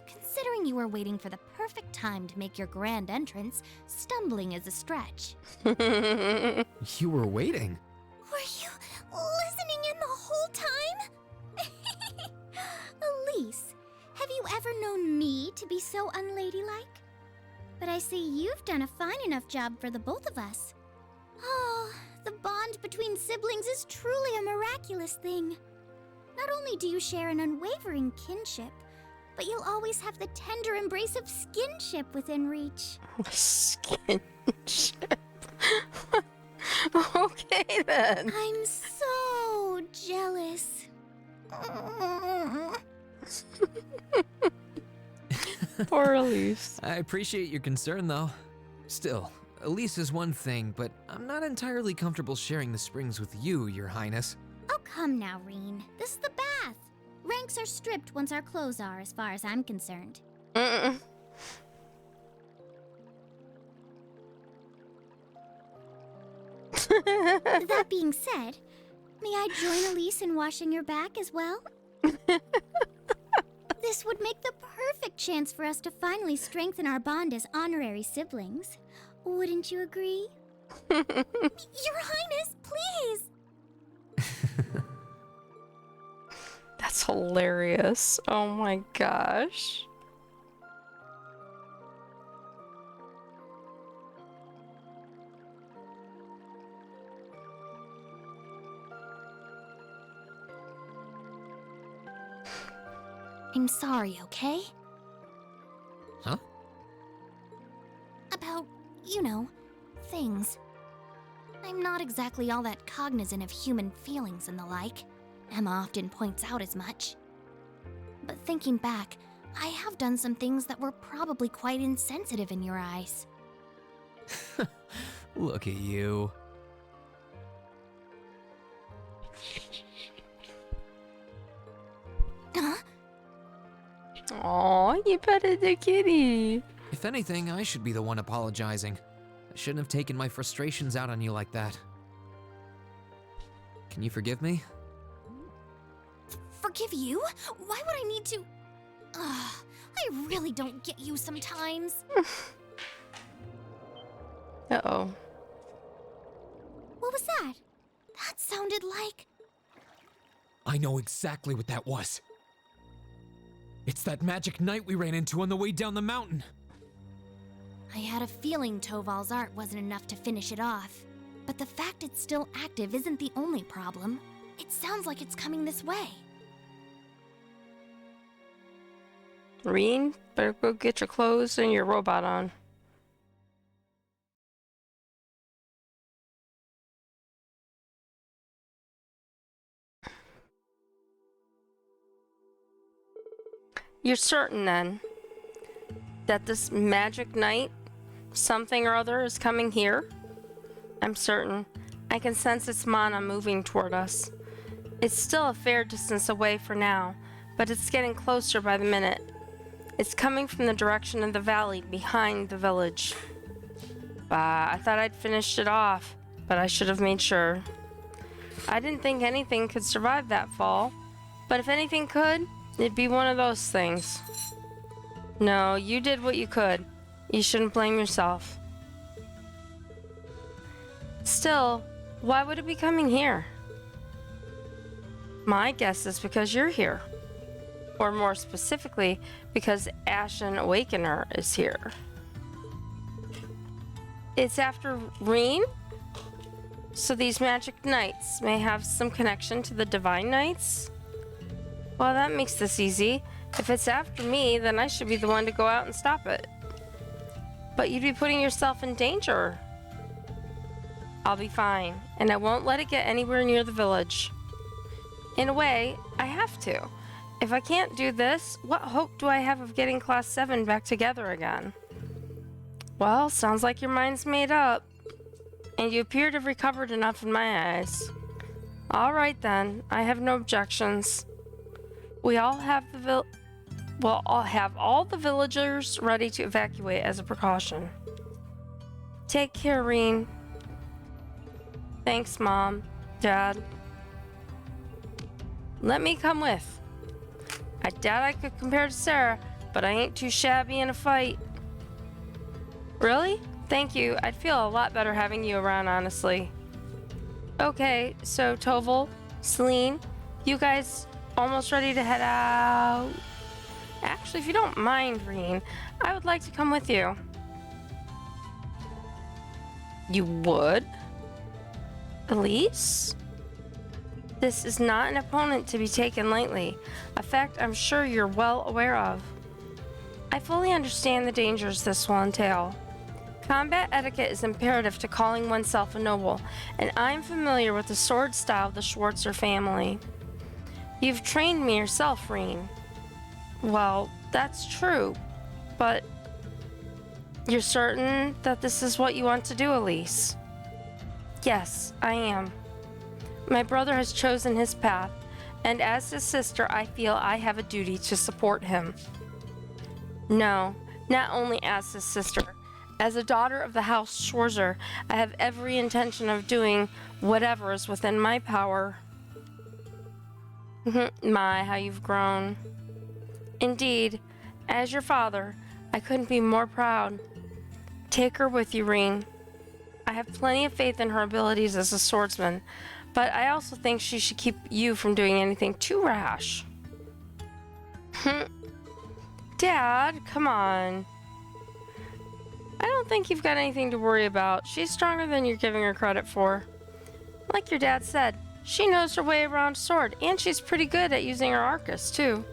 Considering you were waiting for the perfect time to make your grand entrance, stumbling is a stretch. You were waiting. Were you listening in the whole time? Elise, have you ever known me to be so unladylike? But I see you've done a fine enough job for the both of us. Oh, the bond between siblings is truly a miraculous thing. Not only do you share an unwavering kinship, but you'll always have the tender embrace of skinship within reach. Skinship. Okay then. I'm so jealous. Poor Elise. I appreciate your concern, though. Still, Elise is one thing, but I'm not entirely comfortable sharing the springs with you, Your Highness. Oh, come now, Reen. This is the bath. Ranks are stripped once our clothes are, as far as I'm concerned. That being said, may I join Elise in washing your back as well? This would make the perfect chance for us to finally strengthen our bond as honorary siblings. Wouldn't you agree? Your Highness, please! That's hilarious. Oh my gosh. I'm sorry, okay? Huh? About, you know, things. I'm not exactly all that cognizant of human feelings and the like. Emma often points out as much. But thinking back, I have done some things that were probably quite insensitive in your eyes. Look at you. Huh? Aw, you petted the kitty. If anything, I should be the one apologizing. I shouldn't have taken my frustrations out on you like that. Can you forgive me? Forgive you? Why would I need to? Ugh, I really don't get you sometimes. Uh-oh. What was that? That sounded like... I know exactly what that was. It's that magic knight we ran into on the way down the mountain. I had a feeling Toval's art wasn't enough to finish it off. But the fact it's still active isn't the only problem. It sounds like it's coming this way. Reen, better go get your clothes and your robot on. You're certain then that this magic knight, something or other, is coming here? I'm certain. I can sense its mana moving toward us. It's still a fair distance away for now, but it's getting closer by the minute. It's coming from the direction of the valley behind the village. I thought I'd finished it off, but I should have made sure. I didn't think anything could survive that fall, but if anything could, it'd be one of those things. No, you did what you could. You shouldn't blame yourself. Still, why would it be coming here? My guess is because you're here. Or more specifically, because Ashen Awakener is here. It's after Reen? So these magic knights may have some connection to the divine knights? Well, that makes this easy. If it's after me, then I should be the one to go out and stop it. But you'd be putting yourself in danger. I'll be fine, and I won't let it get anywhere near the village. In a way, I have to. If I can't do this, what hope do I have of getting Class 7 back together again? Well, sounds like your mind's made up. And you appear to have recovered enough in my eyes. Alright then, I have no objections. We'll have all the villagers ready to evacuate as a precaution. Take care, Reen. Thanks, Mom, Dad. Let me come with. I doubt I could compare to Sarah, but I ain't too shabby in a fight. Really? Thank you. I'd feel a lot better having you around, honestly. Okay, so Toval, Celine, you guys almost ready to head out? Actually, if you don't mind, Reen, I would like to come with you. You would? Elise? This is not an opponent to be taken lightly, a fact I'm sure you're well aware of. I fully understand the dangers this will entail. Combat etiquette is imperative to calling oneself a noble, and I'm familiar with the sword style of the Schwarzer family. You've trained me yourself, Reen. Well, that's true, but you're certain that this is what you want to do, Elise? Yes, I am. My brother has chosen his path, and as his sister, I feel I have a duty to support him. No, not only as his sister. As a daughter of the House Schwarzer, I have every intention of doing whatever is within my power. My, how you've grown. Indeed, as your father, I couldn't be more proud. Take her with you, Reen. I have plenty of faith in her abilities as a swordsman, but I also think she should keep you from doing anything too rash. Dad, come on. I don't think you've got anything to worry about. She's stronger than you're giving her credit for. Like your dad said, she knows her way around a sword, and she's pretty good at using her Arcus, too.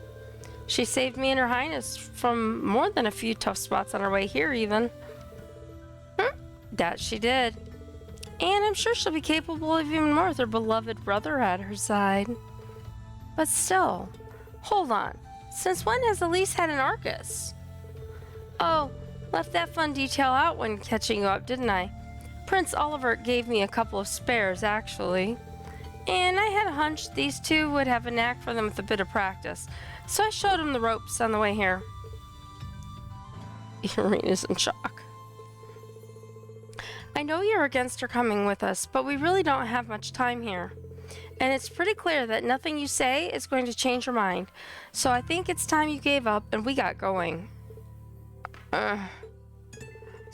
She saved me and her highness from more than a few tough spots on her way here, even. That she did. And I'm sure she'll be capable of even more with her beloved brother at her side. But still, hold on. Since when has Elise had an Arcus? Oh, left that fun detail out when catching you up, didn't I? Prince Oliver gave me a couple of spares, actually. And I had a hunch these two would have a knack for them with a bit of practice. So I showed them the ropes on the way here. Irina's in shock. I know you're against her coming with us, but we really don't have much time here. And it's pretty clear that nothing you say is going to change her mind. So I think it's time you gave up and we got going.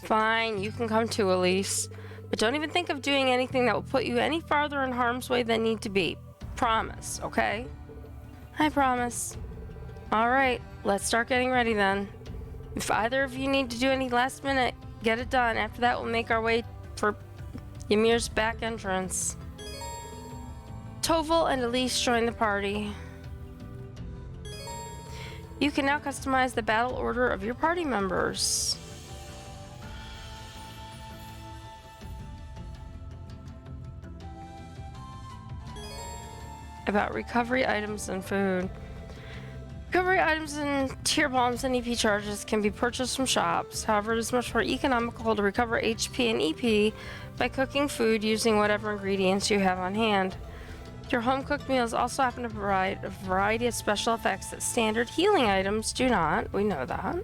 Fine, you can come too, Elise. But don't even think of doing anything that will put you any farther in harm's way than need to be. Promise, okay? I promise. Alright, let's start getting ready then. If either of you need to do any last minute, get it done. After that, we'll make our way for Ymir's back entrance. Toval and Elise join the party. You can now customize the battle order of your party members. About recovery items and food. Recovery items and tier bombs and EP charges can be purchased from shops. However, it is much more economical to recover HP and EP by cooking food using whatever ingredients you have on hand. Your home-cooked meals also happen to provide a variety of special effects that standard healing items do not. We know that.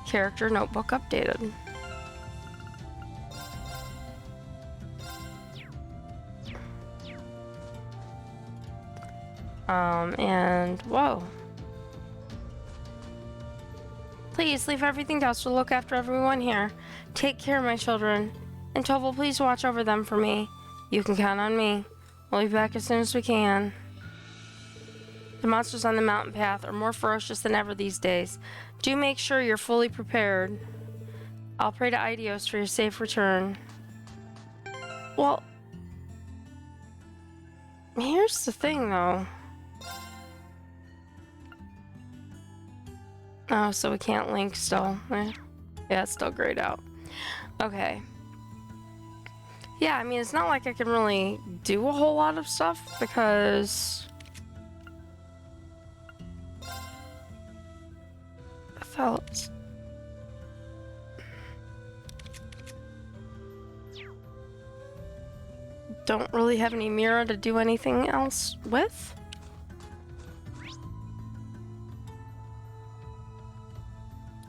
Character notebook updated. And whoa. Please leave everything else to look after everyone here. Take care, my children. And Toval, please watch over them for me. You can count on me. We'll be back as soon as we can. The monsters on the mountain path are more ferocious than ever these days. Do make sure you're fully prepared. I'll pray to Idios for your safe return. Well, here's the thing, though. Oh, so we can't link still. Yeah, it's still grayed out. Okay. Yeah, I mean, it's not like I can really do a whole lot of stuff because else? Don't really have any mirror to do anything else with.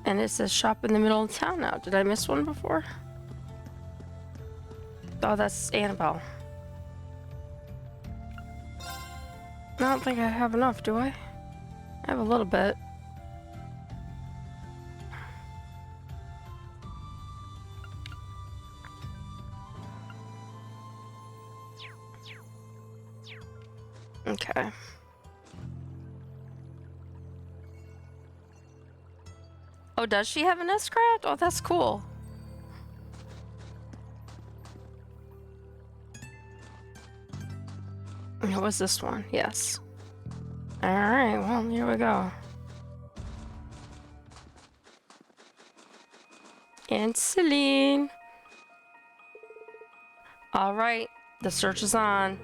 And it says shop in the middle of town now. Did I miss one before? Oh, that's Annabelle. I don't think I have enough, do I? I have a little bit. Okay. Oh, does she have an S-Crat? Oh, that's cool. What was this one? Yes. Alright, well, here we go. And Celine. Alright, the search is on.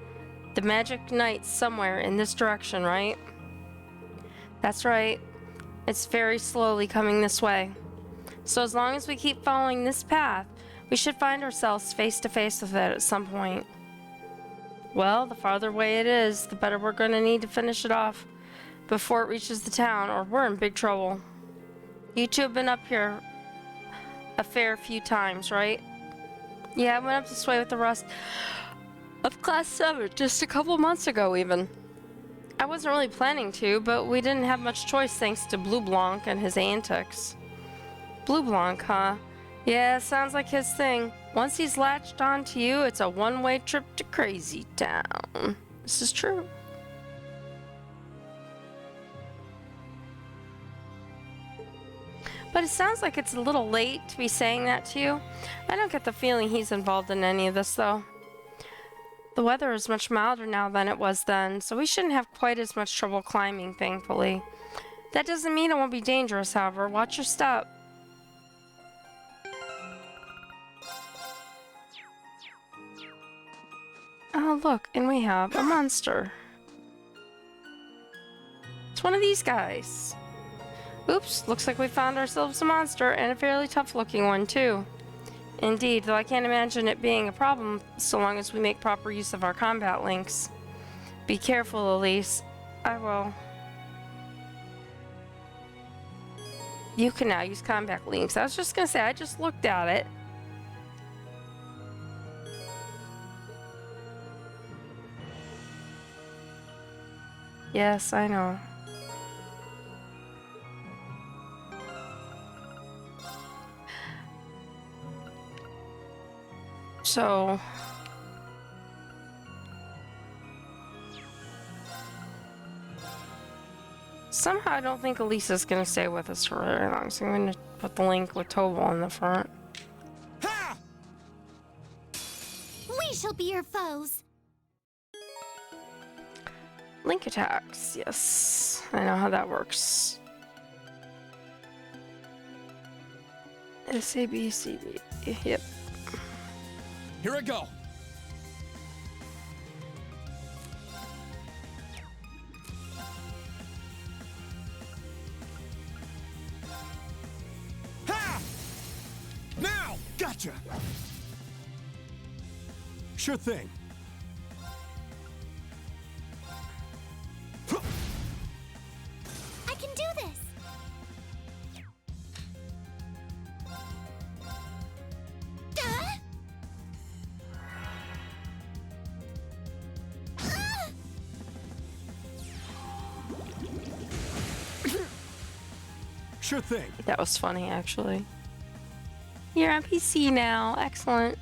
The magic knight's somewhere in this direction, right? That's right. It's very slowly coming this way. So as long as we keep following this path, we should find ourselves face to face with it at some point. Well, the farther away it is, the better we're going to need to finish it off before it reaches the town, or we're in big trouble. You two have been up here a fair few times, right? Yeah, I went up this way with the rest of Class 7 just a couple months ago, even. I wasn't really planning to, but we didn't have much choice thanks to Blue Blanc and his antics. Blue Blanc, huh? Yeah, sounds like his thing. Once he's latched onto you, it's a one-way trip to Crazy Town. This is true. But it sounds like it's a little late to be saying that to you. I don't get the feeling he's involved in any of this, though. The weather is much milder now than it was then, so we shouldn't have quite as much trouble climbing, thankfully. That doesn't mean it won't be dangerous, however. Watch your step. Oh, look, and we have a monster. It's one of these guys. Oops, looks like we found ourselves a monster, and a fairly tough-looking one, too. Indeed, though I can't imagine it being a problem so long as we make proper use of our combat links. Be careful, Elise. I will. You can now use combat links. I was just gonna say, I just looked at it. Yes, I know. So somehow I don't think Elisa's gonna stay with us for very long, so I'm gonna put the link with Tobal on the front. We shall be your foes. Link attacks, yes. I know how that works. SABCB, yep. Here I go. Ha! Now! Gotcha! Sure thing. I can do this. Sure thing. That was funny, actually. You're on PC now. Excellent.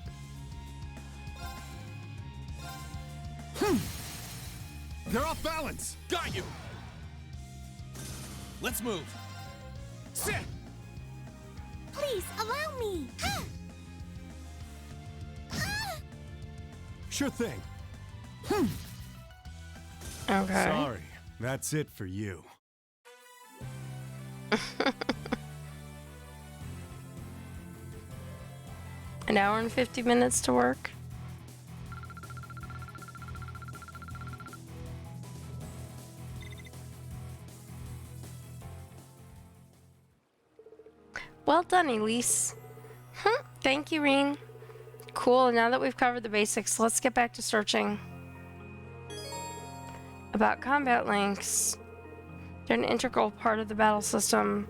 They're off balance. Got you. Let's move. Sit. Please allow me. Sure thing. Okay. Sorry, that's it for you. An hour and 50 minutes to work. Well done, Elise. Thank you, Reen. Cool, now that we've covered the basics, let's get back to searching. About combat links. They're an integral part of the battle system.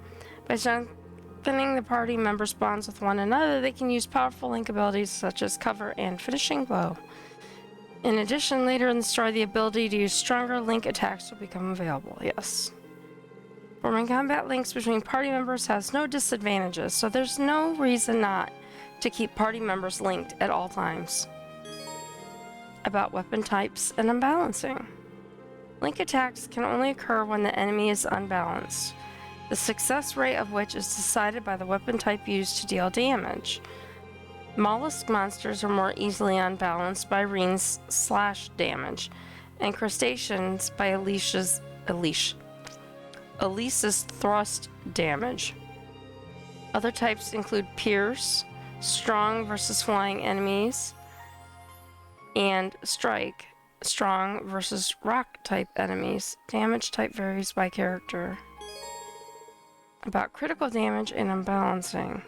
By strengthening the party members' bonds with one another, they can use powerful link abilities such as cover and finishing blow. In addition, later in the story, the ability to use stronger link attacks will become available. Yes. Forming combat links between party members has no disadvantages, so there's no reason not to keep party members linked at all times. About weapon types and unbalancing. Link attacks can only occur when the enemy is unbalanced, the success rate of which is decided by the weapon type used to deal damage. Mollusk monsters are more easily unbalanced by Reen's slash damage, and crustaceans by Elise's thrust damage. Other types include pierce, strong versus flying enemies, and strike, strong versus rock type enemies. Damage type varies by character. About critical damage and unbalancing.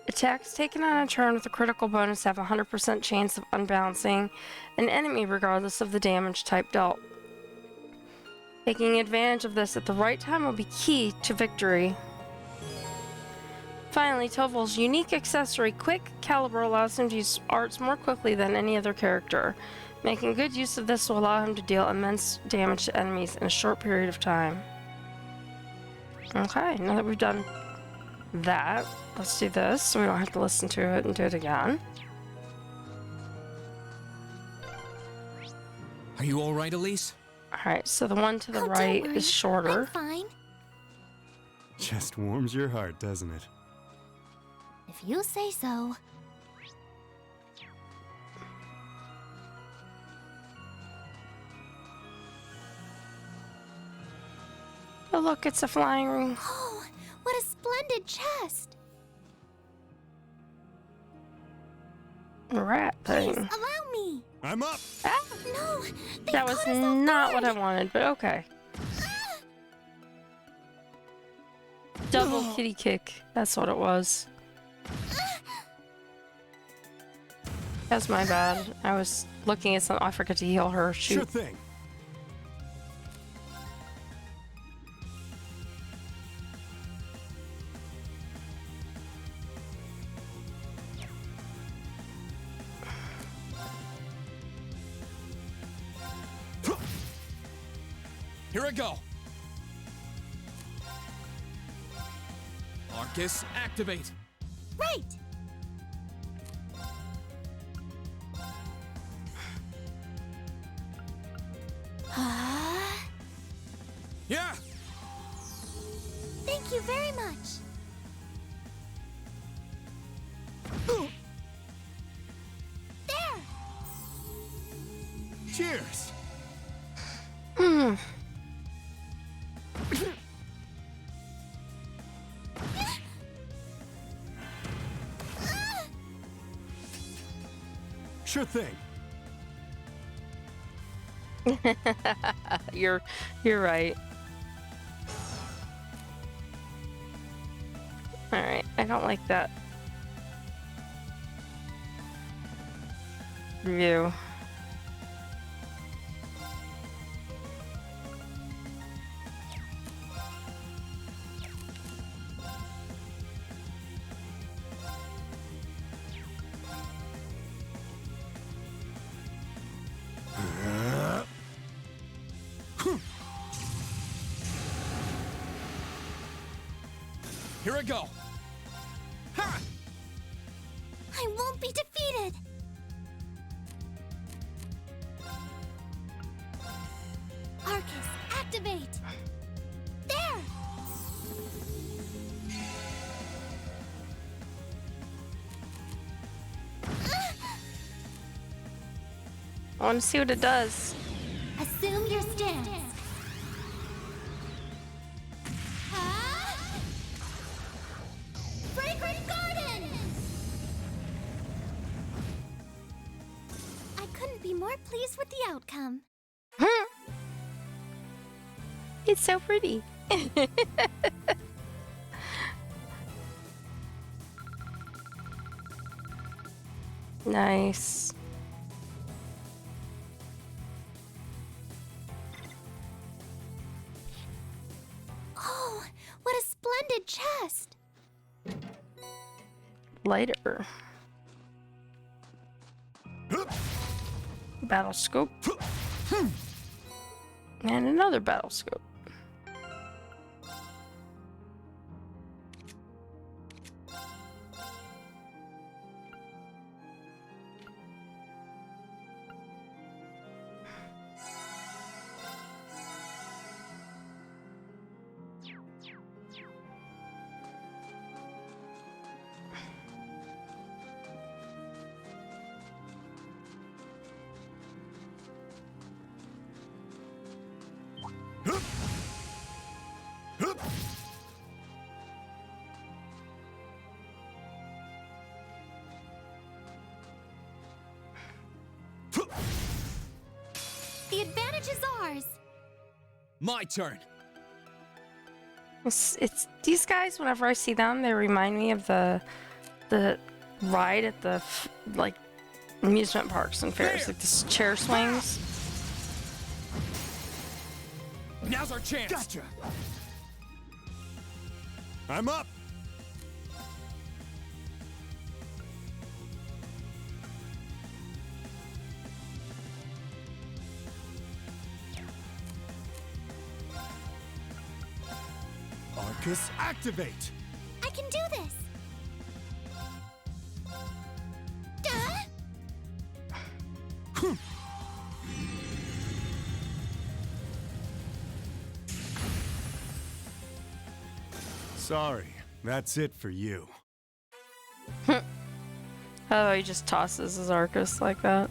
Attacks taken on a turn with a critical bonus have a 100% chance of unbalancing an enemy regardless of the damage type dealt. Taking advantage of this at the right time will be key to victory. Finally, Toval's unique accessory, Quick Caliber, allows him to use arts more quickly than any other character. Making good use of this will allow him to deal immense damage to enemies in a short period of time. Okay, now that we've done that, let's do this so we don't have to listen to it and do it again. Are you alright, Elise? Alright, so the one to the right is shorter. I'm fine. Just warms your heart, doesn't it? If you say so. Oh look, it's a flying ring. Oh, what a splendid chest! Rat thing. Please, allow me! I'm up! Ah! No! That was not what I wanted, but okay. Double kitty kick. That's what it was. That's my bad. I was looking at something. I forgot to heal her. Shoot. Sure thing. Here I go. Arcus, activate. Right! Yeah! Thank you very much. There! Cheers! Sure thing. You're right. Alright, I don't like that view. Here I go. Ha! I won't be defeated! Arcus, activate! There! I want to see what it does. Assume your stance. Fragrant Garden! I couldn't be more pleased with the outcome. It's so pretty. Nice. Oh, what a splendid chest! Lighter. Battle scope. And another battle scope. The advantage is ours! My turn. It's these guys. Whenever I see them, they remind me of the ride at the like amusement parks and fairs, like the chair swings. Now's our chance. Gotcha. I'm up. Arcus, activate! I can do this! Sorry, that's it for you. Oh, he just tosses his Arcus like that.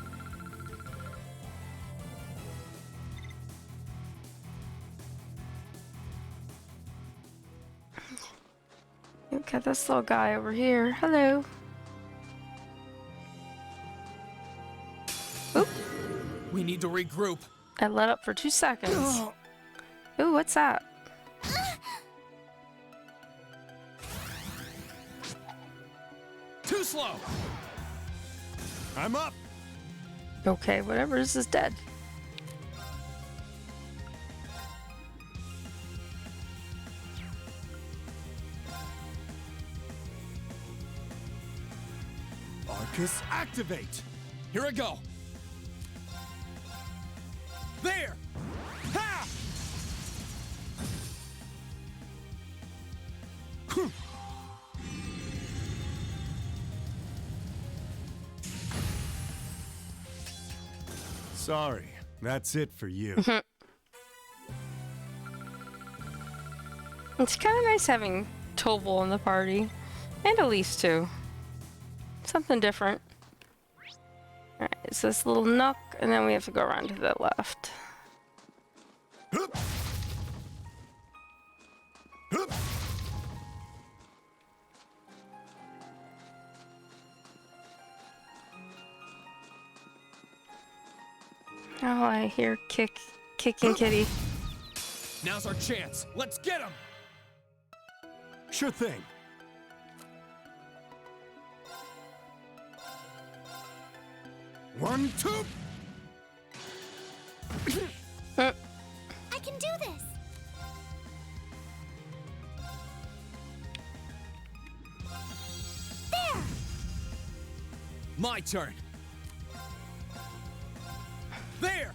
Look at this little guy over here. Hello. Oop. We need to regroup. I let up for 2 seconds. Ooh, what's that? Too slow. I'm up. Okay, whatever. This is dead. Arcus, activate! Here I go. There. Ha! Sorry, that's it for you. It's kind of nice having Toval in the party. And Elise, too. Something different. Alright, it's this little nook, and then we have to go around to the left. Oh, I hear kicking kitty. Now's our chance. Let's get him. Sure thing. One, two. I can do this! There! My turn. There.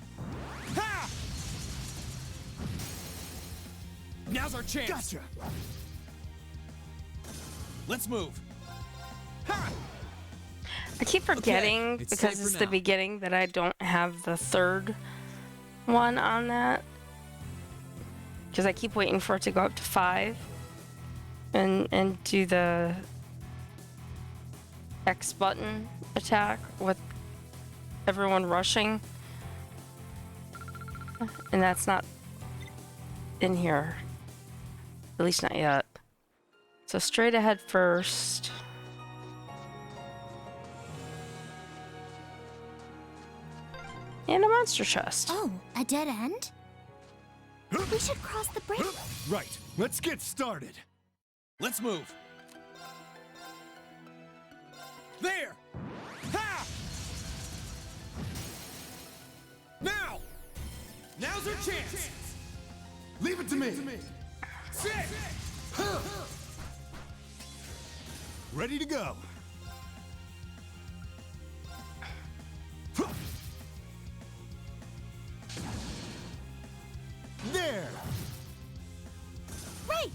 Ha! Now's our chance. Gotcha. Let's move. Ha! I keep forgetting it's because safe it's for the now. beginning that I don't have the third one on that. Because I keep waiting for it to go up to 5 and do the X button attack with everyone rushing. And that's not in here. At least not yet. So straight ahead first. And a monster chest. Oh, a dead end? We should cross the bridge. Right, let's get started. Let's move. There. Ha! Now's our chance! Leave it to me! Sit! Ready to go. There! Great!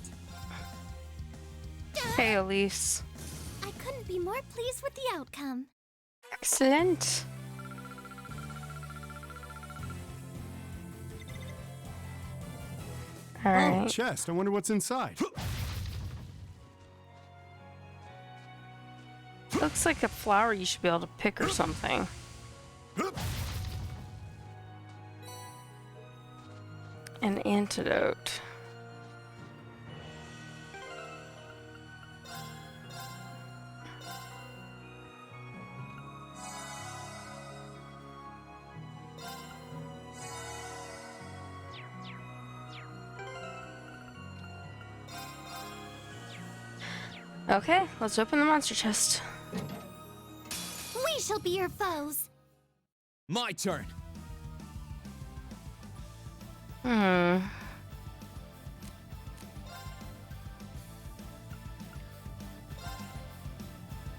Hey, Elise. I couldn't be more pleased with the outcome. Excellent. All right. Oh, chest. I wonder what's inside. Looks like a flower you should be able to pick or something. An antidote. Okay, let's open the monster chest. We shall be your foes. My turn.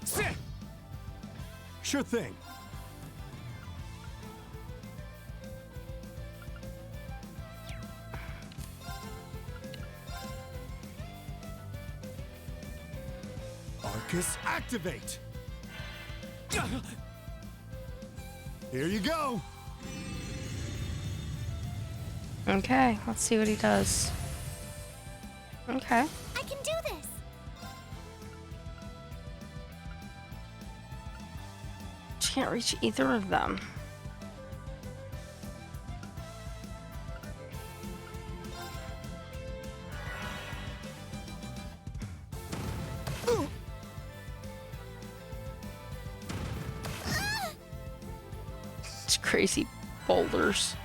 Sit! Sure thing. Arcus, activate! Here you go! Okay, let's see what he does. Okay. I can do this. She can't reach either of them. It's crazy boulders.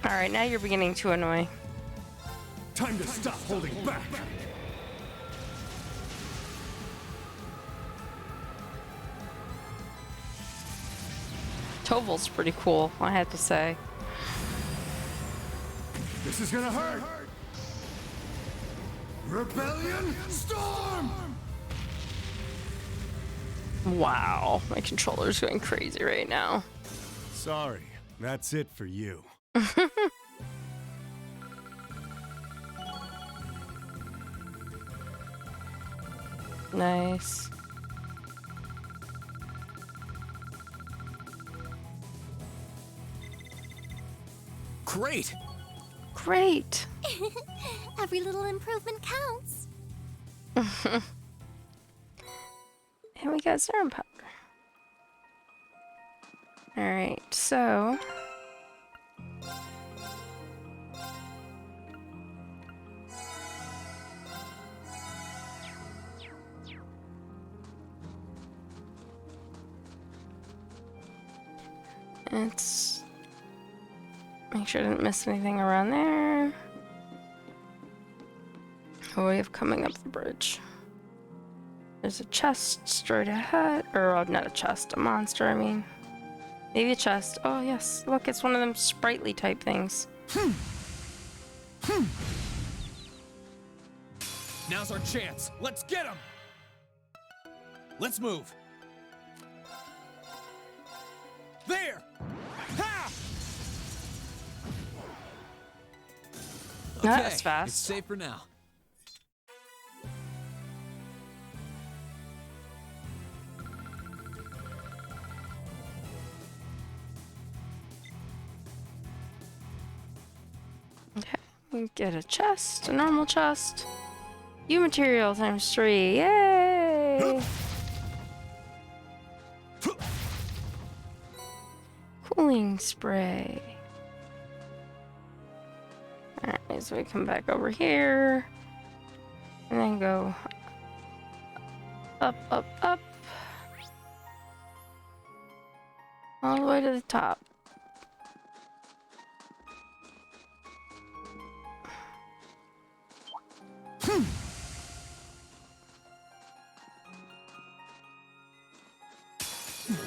Alright, now you're beginning to annoy. Time to stop holding back! Toval's pretty cool, I have to say. This is gonna hurt! Rebellion Storm! Wow, my controller's going crazy right now. Sorry, that's it for you. Nice. Great! Great! Every little improvement counts. And we got serum powder. Alright, so... Let's make sure I didn't miss anything around there. What do we have coming up the bridge? There's a chest straight ahead. Or not a chest, a monster, I mean. Maybe a chest. Oh, yes. Look, it's one of them sprightly type things. Now's our chance. Let's get him! Let's move. There! Ha! Okay, Okay, that's fast. it's safe for now. Okay, we get a chest, a normal chest. U material times 3. Yay! Cooling spray. Alright, so we come back over here. And then go up, up, up. All the way to the top.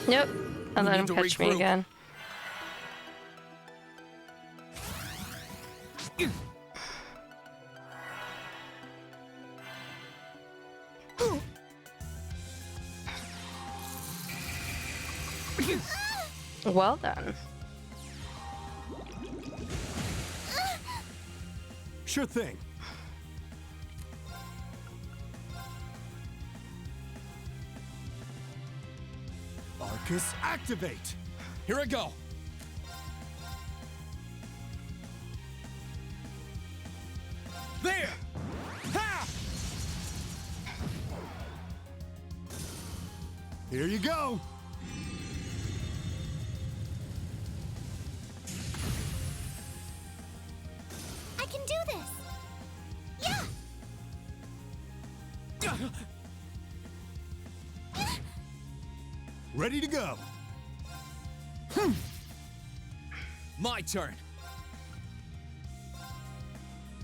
Yep. I'll We let need him to catch me regroup. again. Well done. Sure thing. Arcus, activate! Here I go. There! Ha! Here you go! I can do this! Yeah! Ready to go! My turn.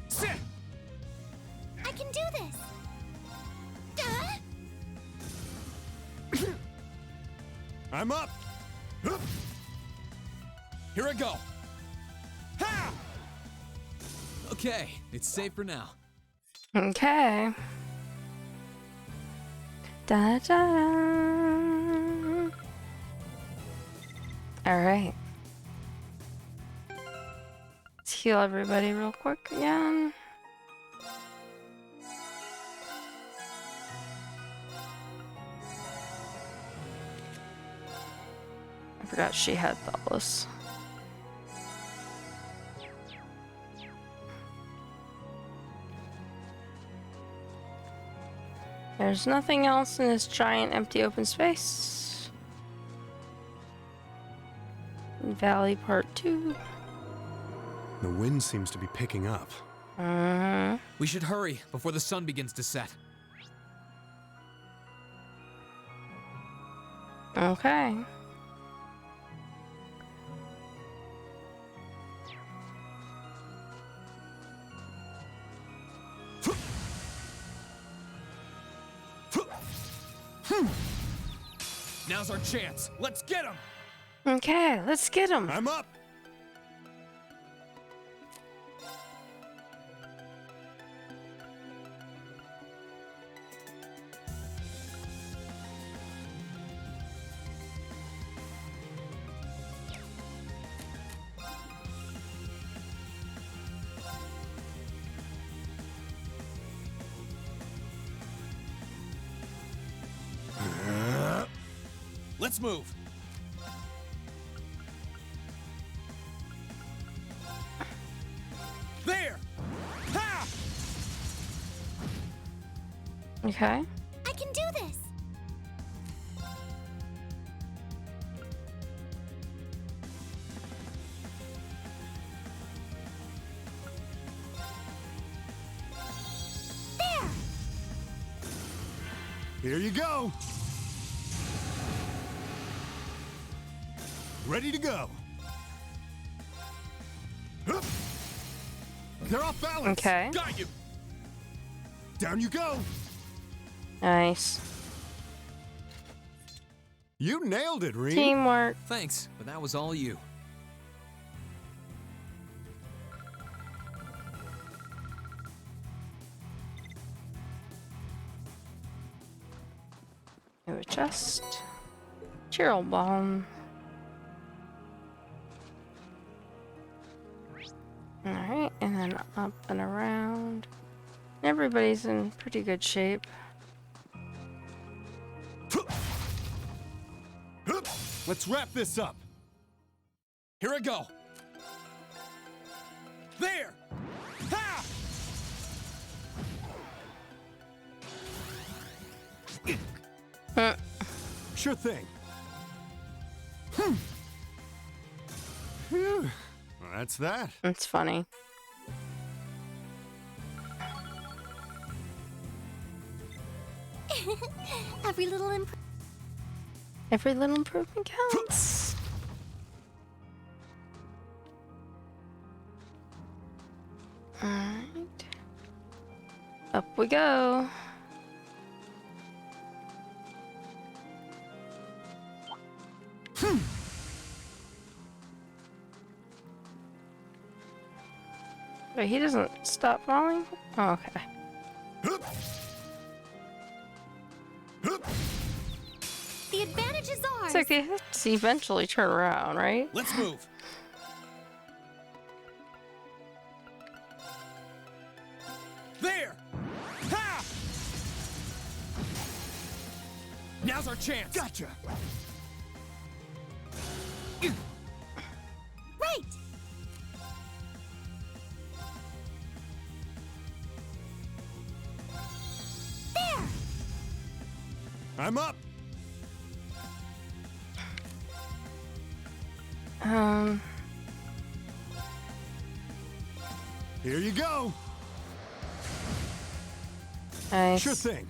Sit! I can do this! I'm up! Here I go. Ha! Okay, it's safe for now. Okay. Da da da. All right. Let's heal everybody real quick again. I forgot she had Thoughtless. There's nothing else in this giant empty open space. Valley Part 2. The wind seems to be picking up. We should hurry before the sun begins to set. Okay. Now's our chance. Let's get him. Okay, let's get him. I'm up! Let's move. There! Ha! Okay. I can do this! There! Here you go! Ready to go! Hup. They're off balance! Okay. Got you. Down you go! Nice. You nailed it, Reem! Teamwork. Thanks, but that was all you. New chest. Chiral bomb. Alright, and then up and around. Everybody's in pretty good shape. Let's wrap this up! Here I go. There! Ha! Sure thing. Phew. Well, that's that. It's funny. Every little Every little improvement counts. Alright. Up we go. Wait, he doesn't stop falling? Oh, okay. The advantage is ours. It's like they have to eventually turn around, right? Let's move. There! Ha! Now's our chance. Gotcha. Right. There. I'm up. Here you go. Nice. Sure thing.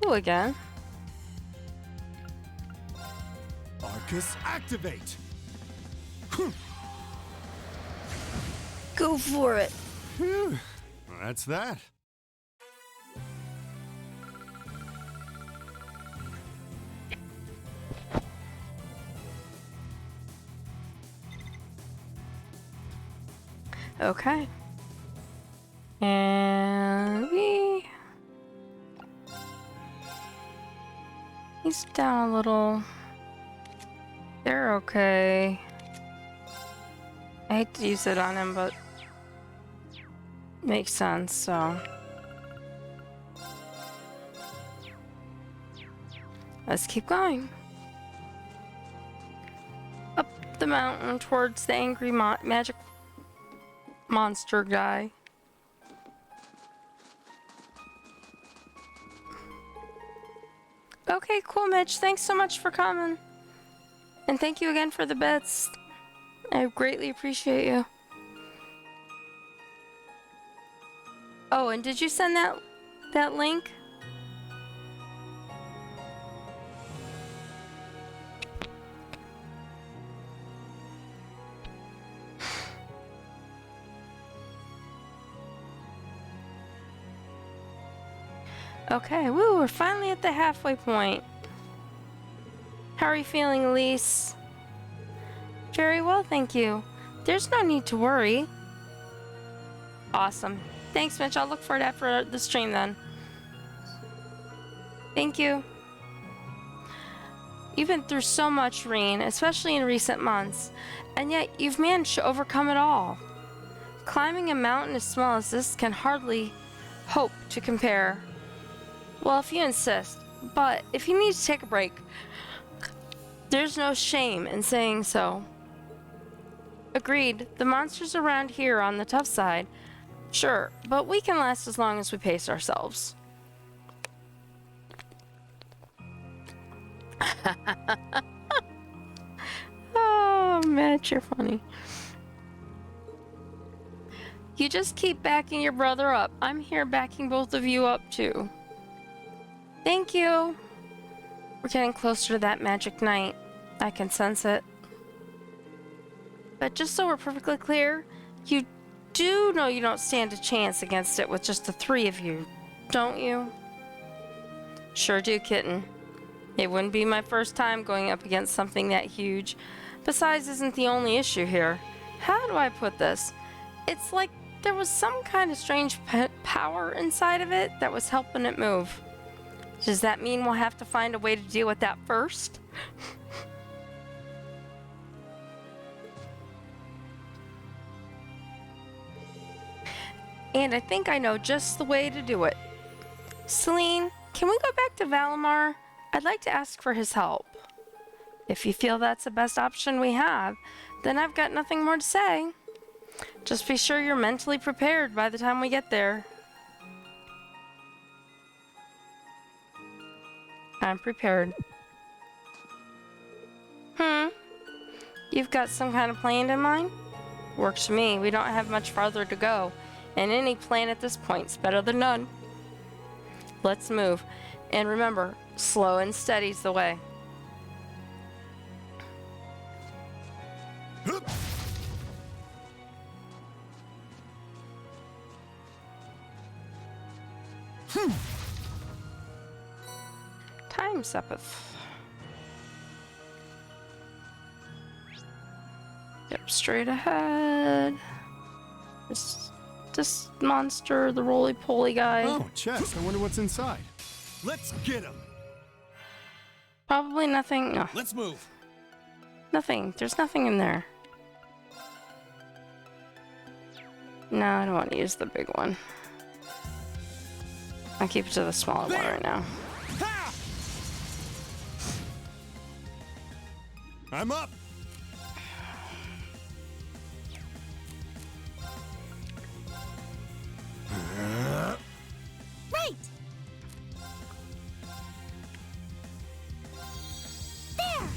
Ooh, again. Arcus, activate. Go for it. Well, that's that. Okay. And he's down a little. They're okay. I hate to use it on him, but makes sense, so. Let's keep going. Up the mountain towards the angry magic monster guy. Okay, cool, Mitch. Thanks so much for coming. And thank you again for the bits. I greatly appreciate you. Oh, and did you send that link? Okay, woo, we're finally at the halfway point. How are you feeling, Elise? Very well, thank you. There's no need to worry. Awesome. Thanks, Mitch. I'll look for it after the stream then. Thank you. You've been through so much, Reen, especially in recent months, and yet you've managed to overcome it all. Climbing a mountain as small as this can hardly hope to compare. Well, if you insist, but if you need to take a break, there's no shame in saying so. Agreed, the monsters around here are on the tough side. Sure, but we can last as long as we pace ourselves. Oh, Matt, you're funny. You just keep backing your brother up. I'm here backing both of you up, too. Thank you. We're getting closer to that magic night. I can sense it. But just so we're perfectly clear, you do know you don't stand a chance against it with just the three of you, don't you? Sure do, kitten. It wouldn't be my first time going up against something that huge. Besides, isn't the only issue here. How do I put this? It's like there was some kind of strange power inside of it that was helping it move. Does that mean we'll have to find a way to deal with that first? And I think I know just the way to do it. Celine, can we go back to Valimar? I'd like to ask for his help. If you feel that's the best option we have, then I've got nothing more to say. Just be sure you're mentally prepared by the time we get there. I'm prepared. You've got some kind of plan in mind? Works for me. We don't have much farther to go, and any plan at this point's better than none. Let's move. And remember, slow and steady's the way. Time suppeth. Yep, straight ahead. This monster, the roly-poly guy. Oh, chest. I wonder what's inside. Let's get him. Probably nothing. No. Let's move. Nothing. There's nothing in there. No, I don't want to use the big one. I'll keep it to the smaller one right now. Ha! I'm up. Right! There!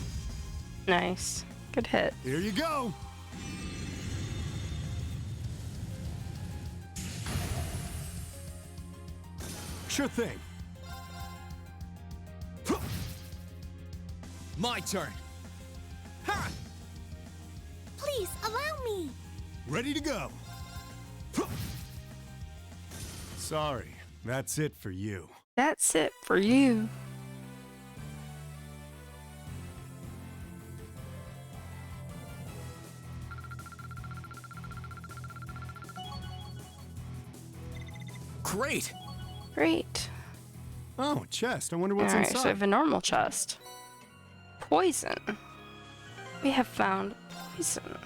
Nice. Good hit. Here you go. Sure thing. My turn. Ha! Please allow me! Ready to go. Sorry, that's it for you. That's it for you. Great. Great. Oh, chest. I wonder what's Alright, inside. so I have a normal chest. Poison. We have found poison.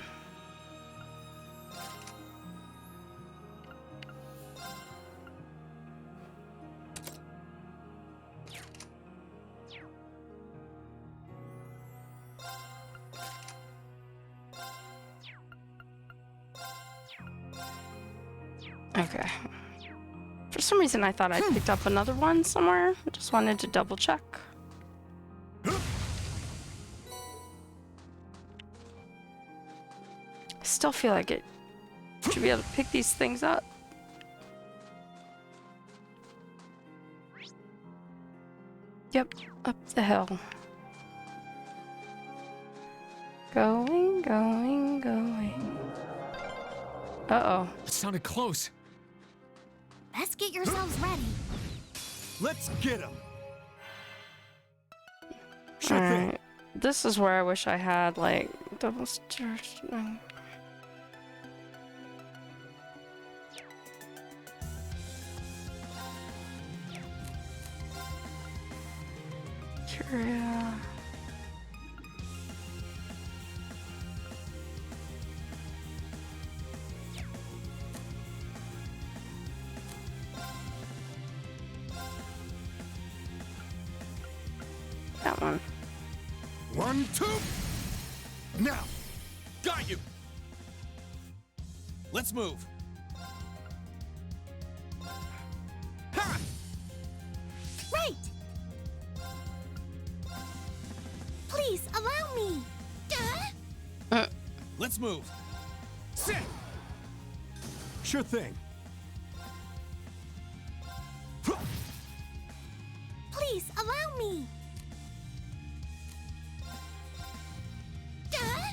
Okay. For some reason, I thought I picked up another one somewhere. I just wanted to double check. I still feel like it should be able to pick these things up. Yep, up the hill. Going, going, going. Uh-oh. It sounded close. Let's get yourselves ready. Let's get him. Sure thing. Alright. This is where I wish I had, like, double stairs. Curia. That one. 1, 2. Now. Got you. Let's move. Ha! Right! Please allow me! Let's move. Sit. Sure thing. Please allow me!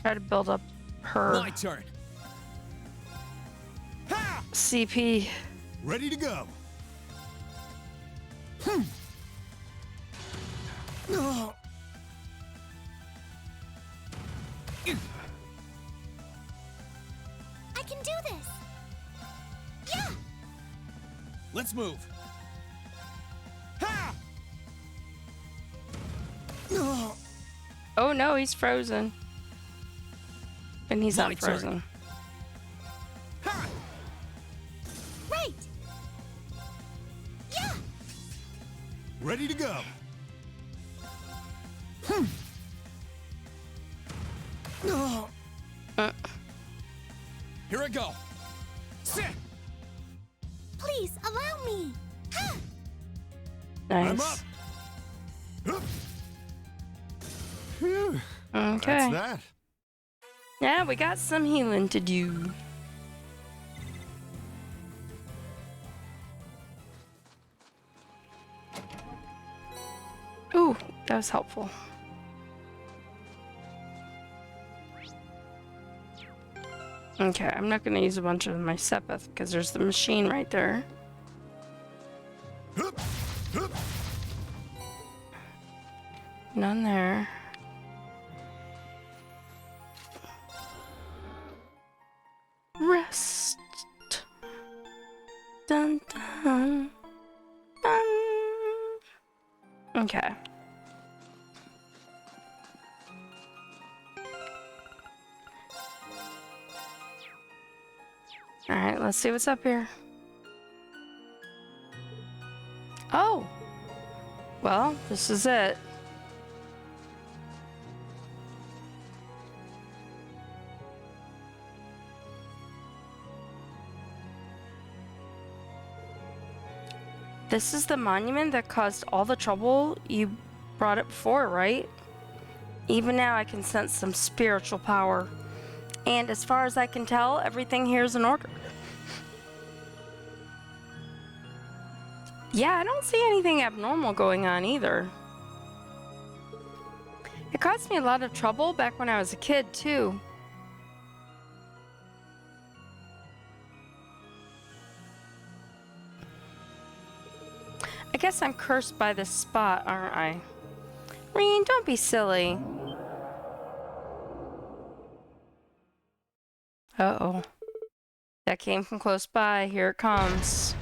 Try to build up her My turn. CP. Ready to go. Oh. I can do this! Yeah! Let's move. Ha! Oh no, he's frozen. And he's My not frozen. turn. Ha! Right! Yeah! Ready to go. Oh. Here I go. Sit. Please allow me! Ha! Nice. I'm up. Phew. Okay. That's that. Yeah, we got some healing to do. Ooh, that was helpful. Okay, I'm not gonna use a bunch of my Sepith because there's the machine right there. None there. Rest. dun, dun, dun. Okay. Alright, let's see what's up here. Oh! Well, this is it. This is the monument that caused all the trouble you brought up before, right? Even now I can sense some spiritual power. And as far as I can tell, everything here is in order. Yeah, I don't see anything abnormal going on either. It caused me a lot of trouble back when I was a kid, too. I guess I'm cursed by this spot, aren't I? Reen, don't be silly. Uh-oh. That came from close by. Here it comes.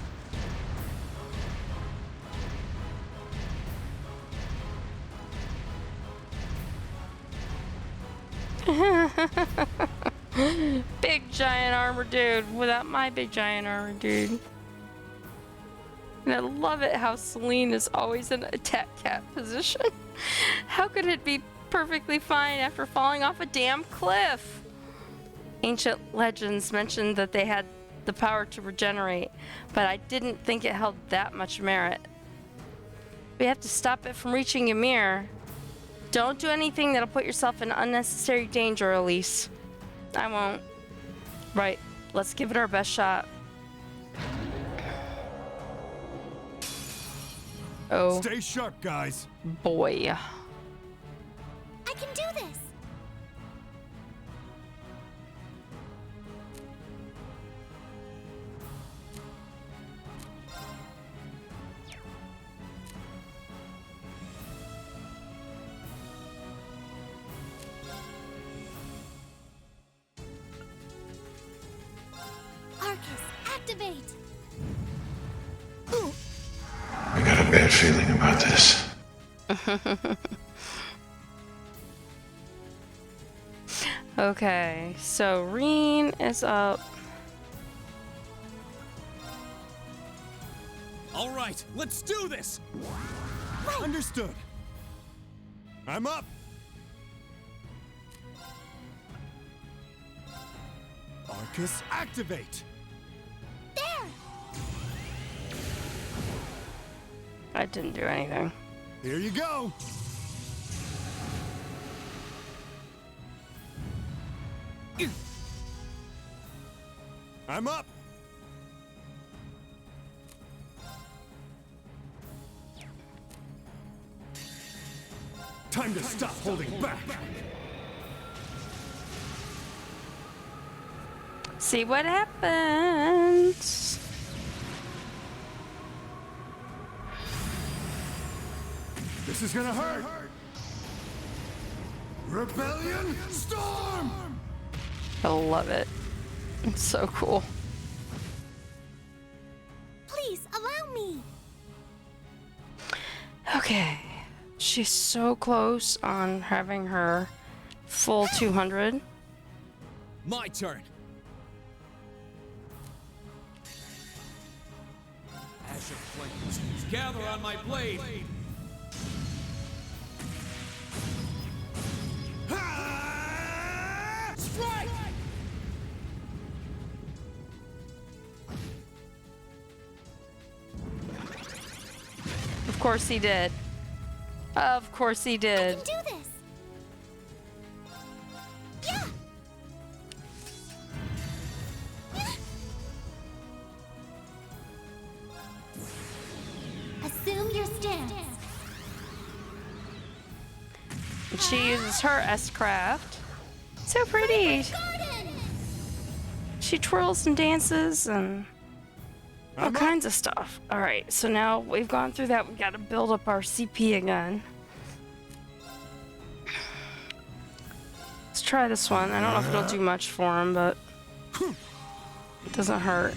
Big giant armor dude without my big giant armor dude. And I love it how Celine is always in attack cat position. How could it be perfectly fine after falling off a damn cliff? Ancient legends mentioned that they had the power to regenerate, but I didn't think it held that much merit. We have to stop it from reaching Ymir. Don't do anything that'll put yourself in unnecessary danger, Elise. I won't. Right, let's give it our best shot. Oh. Stay sharp, guys. Boy. I can do this. Arcus, activate. Ooh. I got a bad feeling about this. Okay, so Reen is up. All right, let's do this. Right. Understood. I'm up. Arcus, activate. There. I didn't do anything. Here you go. I'm up. Time to stop holding back. See what happens. This is gonna hurt. Rebellion storm. I love it. It's so cool. Please allow me. Okay. She's so close on having her full 200. My turn. Ash of flames, gather on my blade. Strike! Of course he did. Of course he did. I can do this. Yeah. Assume your stance. And she uses her S-craft. So pretty. She twirls and dances and all kinds of stuff. Alright, so now we've gone through that. We've got to build up our CP again. Let's try this one. I don't know if it'll do much for him, but it doesn't hurt.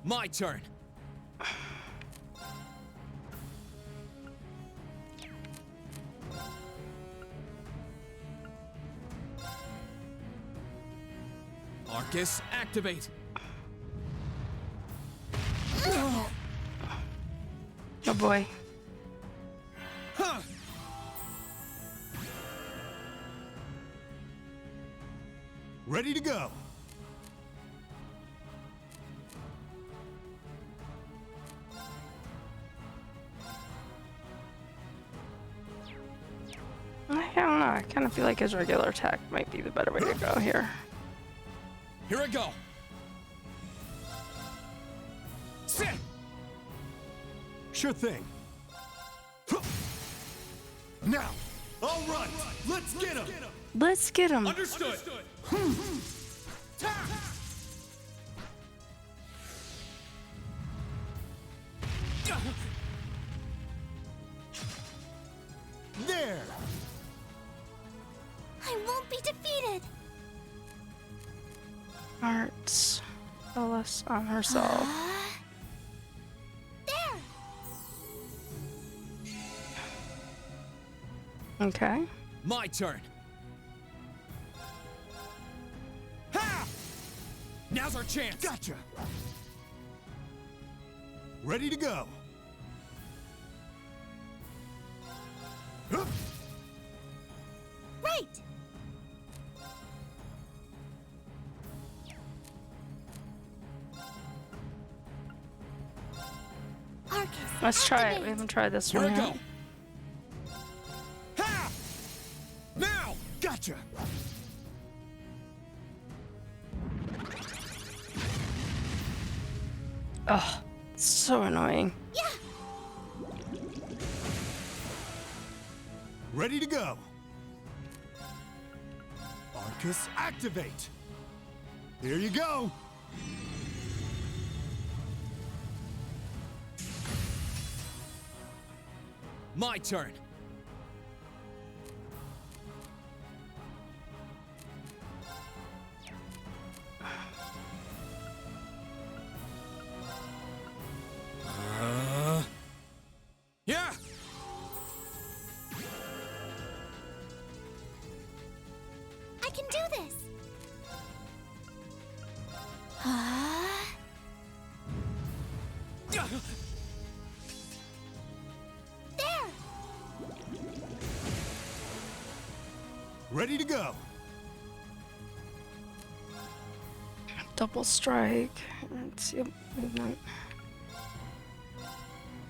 My turn. Arcus, activate. Oh boy. Huh. Ready to go. I don't know. I kind of feel like his regular attack might be the better way to go here. Here I go. Sit. Sure thing. Now, all right, let's get him. Let's get him. Understood. There. I won't be defeated. Arts. Phyllis on herself. There. Okay. My turn. Ha! Now's our chance. Gotcha. Ready to go. Right. Arcus, Let's try it. activate. We haven't tried this Here one I yet. go. Ha! Now! Gotcha. Ugh. So annoying. Yeah. Ready to go. Arcus, activate. Here you go. My turn. Yeah. I can do this. There. Ready to go. Double strike. Let's see. Movement.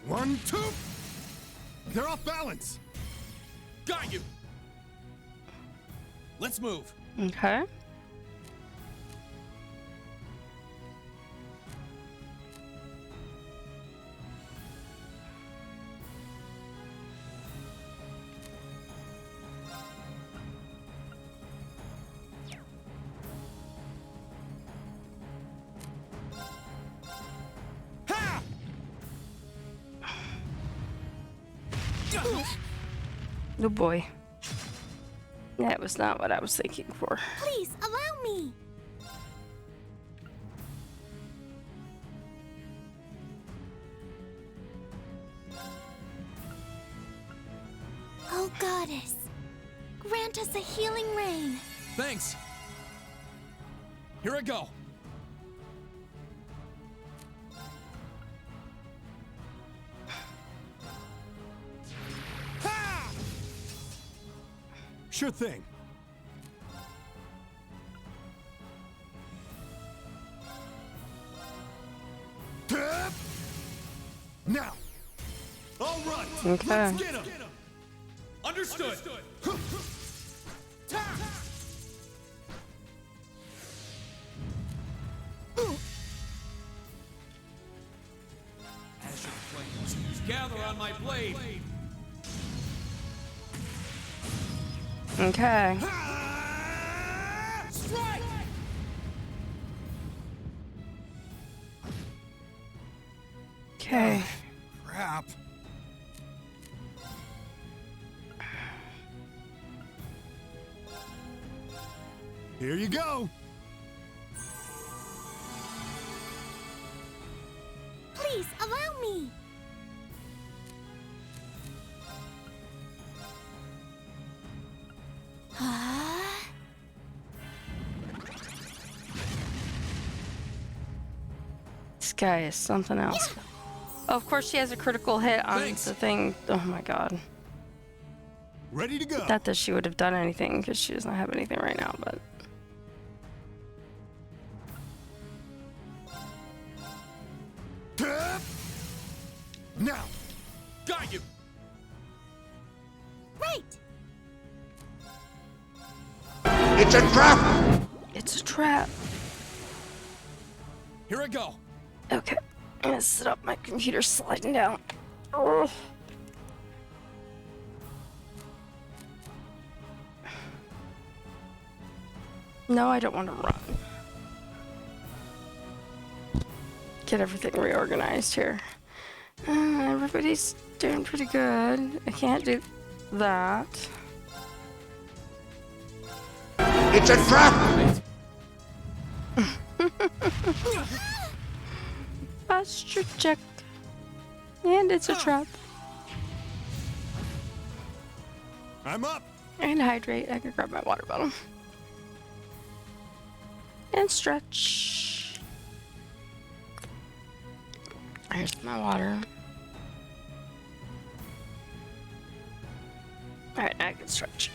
1, 2. They're off balance. Got you. Let's move. Okay. Oh boy. That was not what I was thinking for. Please allow me. Oh, goddess, grant us a healing rain. Thanks. Here I go. Sure thing. Now. All right. Okay. Let's get him. Understood. As your flames gather on my blade. Okay. Strike! Okay. Crap. Here you go. This guy is something else. Oh, of course she has a critical hit on the thing. Oh my god. Ready to go. Not that she would have done anything, because she does not have anything right now, but... Now! Got you! Right! It's a trap! It's a trap. Here I go. Okay. I'm gonna sit up. My computer's sliding down. Ugh. No, I don't want to run. Get everything reorganized here. Everybody's doing pretty good. I can't do that. It's a trap! Posture check. And it's a trap. I'm up. And hydrate. I can grab my water bottle. And stretch. Here's my water. Alright, I can stretch.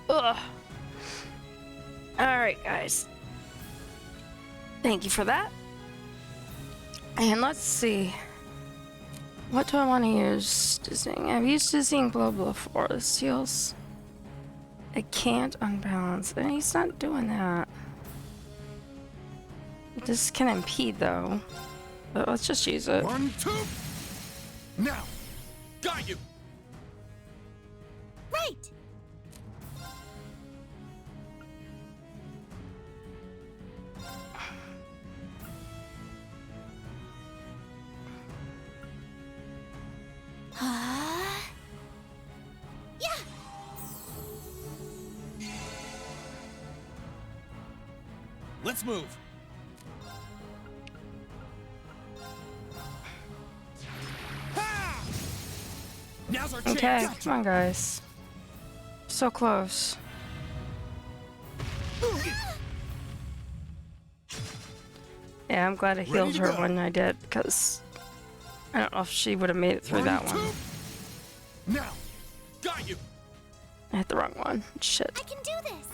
Ugh. Alright, guys. Thank you for that. And let's see. What do I want to use? Dizzying. I've used Dizzying Blow before. This feels... I can't unbalance. And he's not doing that. This can impede, though. But let's just use it. 1, 2. Now! Got you! Right! Yeah! Let's move. Now's our chance. Okay, Gotcha. come on, guys. So close. Yeah, I'm glad I healed her when I did, because I don't know if she would have made it through that one. Now! Got you! I hit the wrong one. Shit. I can do this!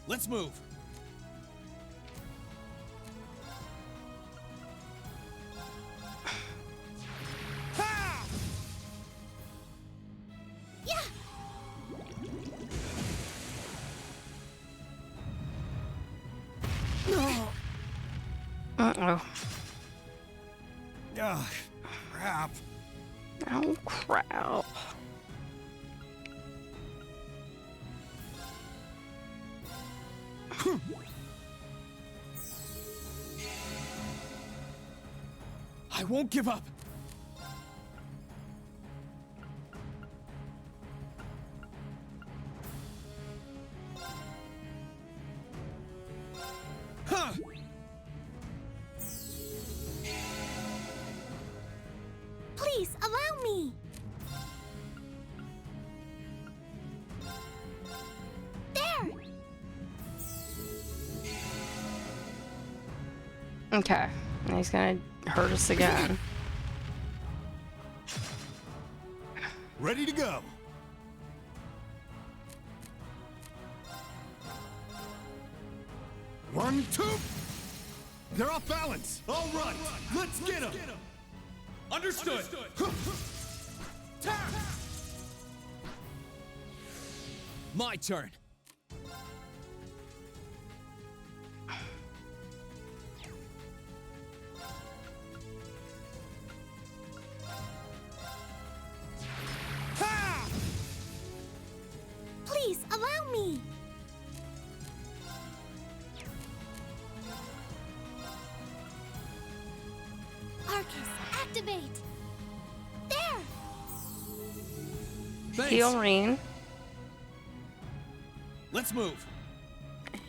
Let's move. Yeah! Uh-oh. Ugh, crap. Oh, crap. I won't give up. Huh. Please, allow me! There! Okay. Now he's gonna hurt us again. Ready to go. One, two. They're off balance. All right, let's get him. Understood. My turn. Please, allow me! Arcus, activate! There! Thanks. Heal Reen. Let's move.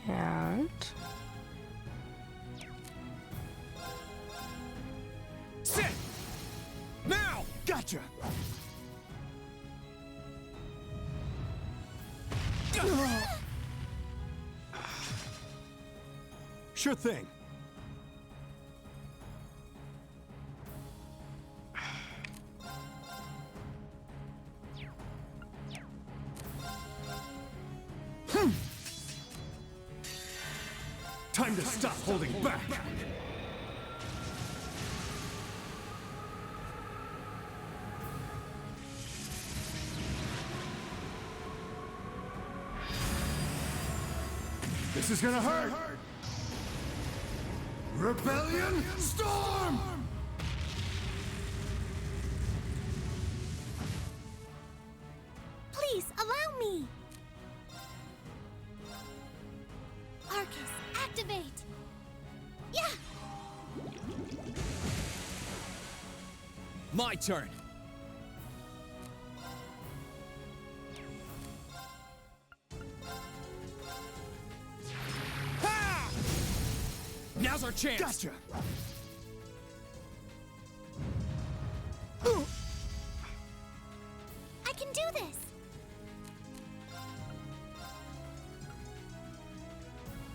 And... Sit! Now! Gotcha. Sure thing. Time to stop holding back. This is gonna hurt. Rebellion Storm! Please, allow me! Arcus, activate! Yeah! My turn. Ha! Now's our chance. Gotcha. I can do this!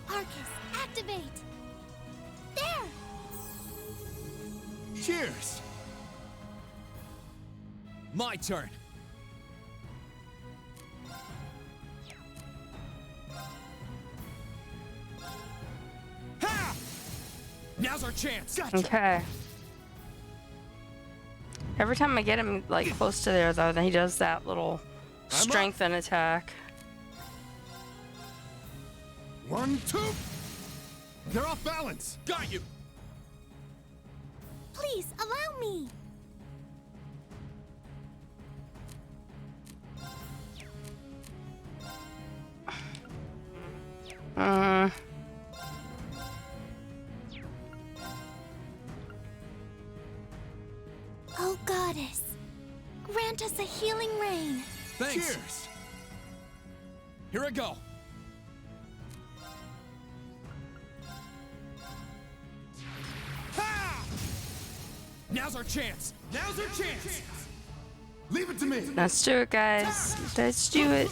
Arcus, activate! There! Cheers. My turn. Ha! Now's our chance. Gotcha. Okay. Every time I get him like close to there, though, then he does that little strengthen attack. 1, 2. They're off balance. Got you. Please, allow me! Oh, Goddess, grant us a healing rain. Thanks. Cheers. Here I go. Ha! Now's our chance. Now's our chance. Leave it to me. Let's do it, guys. Let's do it.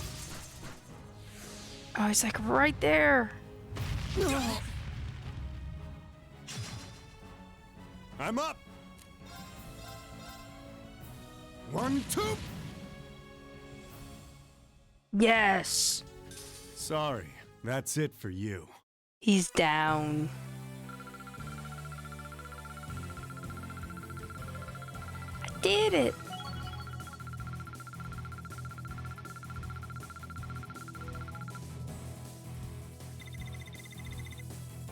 Oh, he's like right there. I'm up. 1, 2. Yes. Sorry, that's it for you. He's down. I did it.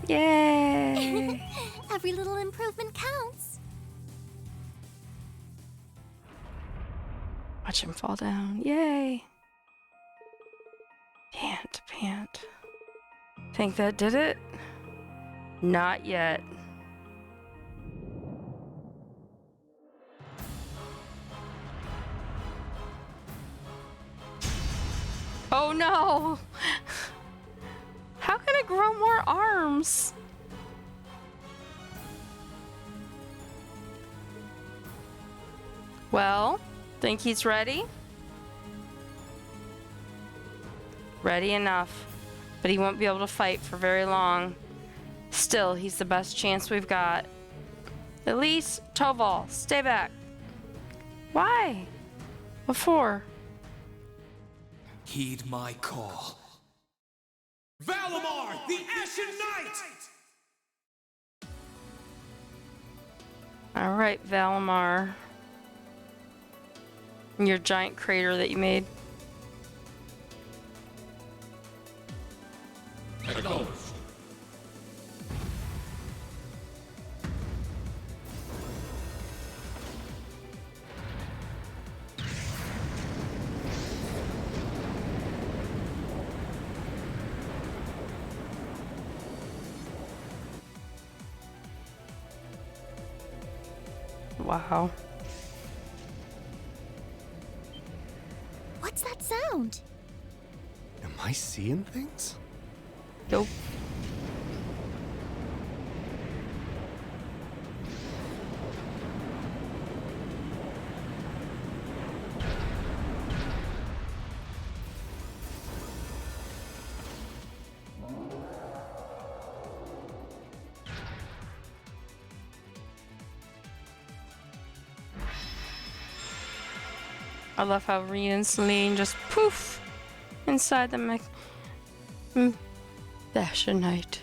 Yay. Every little improvement counts. Watch him fall down. Yay. Pant, pant. Think that did it? Not yet. Oh no! How can it grow more arms? Well, think he's ready? Ready enough, but he won't be able to fight for very long. Still, he's the best chance we've got. Elise, Toval, stay back. Why? What for? Heed my call. Valimar, the Ashen Knight! Alright, Valimar. Your giant crater that you made. Acknowledged. Wow. What's that sound? Am I seeing things? Nope. I love how Reen and Celine just poof inside the Fashion Night.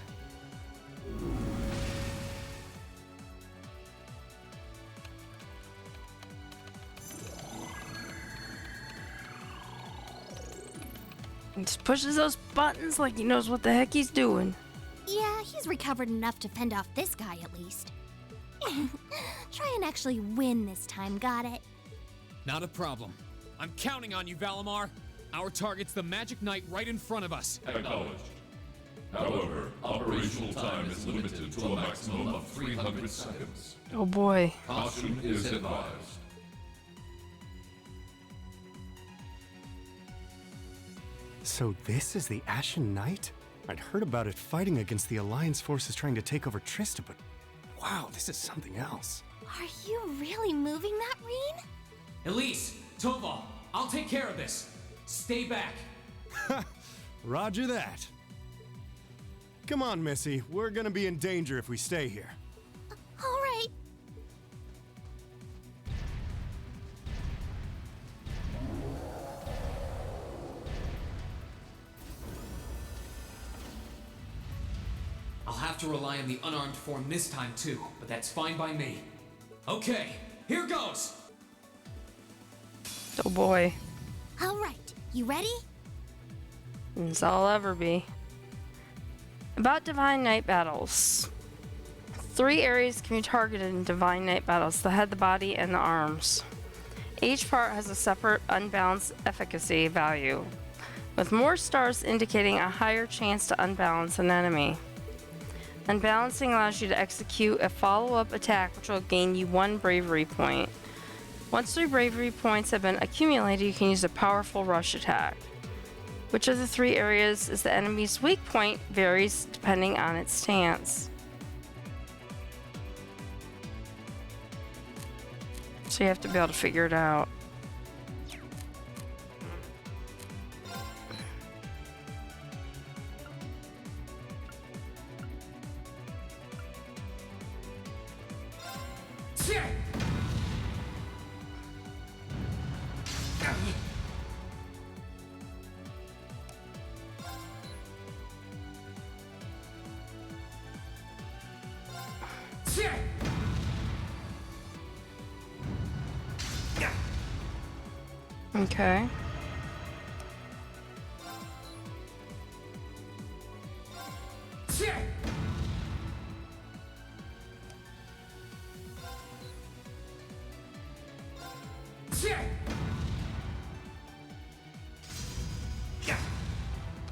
He just pushes those buttons like he knows what the heck he's doing. Yeah, he's recovered enough to fend off this guy at least. Try and actually win this time, got it? Not a problem. I'm counting on you, Valimar. Our target's the Magic Knight right in front of us. Acknowledged. However, operational time is limited to a maximum of 300 seconds. Oh boy. Caution is advised. So this is the Ashen Knight? I'd heard about it fighting against the Alliance forces trying to take over Trista, but wow, this is something else. Are you really moving that, Reen? Elise, Tova, I'll take care of this. Stay back. Roger that. Come on, Missy. We're gonna be in danger if we stay here. All right. I'll have to rely on the unarmed form this time too, but that's fine by me. Okay, here goes! Oh boy. All right, you ready? It's all I'll ever be. About Divine Knight battles. 3 areas can be targeted in Divine Knight battles: the head, the body, and the arms. Each part has a separate unbalanced efficacy value, with more stars indicating a higher chance to unbalance an enemy. Unbalancing allows you to execute a follow-up attack, which will gain you 1 bravery point. Once 3 bravery points have been accumulated, you can use a powerful rush attack. Which of the 3 areas is the enemy's weak point varies depending on its stance. So you have to be able to figure it out. Okay.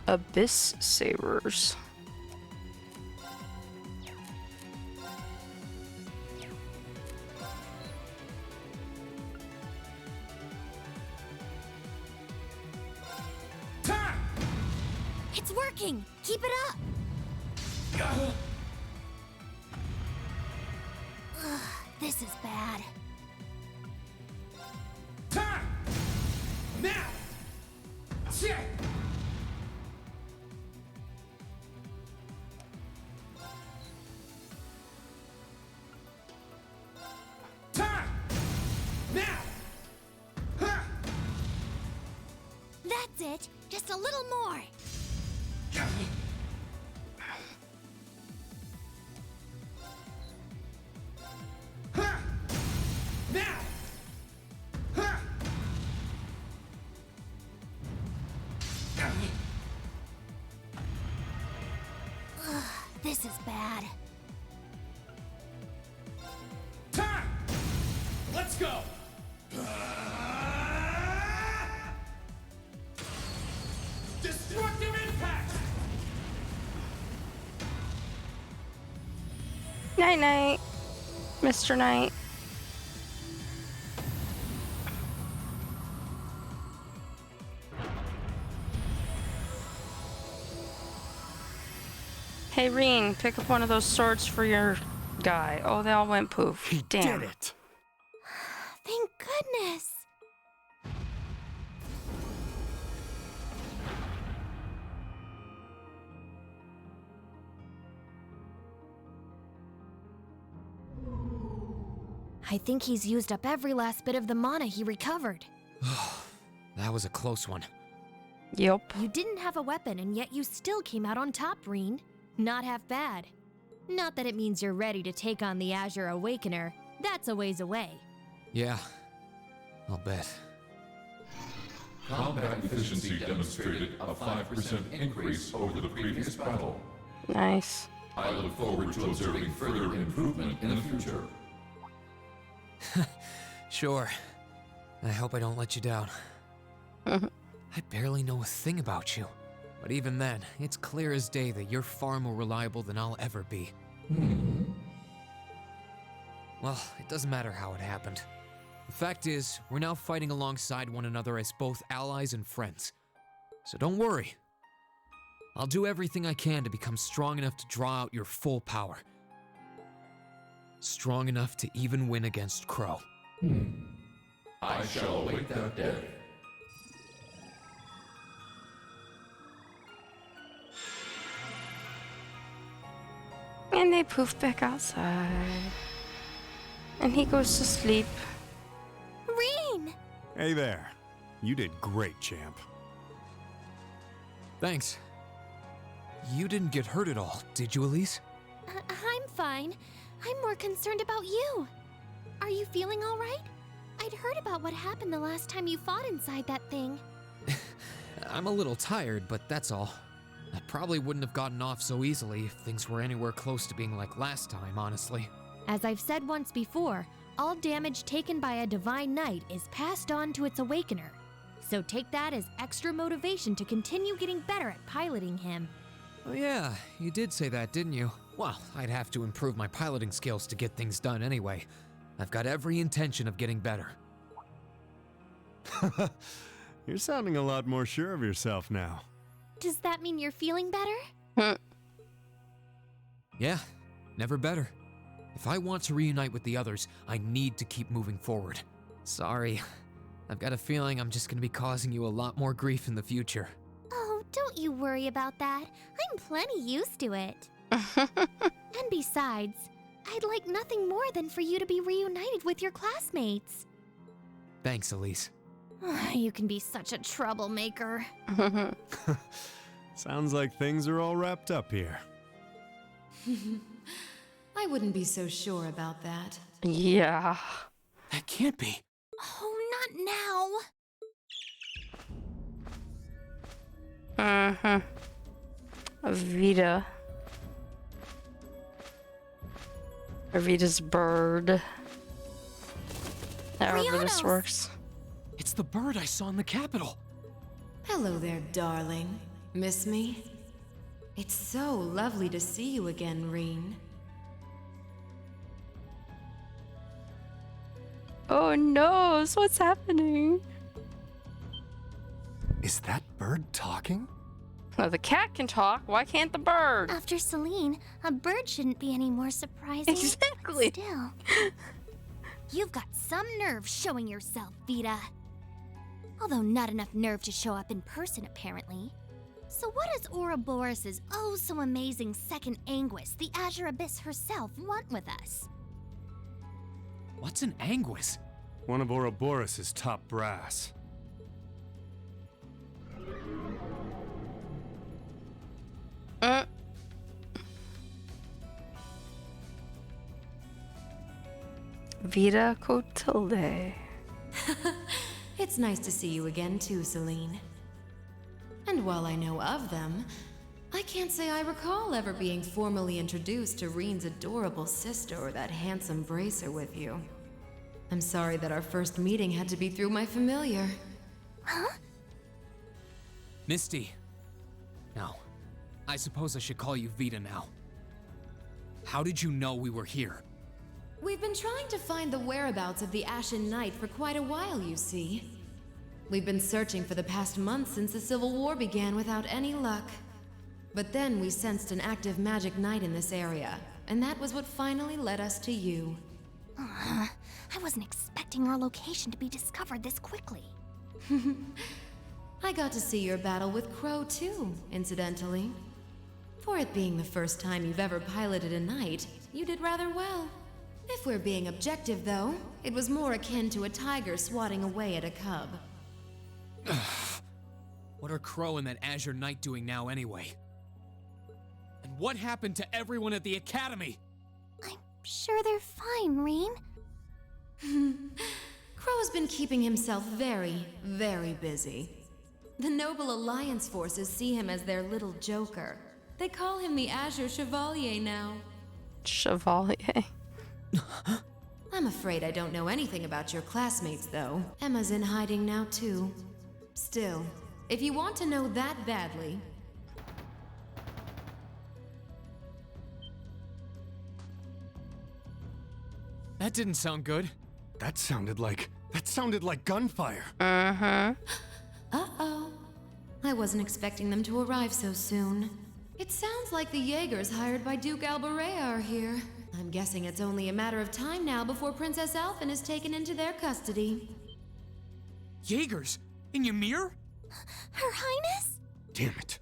Abyss Sabers. It's working! Keep it up! Ugh, this is bad. Now! That's it! Just a little more! Ugh, this is bad. Let's go! Destructive impact! Night night, Mr. Knight. Hey, Reen, pick up one of those swords for your guy. Oh, they all went poof. He Damn. did it! Thank goodness! I think he's used up every last bit of the mana he recovered. That was a close one. Yep. You didn't have a weapon, and yet you still came out on top, Reen. Not half bad. Not that it means you're ready to take on the Azure Awakener. That's a ways away. Yeah, I'll bet. Combat efficiency demonstrated a 5% increase over the previous battle. Nice. I look forward to observing further improvement in the future. Sure. I hope I don't let you down. I barely know a thing about you. But even then, it's clear as day that you're far more reliable than I'll ever be. Well, it doesn't matter how it happened. The fact is, we're now fighting alongside one another as both allies and friends. So don't worry. I'll do everything I can to become strong enough to draw out your full power. Strong enough to even win against Crow. I shall await that day. And they poof back outside. And he goes to sleep. Reen! Hey there. You did great, champ. Thanks. You didn't get hurt at all, did you, Elise? I'm fine. I'm more concerned about you. Are you feeling all right? I'd heard about what happened the last time you fought inside that thing. I'm a little tired, but that's all. I probably wouldn't have gotten off so easily if things were anywhere close to being like last time, honestly. As I've said once before, all damage taken by a Divine Knight is passed on to its Awakener. So take that as extra motivation to continue getting better at piloting him. Oh yeah, you did say that, didn't you? Well, I'd have to improve my piloting skills to get things done anyway. I've got every intention of getting better. You're sounding a lot more sure of yourself now. Does that mean you're feeling better? Yeah, never better. If I want to reunite with the others, I need to keep moving forward. Sorry, I've got a feeling I'm just gonna be causing you a lot more grief in the future. Oh, don't you worry about that. I'm plenty used to it. And besides, I'd like nothing more than for you to be reunited with your classmates. Thanks, Elise. You can be such a troublemaker. Sounds like things are all wrapped up here. I wouldn't be so sure about that. Yeah. That can't be. Oh, not now. Vita. Vita's bird. However this works. It's the bird I saw in the Capitol. Hello there, darling. Miss me? It's so lovely to see you again, Reen. Oh no, so what's happening? Is that bird talking? Well, the cat can talk. Why can't the bird? After Celine, a bird shouldn't be any more surprising. Exactly. Still, you've got some nerve showing yourself, Vita. Although not enough nerve to show up in person, apparently. So what does Ouroboros' oh-so-amazing second Anguis, the Azure Abyss herself, want with us? What's an Anguis? One of Ouroboros' top brass. Vita Cotilde. It's nice to see you again too, Celine. And while I know of them, I can't say I recall ever being formally introduced to Reen's adorable sister or that handsome bracer with you. I'm sorry that our first meeting had to be through my familiar. Huh? Misty. No, I suppose I should call you Vita now. How did you know we were here? We've been trying to find the whereabouts of the Ashen Knight for quite a while, you see. We've been searching for the past month since the Civil War began without any luck. But then we sensed an active magic knight in this area, and that was what finally led us to you. I wasn't expecting our location to be discovered this quickly. I got to see your battle with Crow too, incidentally. For it being the first time you've ever piloted a knight, you did rather well. If we're being objective, though, it was more akin to a tiger swatting away at a cub. What are Crow and that Azure Knight doing now anyway? And what happened to everyone at the Academy? I'm sure they're fine, Reen. Crow's been keeping himself very, very busy. The Noble Alliance forces see him as their little joker. They call him the Azure Chevalier now. Chevalier? I'm afraid I don't know anything about your classmates, though. Emma's in hiding now, too. Still, if you want to know that badly... That didn't sound good. That sounded like gunfire. Uh-huh. Uh-oh. I wasn't expecting them to arrive so soon. It sounds like the Jaegers hired by Duke Alberea are here. I'm guessing it's only a matter of time now before Princess Alphen is taken into their custody. Jaegers? In Ymir? Her Highness? Damn it.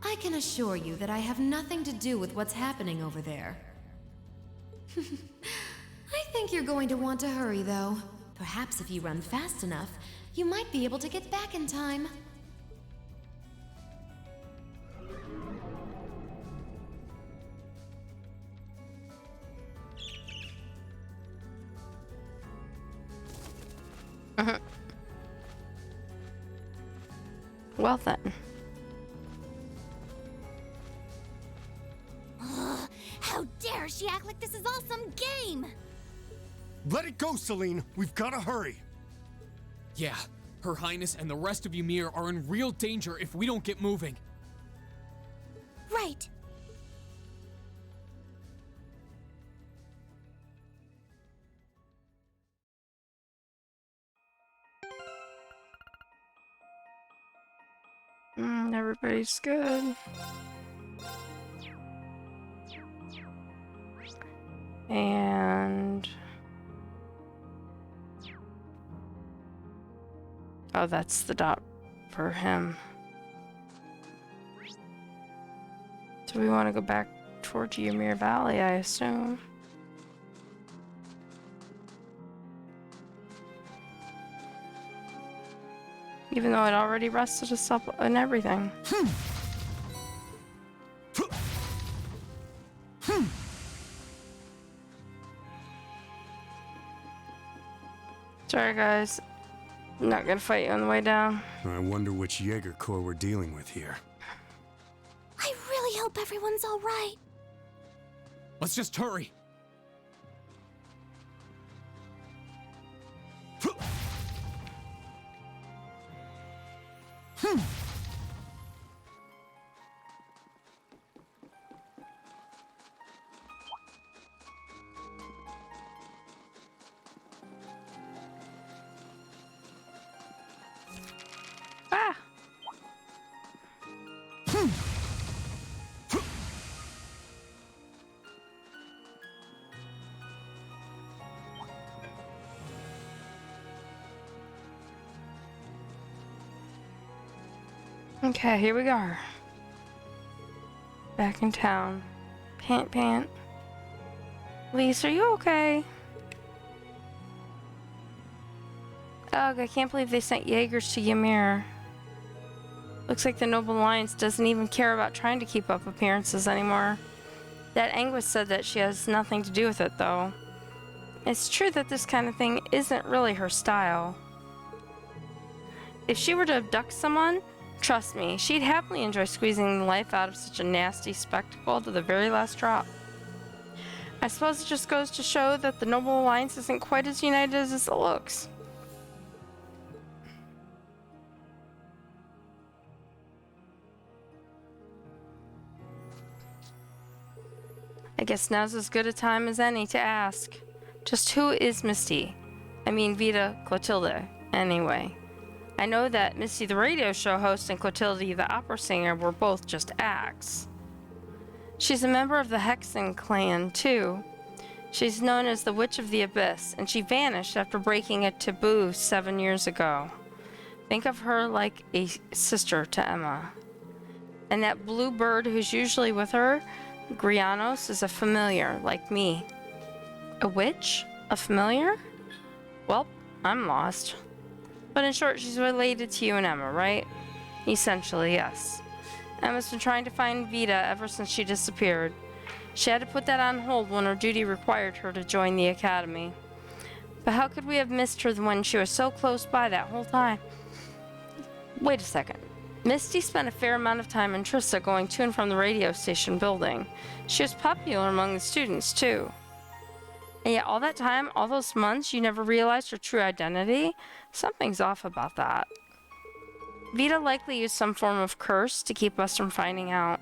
I can assure you that I have nothing to do with what's happening over there. I think you're going to want to hurry, though. Perhaps if you run fast enough, you might be able to get back in time. Well then. Ugh, how dare she act like this is all some game! Let it go, Celine. We've got to hurry. Yeah, Her Highness and the rest of Ymir are in real danger if we don't get moving. Right. Everybody's good. And... oh, that's the dot for him. Do we want to go back towards Ymir Valley, I assume? Even though it already rested us up and everything. Sorry guys, I'm not gonna fight you on the way down. I wonder which Jaeger Corps we're dealing with here. I really hope everyone's all right. Let's just hurry. Ah! Okay, here we are. Back in town. Pant, pant. Lise, are you okay? Ugh, I can't believe they sent Jaegers to Ymir. Looks like the Noble Alliance doesn't even care about trying to keep up appearances anymore. That Anguis said that she has nothing to do with it, though. It's true that this kind of thing isn't really her style. If she were to abduct someone, trust me, she'd happily enjoy squeezing the life out of such a nasty spectacle to the very last drop. I suppose it just goes to show that the Noble Alliance isn't quite as united as it looks. I guess now's as good a time as any to ask. Just who is Misty? I mean Vita Clotilde, anyway. I know that Misty the radio show host and Clotilde the opera singer were both just acts. She's a member of the Hexen clan, too. She's known as the Witch of the Abyss, and she vanished after breaking a taboo 7 years ago. Think of her like a sister to Emma. And that blue bird who's usually with her, Grianos, is a familiar, like me. A witch? A familiar? Well, I'm lost. But in short, she's related to you and Emma, right? Essentially, yes. Emma's been trying to find Vita ever since she disappeared. She had to put that on hold when her duty required her to join the academy. But how could we have missed her when she was so close by that whole time? Wait a second. Misty spent a fair amount of time in Trista going to and from the radio station building. She was popular among the students, too. And yet all that time, all those months, you never realized her true identity? Something's off about that. Vita likely used some form of curse to keep us from finding out.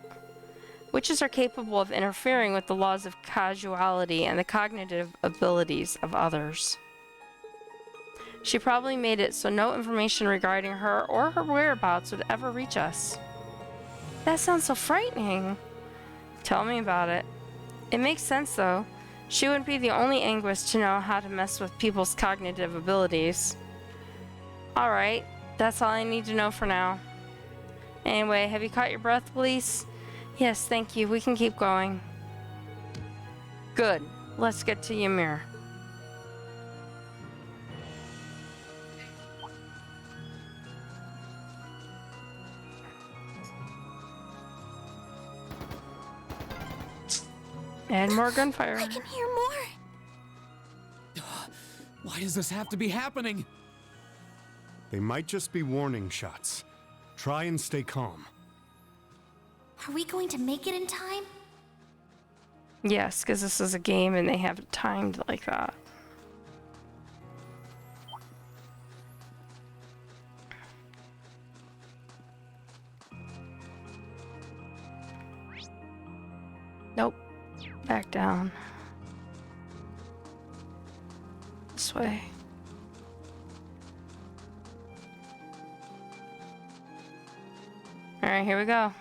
Witches are capable of interfering with the laws of causality and the cognitive abilities of others. She probably made it so no information regarding her or her whereabouts would ever reach us. That sounds so frightening. Tell me about it. It makes sense, though. She wouldn't be the only Anguist to know how to mess with people's cognitive abilities. Alright, that's all I need to know for now. Anyway, have you caught your breath, please? Yes, thank you. We can keep going. Good. Let's get to Ymir. And more gunfire. I can hear more. Why does this have to be happening? They might just be warning shots. Try and stay calm. Are we going to make it in time? Yes, because this is a game and they have it timed like that. Nope. Back down. This way. Alright, here we go.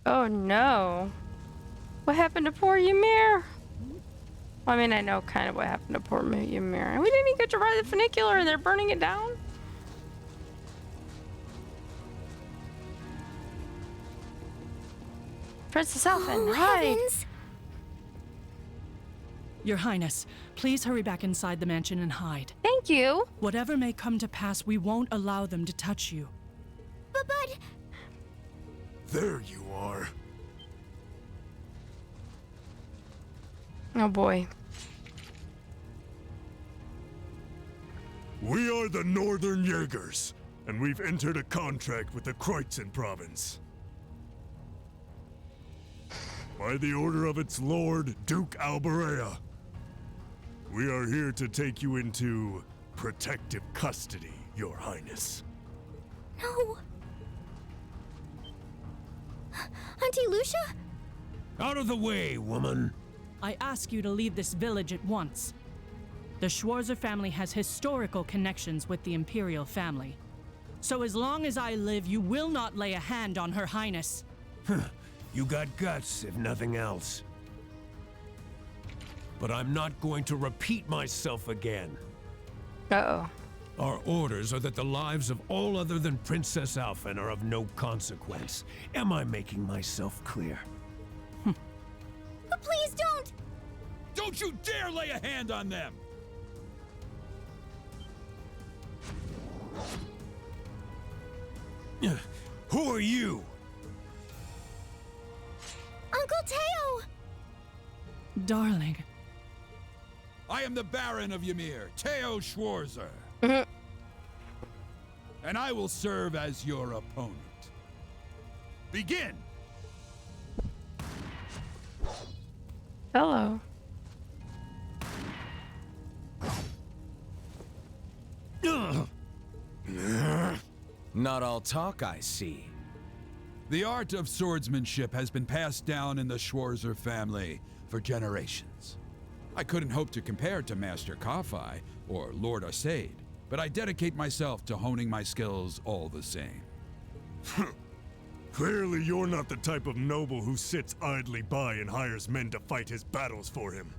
Oh no. What happened to poor Ymir? Well, I mean, I know kind of what happened to poor Ymir. We didn't even get to ride the funicular and they're burning it down? Princess Elfin, hi! Your Highness, please hurry back inside the mansion and hide. Thank you! Whatever may come to pass, we won't allow them to touch you. But... There you are. Oh boy. We are the Northern Jaegers, and we've entered a contract with the Kreutzen province. By the order of its lord, Duke Alberea. We are here to take you into protective custody, Your Highness. No. Auntie Lucia? Out of the way, woman. I ask you to leave this village at once. The Schwarzer family has historical connections with the Imperial family. So as long as I live, you will not lay a hand on Her Highness. You got guts, if nothing else. But I'm not going to repeat myself again. Uh-oh. Our orders are that the lives of all other than Princess Alphen are of no consequence. Am I making myself clear? But please don't! Don't you dare lay a hand on them! Who are you? Uncle Teo! Darling. I am the Baron of Ymir, Teo Schwarzer. And I will serve as your opponent. Begin! Hello. Not all talk, I see. The art of swordsmanship has been passed down in the Schwarzer family for generations. I couldn't hope to compare to Master Kafai or Lord Asaid, but I dedicate myself to honing my skills all the same. Clearly you're not the type of noble who sits idly by and hires men to fight his battles for him.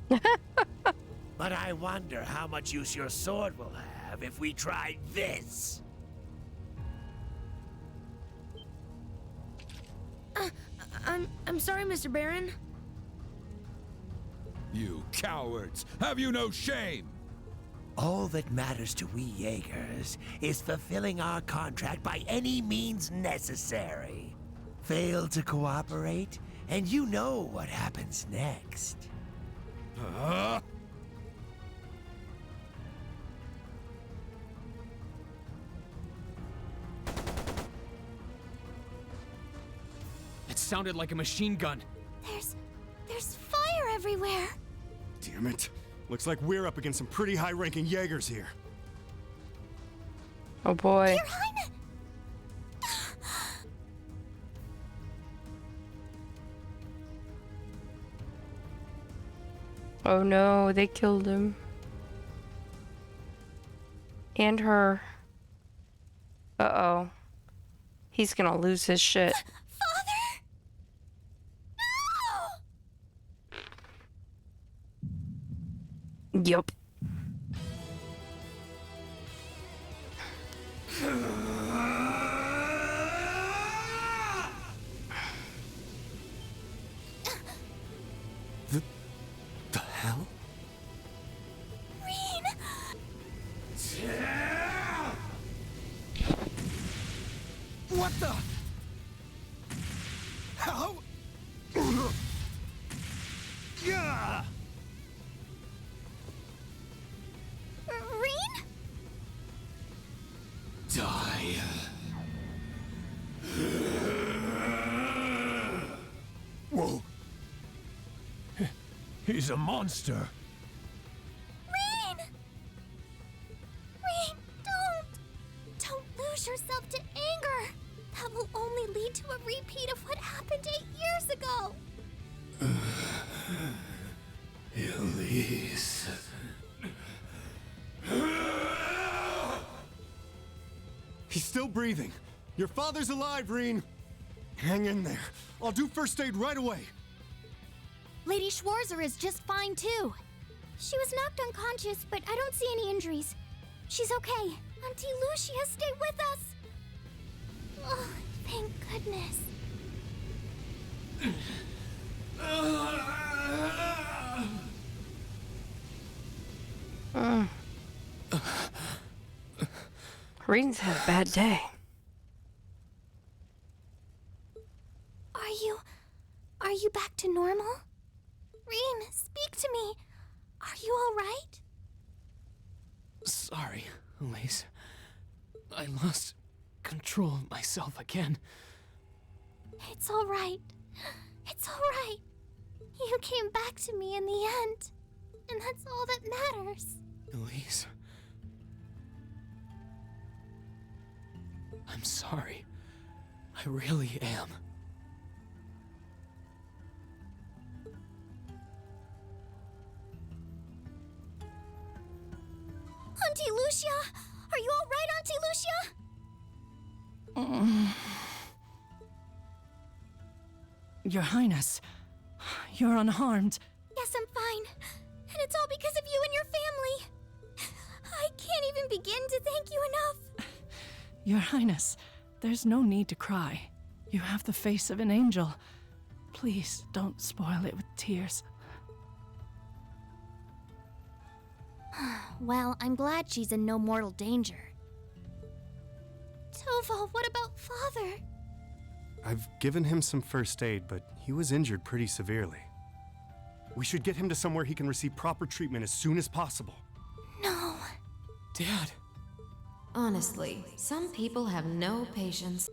But I wonder how much use your sword will have if we tried this. I'm sorry, Mr. Baron. You cowards! Have you no shame? All that matters to we Jaegers is fulfilling our contract by any means necessary. Fail to cooperate, and you know what happens next. It sounded like a machine gun. There's fire everywhere. Damn it. Looks like we're up against some pretty high-ranking Jaegers here. Oh boy. Your Highness! Oh no, they killed him. And her. Uh-oh. He's gonna lose his shit. Father! No! Yup. The hell? Reen! What the? How? Yeah! Reen? Die. Whoa. He's a monster. Reen! Reen, don't lose yourself to anger. That will only lead to a repeat of what happened 8 years ago. Elise. He's still breathing. Your father's alive, Reen. Hang in there. I'll do first aid right away. Lady Schwarzer is just fine too. She was knocked unconscious, but I don't see any injuries. She's okay. Auntie Lucia, stay with us. Oh, thank goodness. Reen's had a bad day. Are you back to normal? Reen, speak to me. Are you all right? Sorry, Elise. I lost control of myself again. It's all right. It's all right. You came back to me in the end, and that's all that matters. Elise. I'm sorry. I really am. Auntie Lucia! Are you all right, Auntie Lucia? Your Highness, you're unharmed. Yes, I'm fine. And it's all because of you and your family. I can't even begin to thank you enough. Your Highness, there's no need to cry. You have the face of an angel. Please don't spoil it with tears. Well, I'm glad she's in no mortal danger. Tova, what about Father? I've given him some first aid, but he was injured pretty severely. We should get him to somewhere he can receive proper treatment as soon as possible. No. Dad. Honestly, some people have no patience.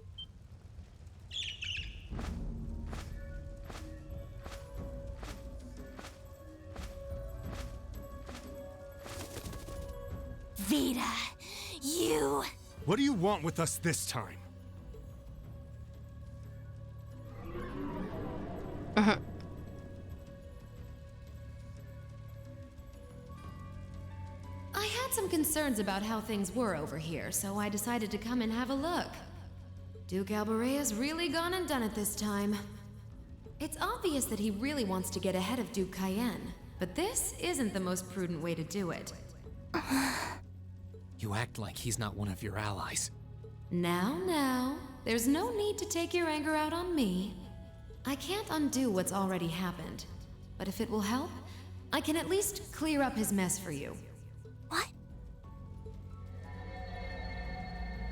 Vita, you... What do you want with us this time? I had some concerns about how things were over here, so I decided to come and have a look. Duke Alberea's really gone and done it this time. It's obvious that he really wants to get ahead of Duke Cayenne, but this isn't the most prudent way to do it. You act like he's not one of your allies. Now, there's no need to take your anger out on me. I can't undo what's already happened, but if it will help, I can at least clear up his mess for you. What?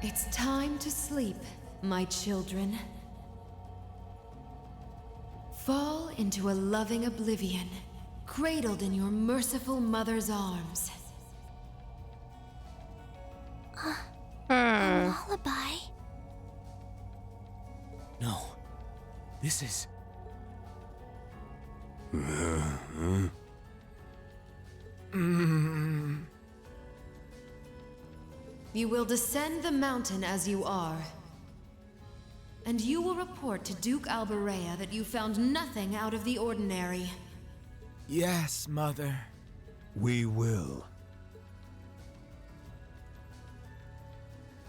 It's time to sleep, my children. Fall into a loving oblivion, cradled in your merciful mother's arms. A lullaby? No. This is... You will descend the mountain as you are. And you will report to Duke Alberea that you found nothing out of the ordinary. Yes, Mother. We will.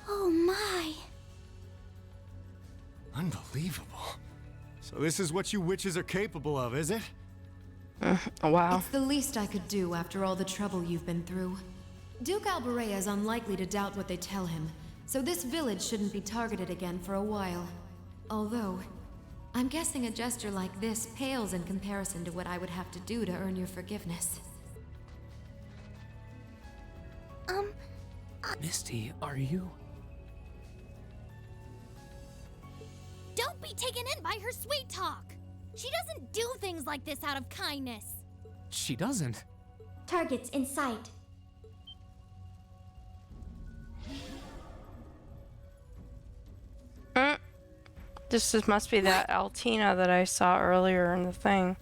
Oh my. Unbelievable. So this is what you witches are capable of, is it? Wow. It's the least I could do after all the trouble you've been through. Duke Alberea is unlikely to doubt what they tell him, so this village shouldn't be targeted again for a while. Although, I'm guessing a gesture like this pales in comparison to what I would have to do to earn your forgiveness. Misty, are you... Don't be taken in by her sweet talk! She doesn't do things like this out of kindness. She doesn't. Targets in sight. Must be that Altina that I saw earlier in the thing.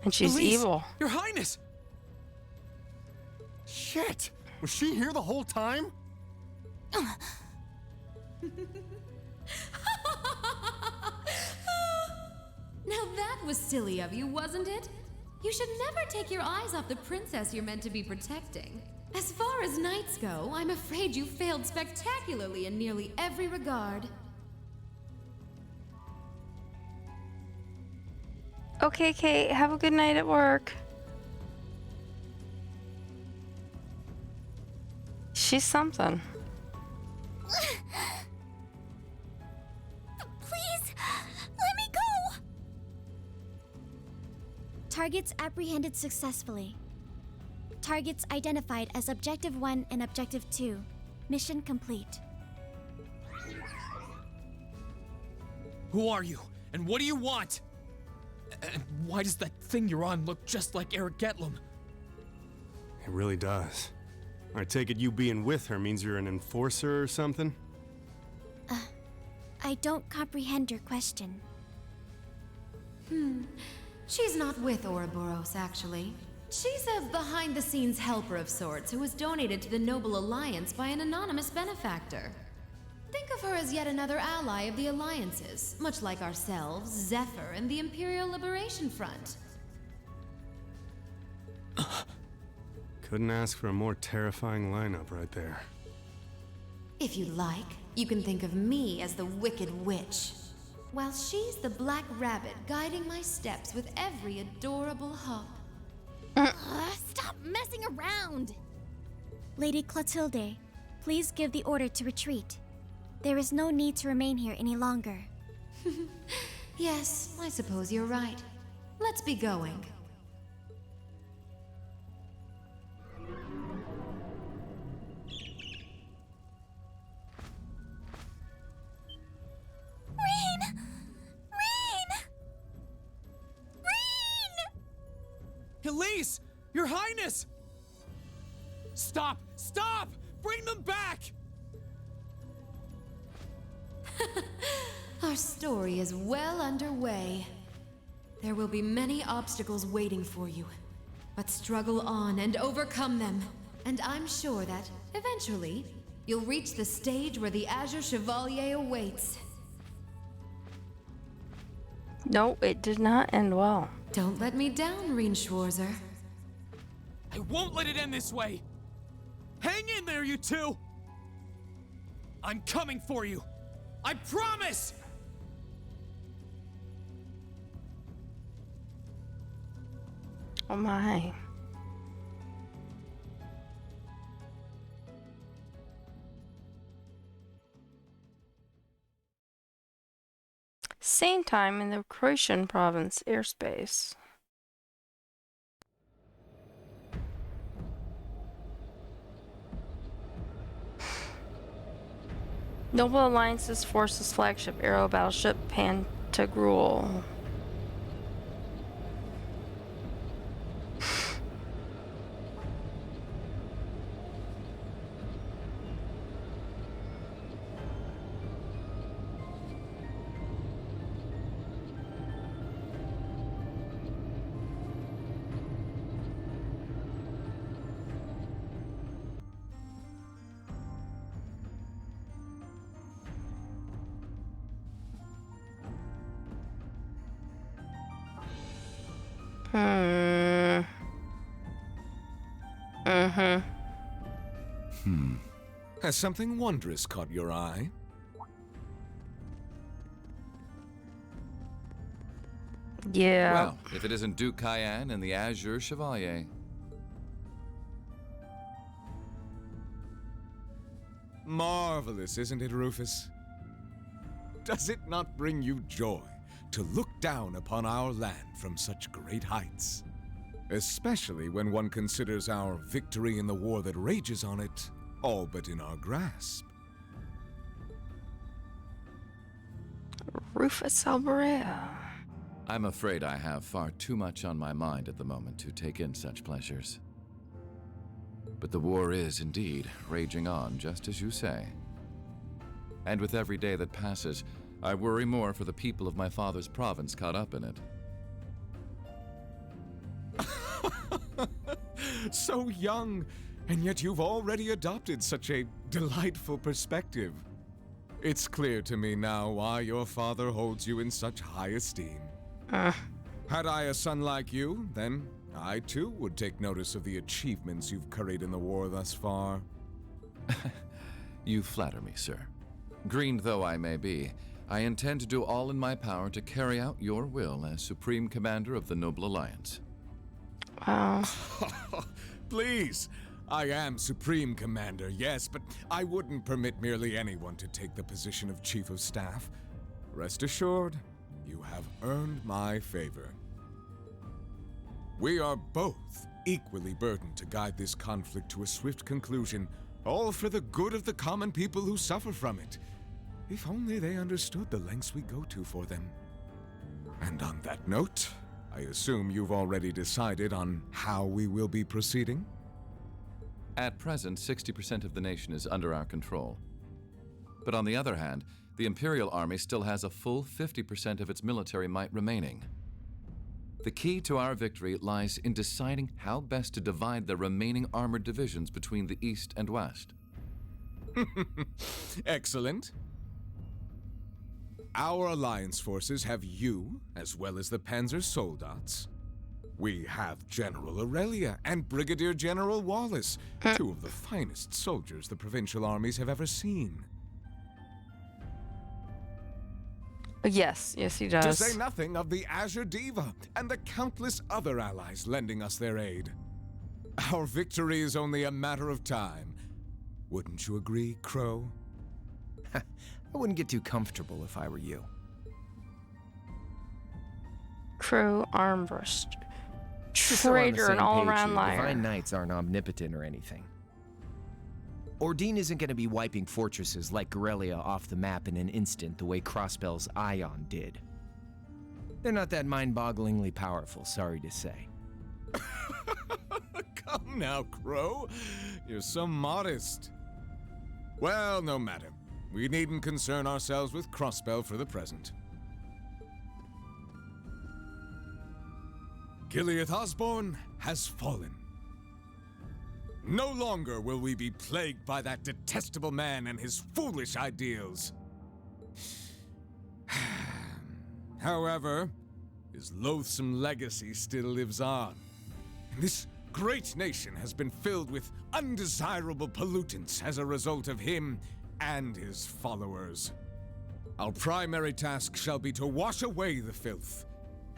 And she's Elise, evil. Your Highness! Shit! Was she here the whole time? Now that was silly of you, wasn't it? You should never take your eyes off the princess you're meant to be protecting. As far as knights go, I'm afraid you failed spectacularly in nearly every regard. Okay, Kate, have a good night at work. She's something. Please, let me go! Targets apprehended successfully. Targets identified as Objective 1 and Objective 2. Mission complete. Who are you? And what do you want? And why does that thing you're on look just like Eric Getlum? It really does. I take it you being with her means you're an enforcer or something? I don't comprehend your question. She's not with Ouroboros, actually. She's a behind-the-scenes helper of sorts who was donated to the Noble Alliance by an anonymous benefactor. Think of her as yet another ally of the Alliances, much like ourselves, Zephyr, and the Imperial Liberation Front. Couldn't ask for a more terrifying lineup right there. If you like, you can think of me as the Wicked Witch, while she's the Black Rabbit guiding my steps with every adorable hop. Stop messing around! Lady Clotilde, please give the order to retreat. There is no need to remain here any longer. Yes, I suppose you're right. Let's be going. Rain! Rain! Rain! Elise! Your Highness! Stop! Stop! Bring them back! Our story is well underway. There will be many obstacles waiting for you, but struggle on and overcome them. And I'm sure that, eventually, you'll reach the stage where the Azure Chevalier awaits. No, it did not end well. Don't let me down, Reinschwarzer. I won't let it end this way! Hang in there, you two! I'm coming for you! I promise! Oh my. Same time in the Croatian province airspace. Noble Alliance's forces flagship aero battleship Pantagruel. Has something wondrous caught your eye? Yeah. Well, if it isn't Duke Cayenne and the Azure Chevalier. Marvelous, isn't it, Rufus? Does it not bring you joy to look down upon our land from such great heights? Especially when one considers our victory in the war that rages on it all but in our grasp. Rufus Alberea. I'm afraid I have far too much on my mind at the moment to take in such pleasures. But the war is indeed raging on, just as you say. And with every day that passes, I worry more for the people of my father's province caught up in it. So young, and yet you've already adopted such a delightful perspective. It's clear to me now why your father holds you in such high esteem. Had I a son like you, then I too would take notice of the achievements you've curried in the war thus far. You flatter me, sir. Green though I may be, I intend to do all in my power to carry out your will as Supreme Commander of the Noble Alliance. Wow. Please, I am Supreme Commander, yes, but I wouldn't permit merely anyone to take the position of Chief of Staff. Rest assured, you have earned my favor. We are both equally burdened to guide this conflict to a swift conclusion, all for the good of the common people who suffer from it. If only they understood the lengths we go to for them. And on that note, I assume you've already decided on how we will be proceeding? At present, 60% of the nation is under our control. But on the other hand, the Imperial Army still has a full 50% of its military might remaining. The key to our victory lies in deciding how best to divide the remaining armored divisions between the East and West. Excellent. Our Alliance forces have you, as well as the Panzer Soldats. We have General Aurelia and Brigadier General Wallace, two of the finest soldiers the provincial armies have ever seen. Yes, he does. To say nothing of the Azure Diva and the countless other allies lending us their aid. Our victory is only a matter of time. Wouldn't you agree, Crow? I wouldn't get too comfortable if I were you. Crow Armbrust. Just so we're on the Traitor same and all-around page here, liar. Divine Knights aren't omnipotent or anything. Ordine isn't going to be wiping fortresses like Corellia off the map in an instant the way Crossbell's Ion did. They're not that mind-bogglingly powerful, sorry to say. Come now, Crow. You're so modest. Well, no matter. We needn't concern ourselves with Crossbell for the present. Gileath Osborne has fallen. No longer will we be plagued by that detestable man and his foolish ideals. However, his loathsome legacy still lives on. And this great nation has been filled with undesirable pollutants as a result of him and his followers. Our primary task shall be to wash away the filth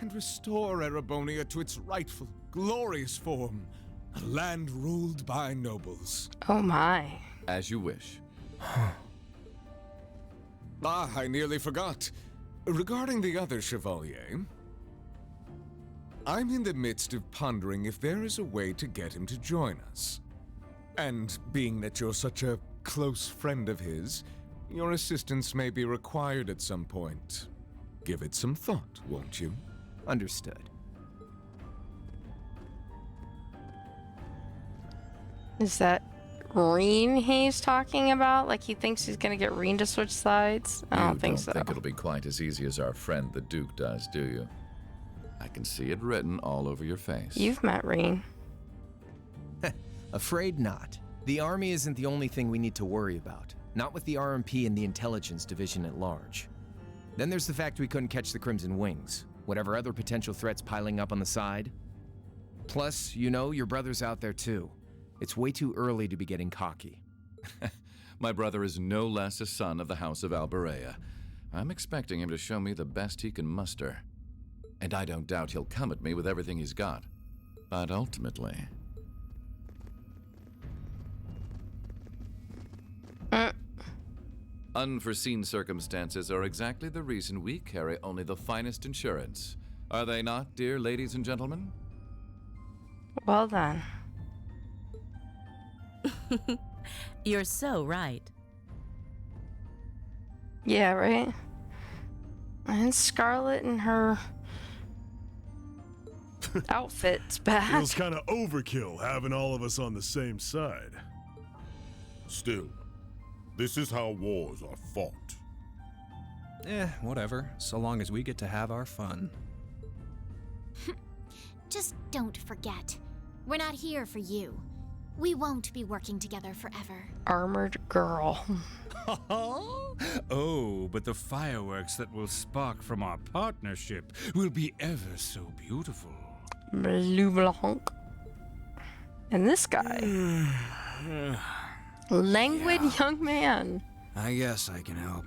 and restore Erebonia to its rightful, glorious form, a land ruled by nobles. Oh my. As you wish. I nearly forgot. Regarding the other Chevalier, I'm in the midst of pondering if there is a way to get him to join us. And being that you're such a close friend of his, Your assistance may be required at some point. Give it some thought, won't you? Understood. Is that Reen he's talking about? Like he thinks he's gonna get Reen to switch sides? I don't think so. You don't think it'll be quite as easy as our friend the Duke does, do you? I can see it written all over your face. You've met Reen. Afraid not. The army isn't the only thing we need to worry about. Not with the RMP and the intelligence division at large. Then there's the fact we couldn't catch the Crimson Wings. Whatever other potential threats piling up on the side. Plus, you know, your brother's out there too. It's way too early to be getting cocky. My brother is no less a son of the House of Alberea. I'm expecting him to show me the best he can muster. And I don't doubt he'll come at me with everything he's got. But ultimately... Unforeseen circumstances are exactly the reason we carry only the finest insurance. Are they not, dear ladies and gentlemen? Well done. You're so right. Yeah, right? And Scarlet and her outfit's bad. Feels kind of overkill having all of us on the same side. Still, this is how wars are fought. Whatever, so long as we get to have our fun. Just don't forget, we're not here for you. We won't be working together forever. Armored girl. Oh, but the fireworks that will spark from our partnership will be ever so beautiful. Blue blanc. And this guy. Languid young man. I guess I can help.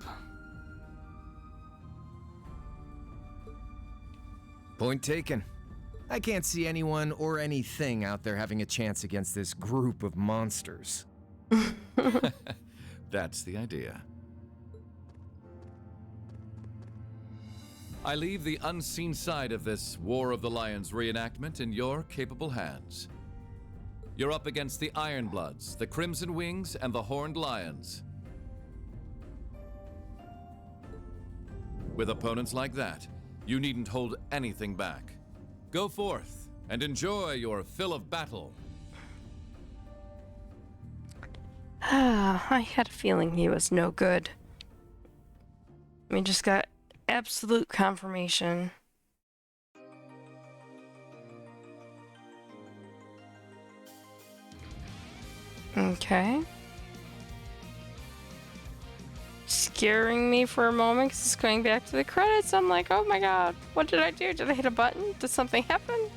Point taken. I can't see anyone or anything out there having a chance against this group of monsters. That's the idea. I leave the unseen side of this War of the Lions reenactment in your capable hands. You're up against the Ironbloods, the Crimson Wings, and the Horned Lions. With opponents like that, you needn't hold anything back. Go forth and enjoy your fill of battle. I had a feeling he was no good. We just got absolute confirmation. Okay. Scaring me for a moment because it's going back to the credits. I'm like, oh my god, what did I do? Did I hit a button? Did something happen?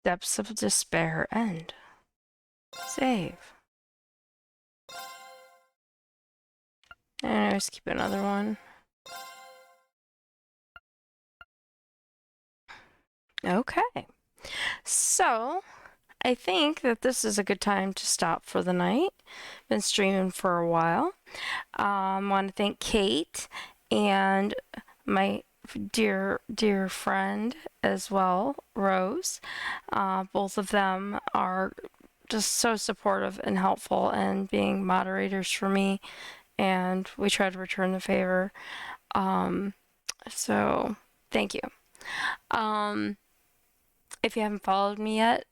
Depths of Despair end. Save. And let's keep another one. Okay. So, I think that this is a good time to stop for the night. Been streaming for a while. Want to thank Kate and my dear friend as well, Rose. Both of them are just so supportive and helpful and being moderators for me, and we try to return the favor. So thank you. If you haven't followed me yet,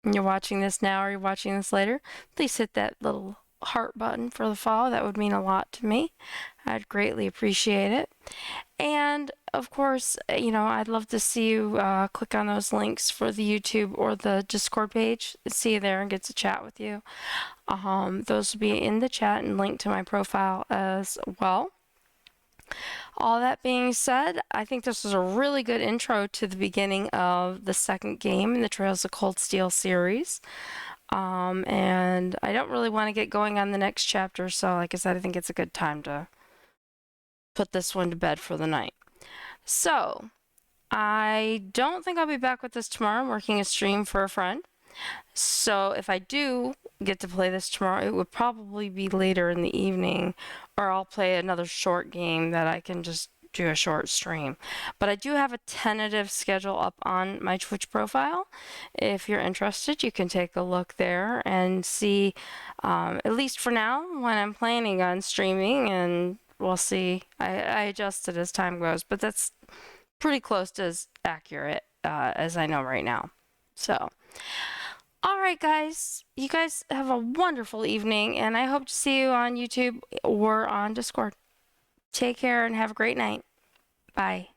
and you're watching this now or you're watching this later, please hit that little heart button for the follow. That would mean a lot to me. I'd greatly appreciate it. And of course, I'd love to see you click on those links for the YouTube or the Discord page. See you there and get to chat with you. Those will be in the chat and linked to my profile as well. All that being said, I think this was a really good intro to the beginning of the second game in the Trails of Cold Steel series. And I don't really want to get going on the next chapter, so like I said, I think it's a good time to put this one to bed for the night. So, I don't think I'll be back with this tomorrow. I'm working a stream for a friend. So if I do get to play this tomorrow, it would probably be later in the evening, or I'll play another short game that I can just do a short stream. But I do have a tentative schedule up on my Twitch profile. If you're interested, you can take a look there and see, at least for now, when I'm planning on streaming, and we'll see. I adjust it as time goes, but that's pretty close to as accurate as I know right now. So, all right, guys. You guys have a wonderful evening, and I hope to see you on YouTube or on Discord. Take care and have a great night. Bye.